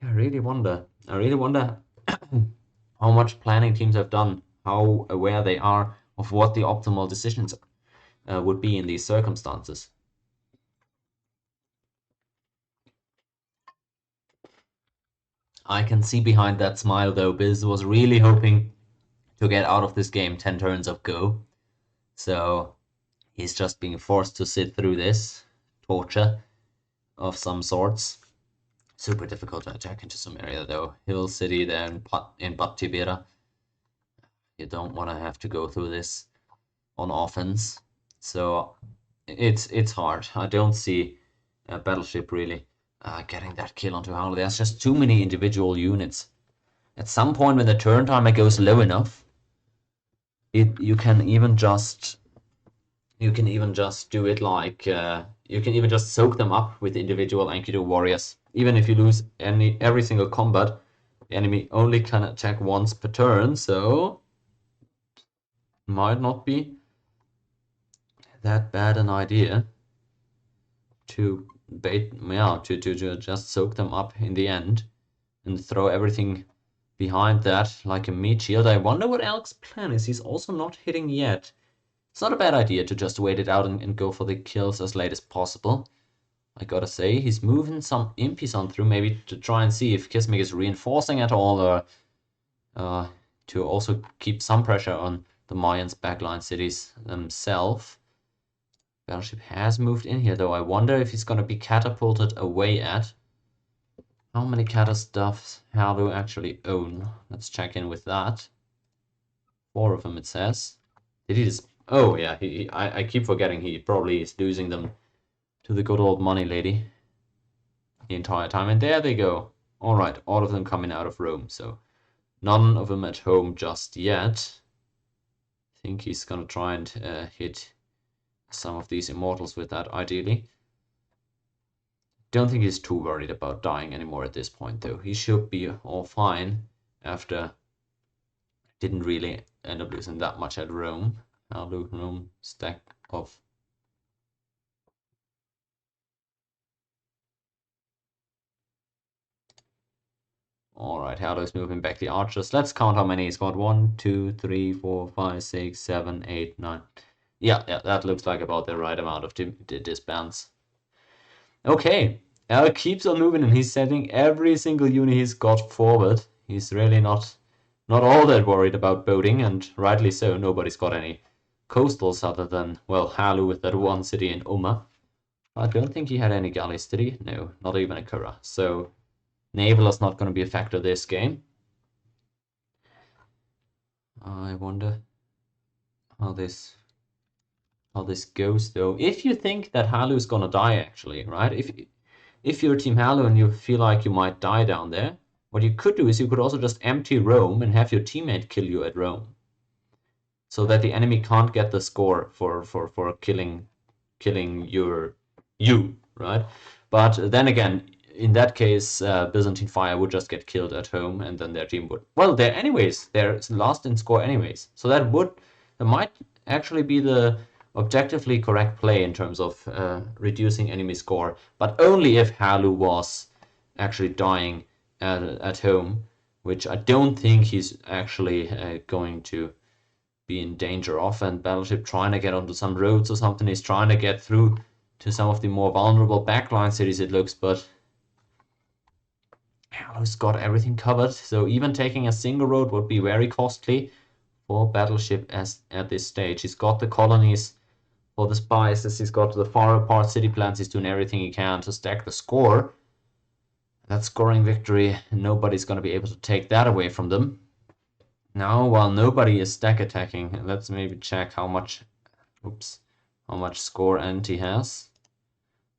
A: I really wonder how much planning teams have done, how aware they are of what the optimal decisions would be in these circumstances. I can see behind that smile though, Biz was really hoping to get out of this game 10 turns of go. So he's just being forced to sit through this torture of some sorts. Super difficult to attack into some area though. Hill City there in Batibira. You don't want to have to go through this on offense. So it's hard. I don't see a Battleship really getting that kill onto Halu. There's just too many individual units. At some point when the turn timer goes low enough, you can even just do it like you can even just soak them up with individual Enkidu warriors. Even if you lose every single combat, the enemy only can attack once per turn, so might not be that bad an idea to just soak them up in the end and throw everything behind that like a meat shield. I wonder what Elk's plan is. He's also not hitting yet. It's not a bad idea to just wait it out and go for the kills as late as possible. I gotta say, he's moving some impies on through, maybe to try and see if Kismic is reinforcing at all, or to also keep some pressure on the Mayans' backline cities themselves. Battleship has moved in here, though. I wonder if he's gonna be catapulted away at. How many cata stuffs Halu actually own? Let's check in with that. 4 of them, it says. Did he just... Oh, yeah, I keep forgetting he probably is losing them to the good old money lady the entire time. And there they go. Alright, all of them coming out of Rome, so none of them at home just yet. I think he's gonna try and hit some of these immortals with that, ideally. Don't think he's too worried about dying anymore at this point, though. He should be all fine after didn't really end up losing that much at Rome. Halu, Rome, stack of... Alright, Halu's moving back the archers. Let's count how many he's got. 1, 2, 3, 4, 5, 6, 7, 8, 9. Yeah, that looks like about the right amount of disbands. Okay, Elk keeps on moving and he's sending every single unit he's got forward. He's really not all that worried about boating, and rightly so. Nobody's got any coastals other than, well, Halu with that one city in Umma. I don't think he had any galleys, did he? No, not even a Kura. So naval is not going to be a factor this game. I wonder how this goes, though. If you think that Halu's gonna die, actually, right? If you're Team Halu and you feel like you might die down there, What you could do is you could also just empty Rome and have your teammate kill you at Rome, so that the enemy can't get the score for killing you, right? But then again, in that case, Byzantine Fire would just get killed at home, and then their team would. Well, they're last in score anyways. So that might actually be the objectively correct play in terms of reducing enemy score, but only if Halu was actually dying at home, which I don't think he's actually going to be in danger of. And Battleship trying to get onto some roads or something. He's trying to get through to some of the more vulnerable backline cities, it looks, but Halu's got everything covered. So even taking a single road would be very costly for Battleship at this stage. He's got the colonies for the spices. He's got the far apart city plans. He's doing everything he can to stack the score. That scoring victory, nobody's going to be able to take that away from them. Now, while nobody is stack attacking, let's maybe check how much score Anti has.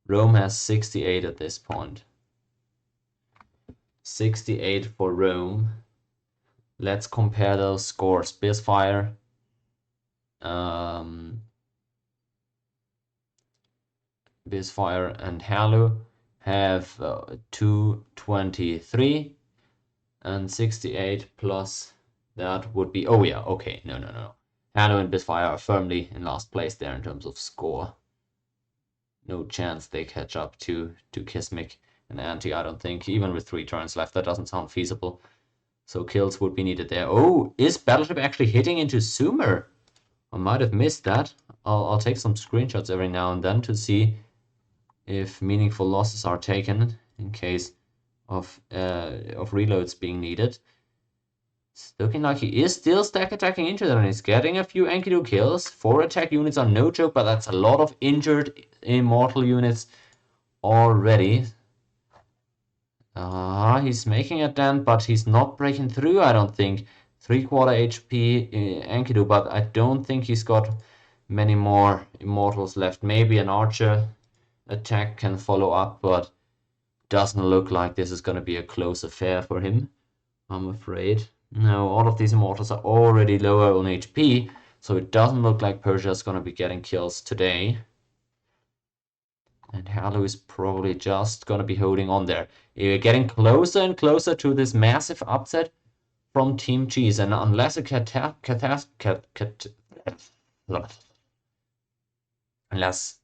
A: Rome has 68 at this point. 68 for Rome. Let's compare those scores. ByzFire, ByzFire and Halu have 223, and 68 plus that would be, oh yeah, okay, no. Halu and ByzFire are firmly in last place there in terms of score. No chance they catch up to Kismic and Anti, I don't think. Even with 3 turns left, that doesn't sound feasible. So kills would be needed there. Oh, is Battleship actually hitting into Sumer? I might have missed that. I'll take some screenshots every now and then to see if meaningful losses are taken in case of reloads being needed. It's looking like he is still stack attacking into that, and he's getting a few Enkidu kills. 4 attack units are no joke, but that's a lot of injured immortal units already. He's making a dent, but he's not breaking through, I don't think. 3/4 HP Enkidu, but I don't think he's got many more immortals left. Maybe an archer attack can follow up, but doesn't look like this is going to be a close affair for him, I'm afraid. No, all of these immortals are already lower on HP, so it doesn't look like Persia is going to be getting kills today. And Halu is probably just going to be holding on there. We're getting closer and closer to this massive upset from Team Cheeze, and unless unless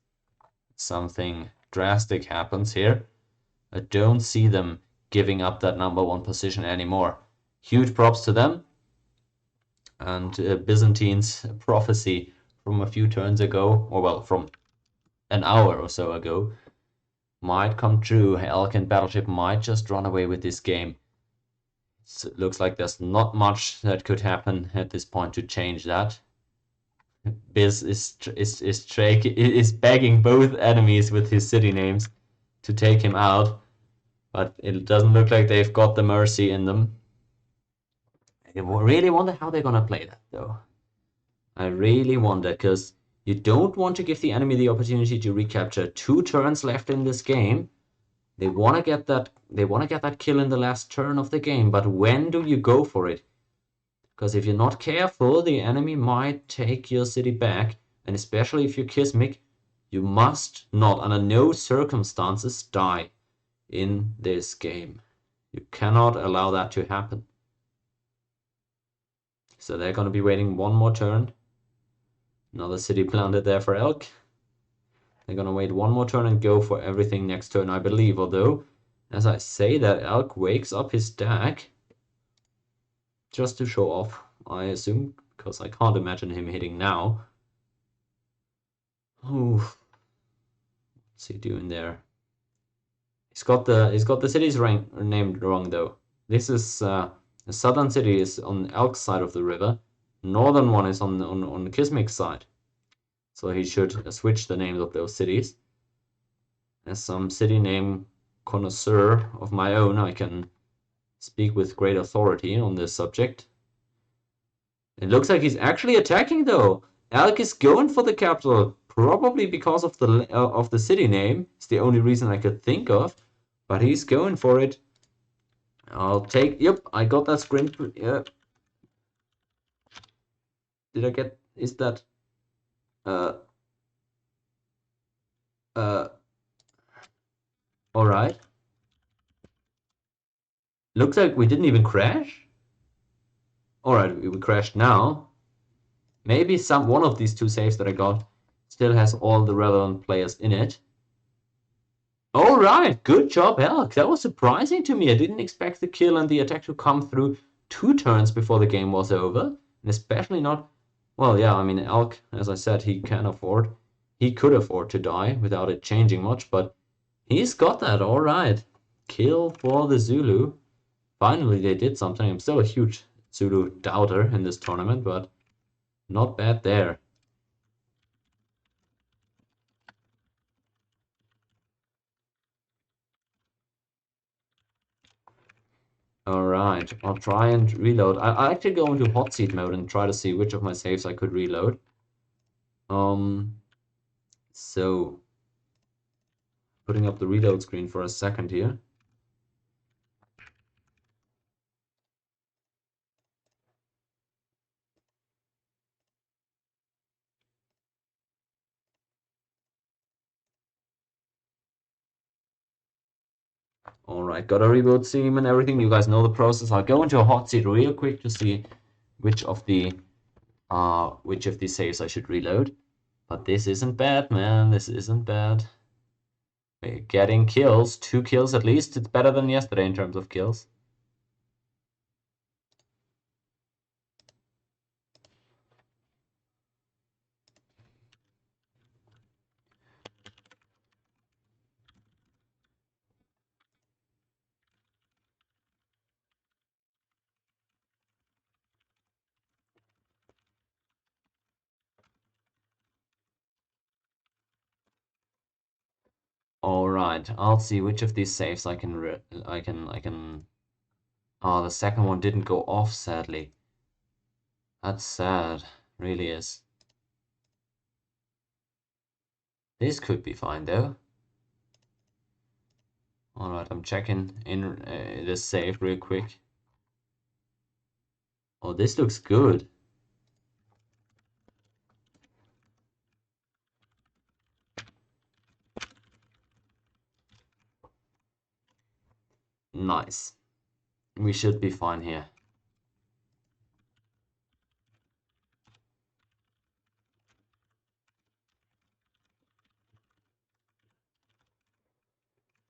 A: something drastic happens here, I don't see them giving up that #1 position anymore. Huge props to them. And Byzantine's prophecy from a few turns ago, or well, from an hour or so ago, might come true. Elk and Battleship might just run away with this game. It looks like there's not much that could happen at this point to change that. Biz is begging both enemies with his city names to take him out, but it doesn't look like they've got the mercy in them. I really wonder how they're gonna play that, though. I really wonder, because you don't want to give the enemy the opportunity to recapture. 2 turns left in this game. They want to get that. They want to get that kill in the last turn of the game. But when do you go for it? Because if you're not careful, the enemy might take your city back, and especially if you're Kismic, you must not, under no circumstances, die in this game. You cannot allow that to happen. So they're going to be waiting 1 more turn. Another city planted there for Elk. They're going to wait 1 more turn and go for everything next turn, I believe. Although, as I say that, Elk wakes up his stack just to show off, I assume, because I can't imagine him hitting now. Oh, what's he doing there? He's got the cities named wrong, though. This is the southern city is on Elk's side of the river. Northern one is on the Kismic side. So he should switch the names of those cities. As some city name connoisseur of my own, I can speak with great authority on this subject. It looks like he's actually attacking, though. Elk is going for the capital, probably because of the city name. It's the only reason I could think of, but he's going for it. I'll take. Yep, I got that sprint. Yeah. Did I get? Is that? Uh. Uh. All right. Looks like we didn't even crash. All right, we crashed now. Maybe one of these two saves that I got still has all the relevant players in it. All right, good job, Elk. That was surprising to me. I didn't expect the kill and the attack to come through 2 turns before the game was over, and especially not. Well, yeah, I mean, Elk, as I said, he could afford to die without it changing much, but he's got that. All right, kill for the Zulu. Finally, they did something. I'm still a huge Zulu doubter in this tournament, but not bad there. All right, I'll try and reload. I actually go into hot seat mode and try to see which of my saves I could reload. So putting up the reload screen for a second here. All right, got a reboot seam and everything. You guys know the process. I'll go into a hot seat real quick to see which of these saves I should reload. But this isn't bad, man. This isn't bad. We're getting kills, 2 kills at least. It's better than yesterday in terms of kills. All right, I'll see which of these saves I can. Oh, the second one didn't go off, sadly. That's sad, really is. This could be fine though. All right, I'm checking in this save real quick. Oh, this looks good. Nice. We should be fine here.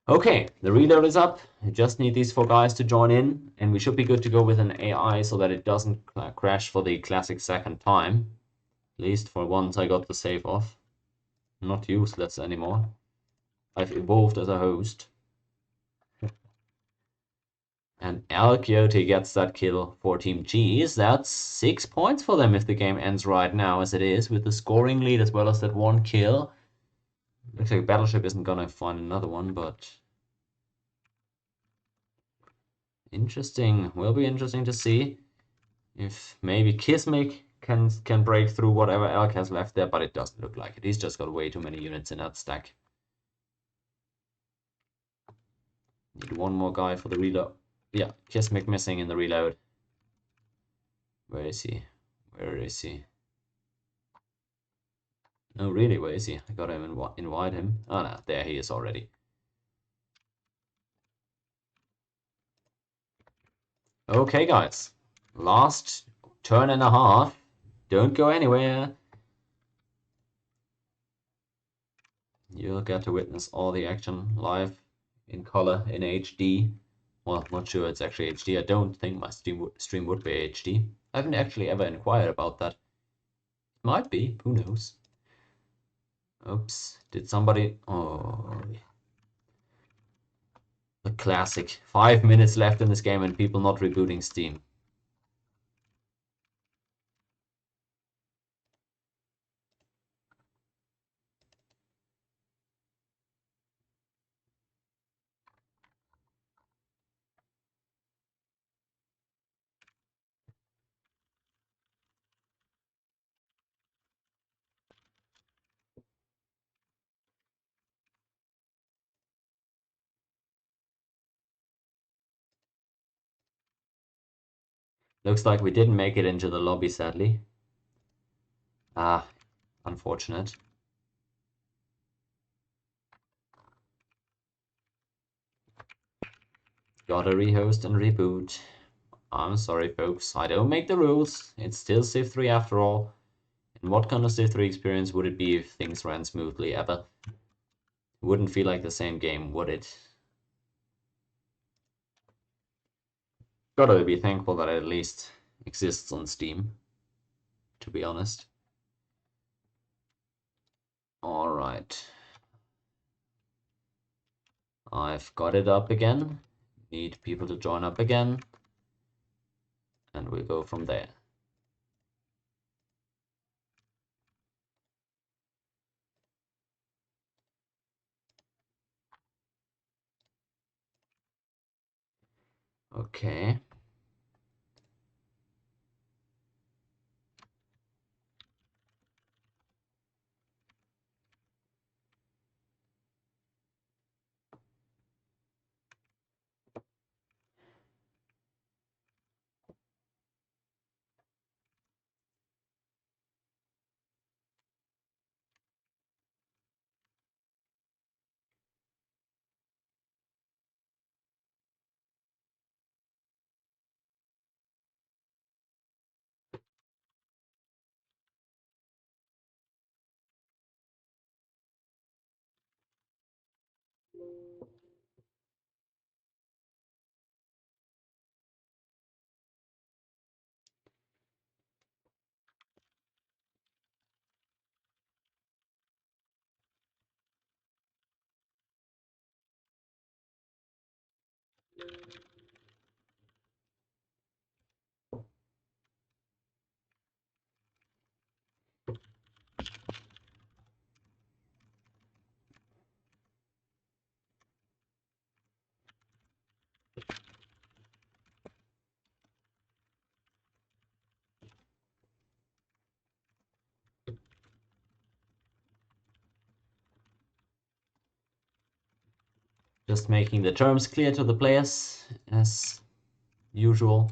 A: Okay, the reload is up. I just need these 4 guys to join in, and we should be good to go with an AI so that it doesn't crash for the classic second time. At least for once I got the save off. Not useless anymore. I've evolved as a host. And Elquijote gets that kill for Team Cheeze. That's 6 points for them if the game ends right now, as it is, with the scoring lead as well as that 1 kill. Looks like Battleship isn't gonna find another one, but interesting. Will be interesting to see if maybe Kismic can break through whatever Elk has left there, but it doesn't look like it. He's just got way too many units in that stack. Need one more guy for the reload. Yeah, Kismic missing in the reload. Where is he? Where is he? No, really, where is he? I gotta invite him. Oh no, there he is already. Okay, guys. Last turn and a half. Don't go anywhere. You'll get to witness all the action live in color in HD. Well, not sure it's actually HD. I don't think my stream would be HD. I haven't actually ever inquired about that. Might be. Who knows? Oops. Did somebody... Oh... The classic. 5 minutes left in this game and people not rebooting Steam. Looks like we didn't make it into the lobby, sadly. Ah, unfortunate. Gotta rehost and reboot. I'm sorry, folks. I don't make the rules. It's still CIV3 after all. And what kind of CIV3 experience would it be if things ran smoothly ever? Wouldn't feel like the same game, would it? Gotta be thankful that it at least exists on Steam, to be honest. Alright. I've got it up again. Need people to join up again. And we'll go from there. Okay. Just making the terms clear to the players, as usual.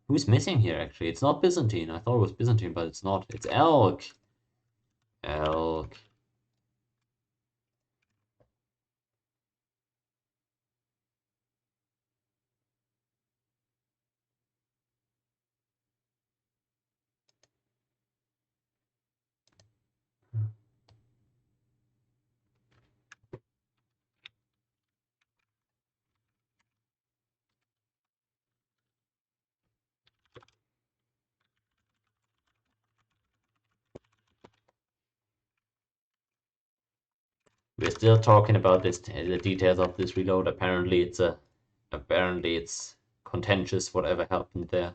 A: Who's missing here, actually? It's not Byzantine. I thought it was Byzantine, but it's not. It's Elk. Elk. We're still talking about this, the details of this reload. Apparently it's contentious, whatever happened there.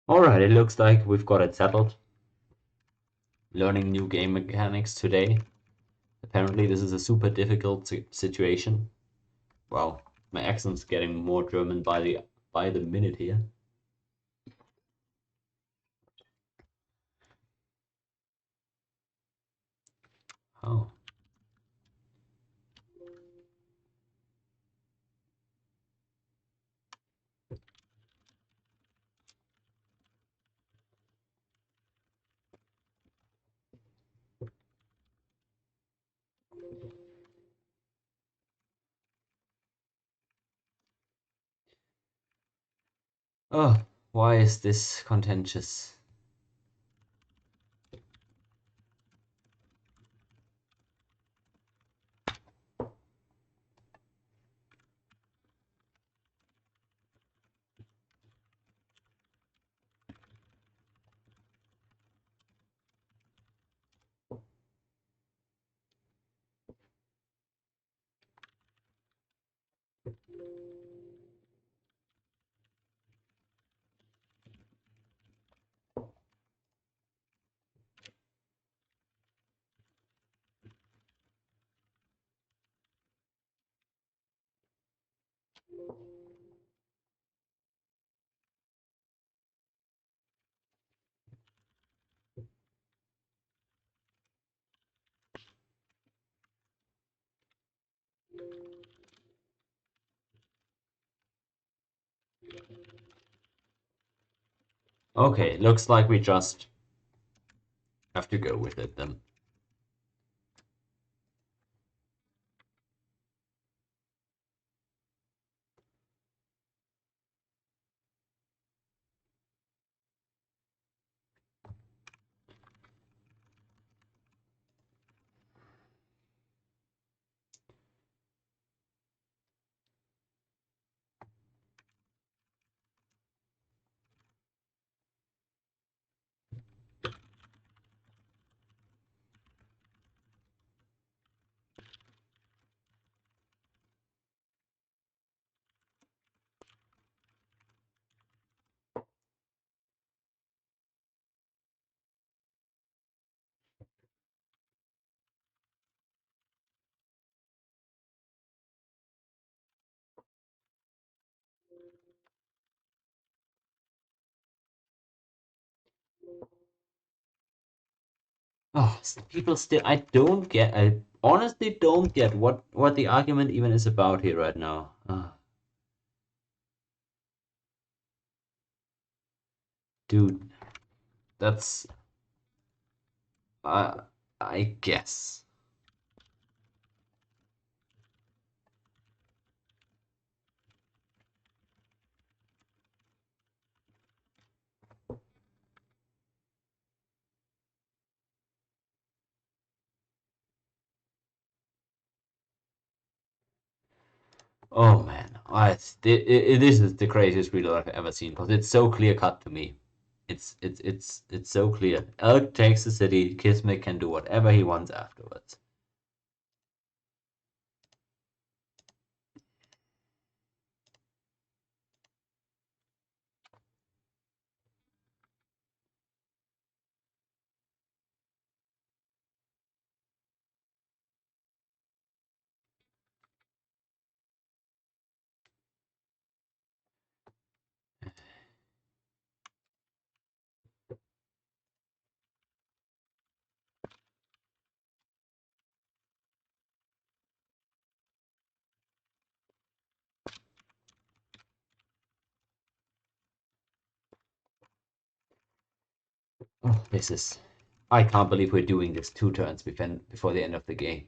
A: Alright, it looks like we've got it settled. Learning new game mechanics today. Apparently this is a super difficult situation. Wow, my accent's getting more German by the minute here. Oh. Oh, why is this contentious? Okay, looks like we just have to go with it then. Oh, people still, I honestly don't get what the argument even is about here right now. Dude, that's, uh, I guess. Oh man, this is the craziest reload I've ever seen because it's so clear cut to me. It's so clear. Elk takes the city. Kismic can do whatever he wants afterwards. Oh, this is. I can't believe we're doing this 2 turns before the end of the game.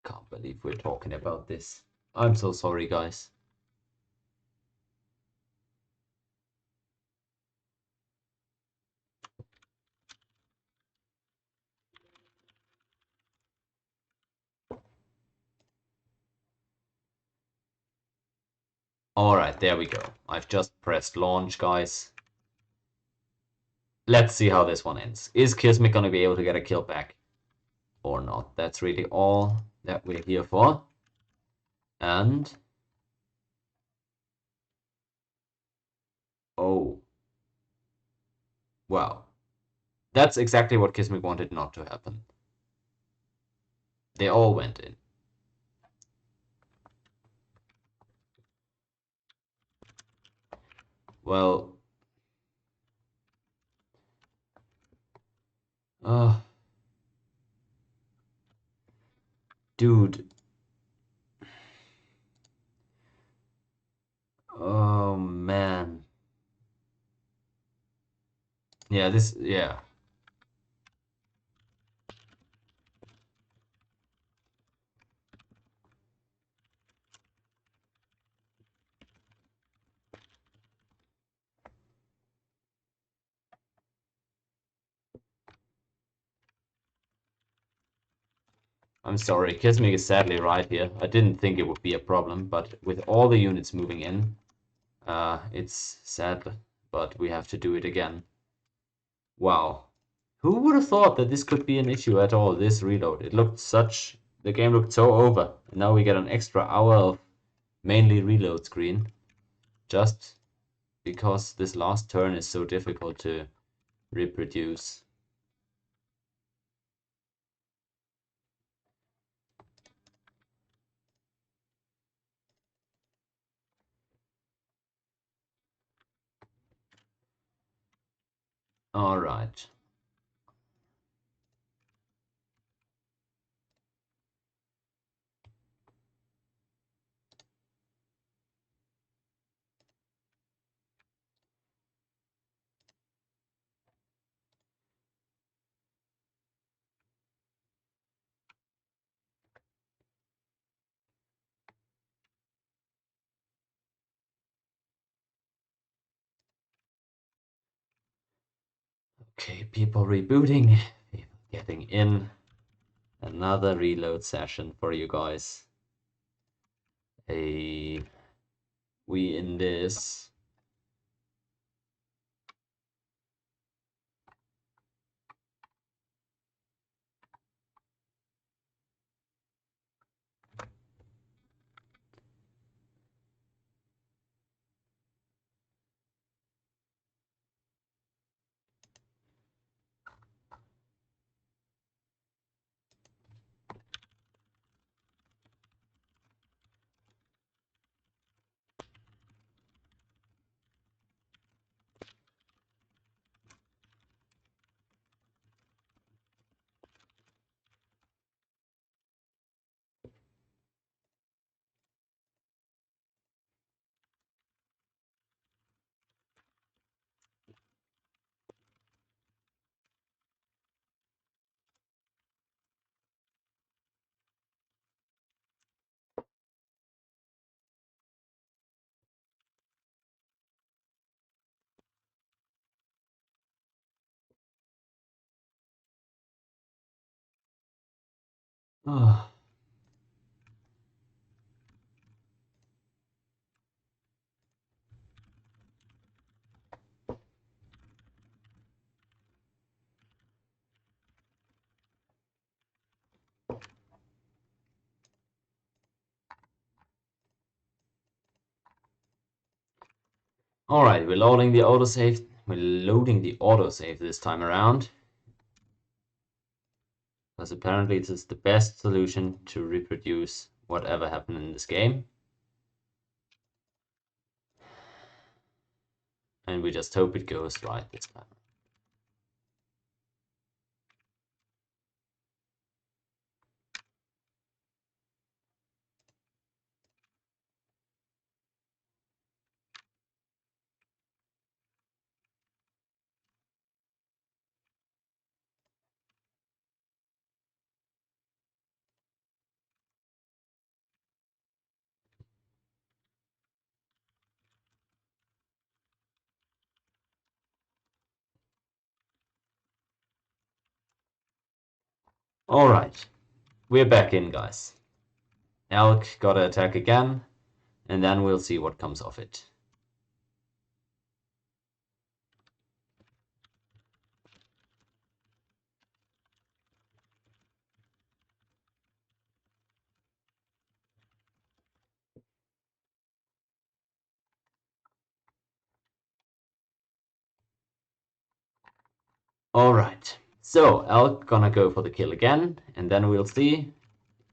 A: Can't believe we're talking about this. I'm so sorry, guys. Alright, there we go. I've just pressed launch, guys. Let's see how this one ends. Is Kismic gonna be able to get a kill back? or not. That's really all that we're here for. And oh, wow. That's exactly what Kismic wanted not to happen. They all went in. Well, dude. Oh man. Yeah, yeah. I'm sorry, Kismic is sadly right here. I didn't think it would be a problem, but with all the units moving in, it's sad, but we have to do it again. Wow. Who would have thought that this could be an issue at all, this reload? The game looked so over. And now we get an extra hour of mainly reload screen, just because this last turn is so difficult to reproduce. All right. Okay, people rebooting, people getting in. Another reload session for you guys. We in this. Oh. All right, we're loading the autosave. We're loading the autosave this time around. Because apparently this is the best solution to reproduce whatever happened in this game. And we just hope it goes right this time. All right, we're back in, guys. Elk gotta attack again, and then we'll see what comes of it. Alright, so Elk gonna go for the kill again, and then we'll see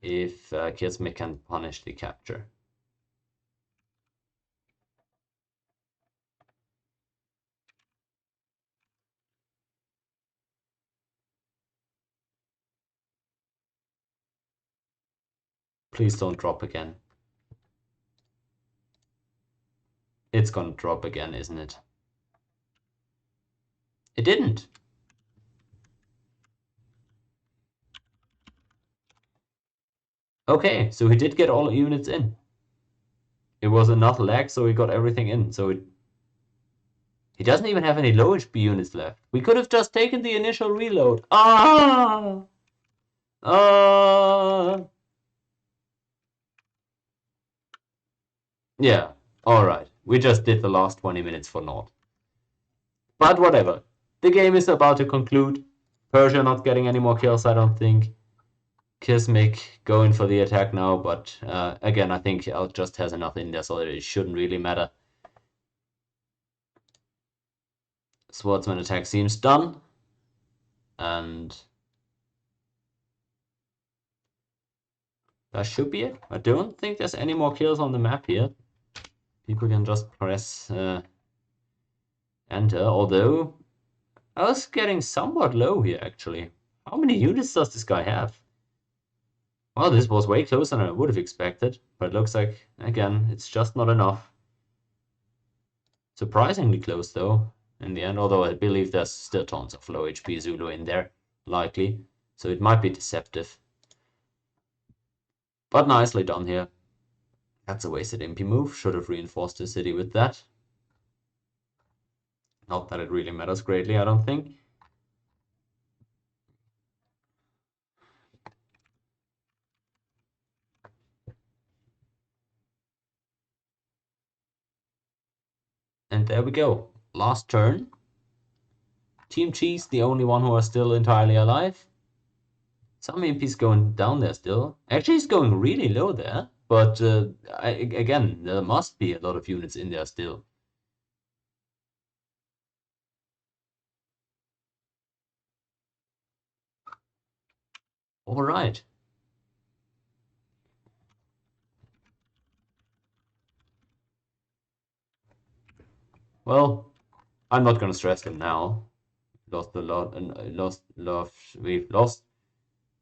A: if Kismic can punish the capture. Please don't drop again. It's gonna drop again, isn't it? It didn't. Okay, so he did get all units in. It was enough lag, so he got everything in. So he doesn't even have any low HP units left. We could have just taken the initial reload. Ah! Yeah, alright. We just did the last 20 minutes for naught. But whatever. The game is about to conclude. Persia not getting any more kills, I don't think. Kismic going for the attack now, but again, I think Elk just has enough in there, so it shouldn't really matter. Swordsman attack seems done. And that should be it. I don't think there's any more kills on the map here. People can just press enter, although I was getting somewhat low here, actually. How many units does this guy have? Well, this was way closer than I would have expected, but it looks like, again, it's just not enough. Surprisingly close, though, in the end, although I believe there's still tons of low HP Zulu in there, likely, so it might be deceptive. But nicely done here. That's a wasted MP move, should have reinforced the city with that. Not that it really matters greatly, I don't think. And there we go. Last turn. Team Cheeze, the only one who are still entirely alive. Some MPs going down there still. Actually, he's going really low there. But again, there must be a lot of units in there still. All right. Well, I'm not gonna stress them now. Lost a lot, and we've lost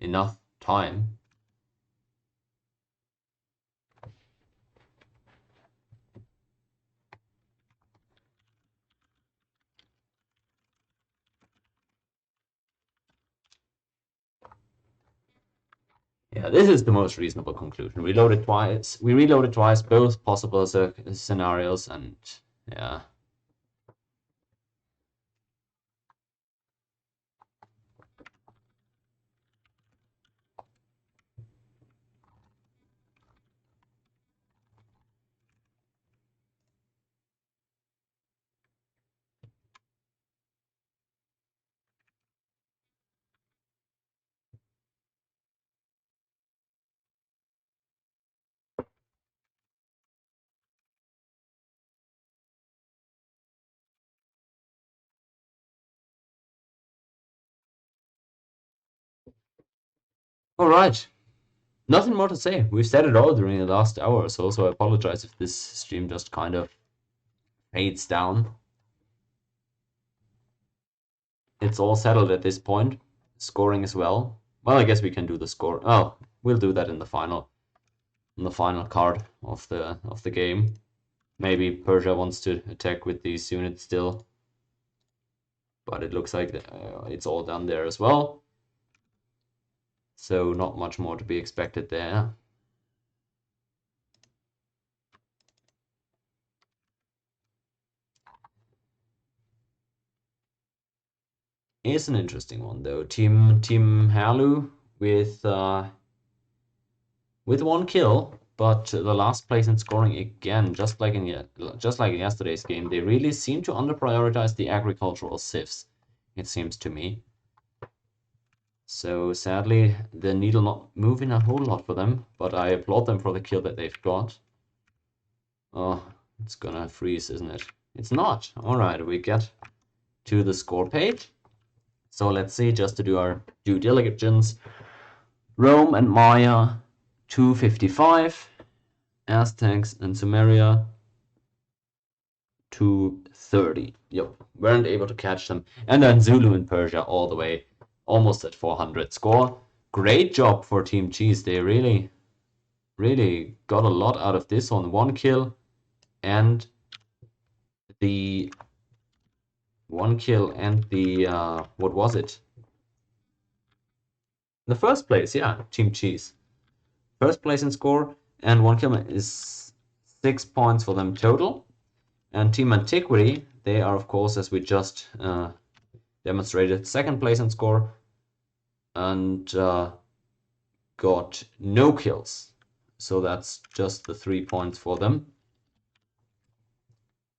A: enough time. Yeah, this is the most reasonable conclusion. We reloaded twice, both possible scenarios, and yeah. All right. Nothing more to say. We've said it all during the last hour or so, so I apologize if this stream just kind of fades down. It's all settled at this point. Scoring as well. Well, I guess we can do the score. Oh, we'll do that in the final card of the game. Maybe Persia wants to attack with these units still, but it looks like it's all done there as well. So not much more to be expected there. Is an interesting one though. Team Halu with one kill, but the last place in scoring again, just like in yesterday's game. They really seem to under-prioritize the agricultural civs, it seems to me. So sadly, the needle not moving a whole lot for them, but I applaud them for the kill that they've got. Oh, it's gonna freeze, isn't it? It's not. All right, we get to the score page. So let's see, just to do our due diligence. Rome and Maya, 255. Aztecs and Sumeria, 230. Yep, weren't able to catch them. And then Zulu and Persia all the way, almost at 400 score. Great job for Team Cheeze. They really got a lot out of this on 1 kill. And the 1 kill and the, what was it? The first place, yeah, Team Cheeze. First place in score, and 1 kill is 6 points for them total. And Team Antiquity, they are, of course, as we just demonstrated, second place in score and got no kills. So that's just the 3 points for them.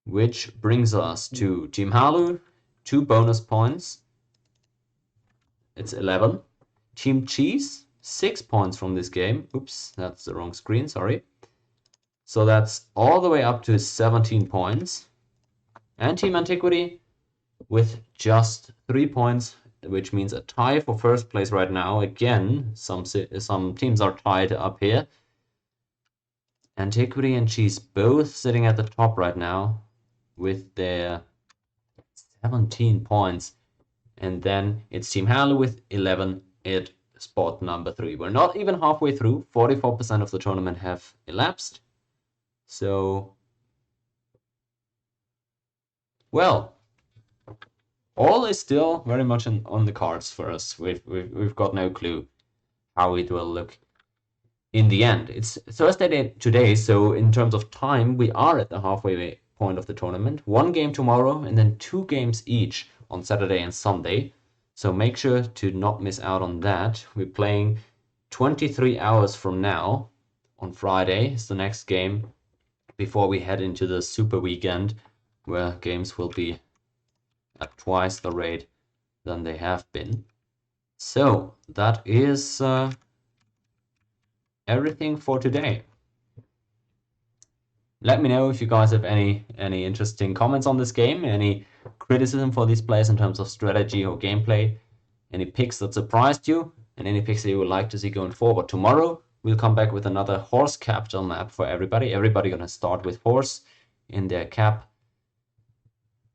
A: Which brings us to Team Halu, 2 bonus points. It's 11. Team Cheeze, 6 points from this game. Oops, that's the wrong screen, sorry. So that's all the way up to 17 points. And Team Antiquity with just 3 points, which means a tie for first place right now. Again, some teams are tied up here. Antiquity and Cheeze both sitting at the top right now with their 17 points. And then it's Team Halu with 11 at spot number 3. We're not even halfway through. 44% of the tournament have elapsed. So, well, all is still very much on the cards for us. We've got no clue how it will look in the end. It's Thursday today, so in terms of time, we are at the halfway point of the tournament. 1 game tomorrow, and then 2 games each on Saturday and Sunday. So make sure to not miss out on that. We're playing 23 hours from now. On Friday is the next game before we head into the Super Weekend, where games will be at twice the rate than they have been. So that is everything for today. Let me know if you guys have any interesting comments on this game, any criticism for these players in terms of strategy or gameplay, any picks that surprised you, and any picks that you would like to see going forward. Tomorrow we'll come back with another horse capital map for everybody. Everybody gonna start with horse in their cap,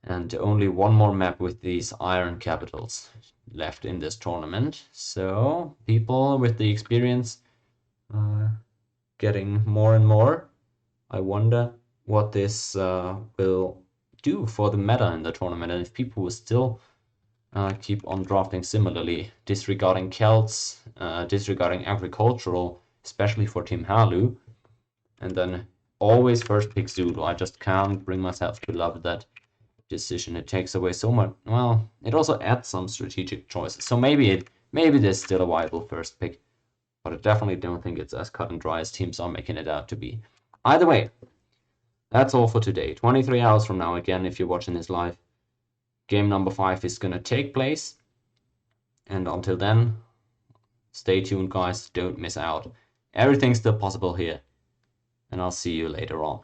A: and only 1 more map with these iron capitals left in this tournament. So people with the experience getting more and more. I wonder what this will do for the meta in the tournament, and if people will still keep on drafting similarly, disregarding Celts, disregarding agricultural, especially for Team Halu, and then always first pick Zulu. I just can't bring myself to love that decision. It takes away so much. Well, it also adds some strategic choices. So maybe there's still a viable first pick, but I definitely don't think it's as cut and dry as teams are making it out to be. Either way, that's all for today. 23 hours from now, again, if you're watching this live, game number 5 is going to take place. And until then, stay tuned, guys. Don't miss out. Everything's still possible here. And I'll see you later on.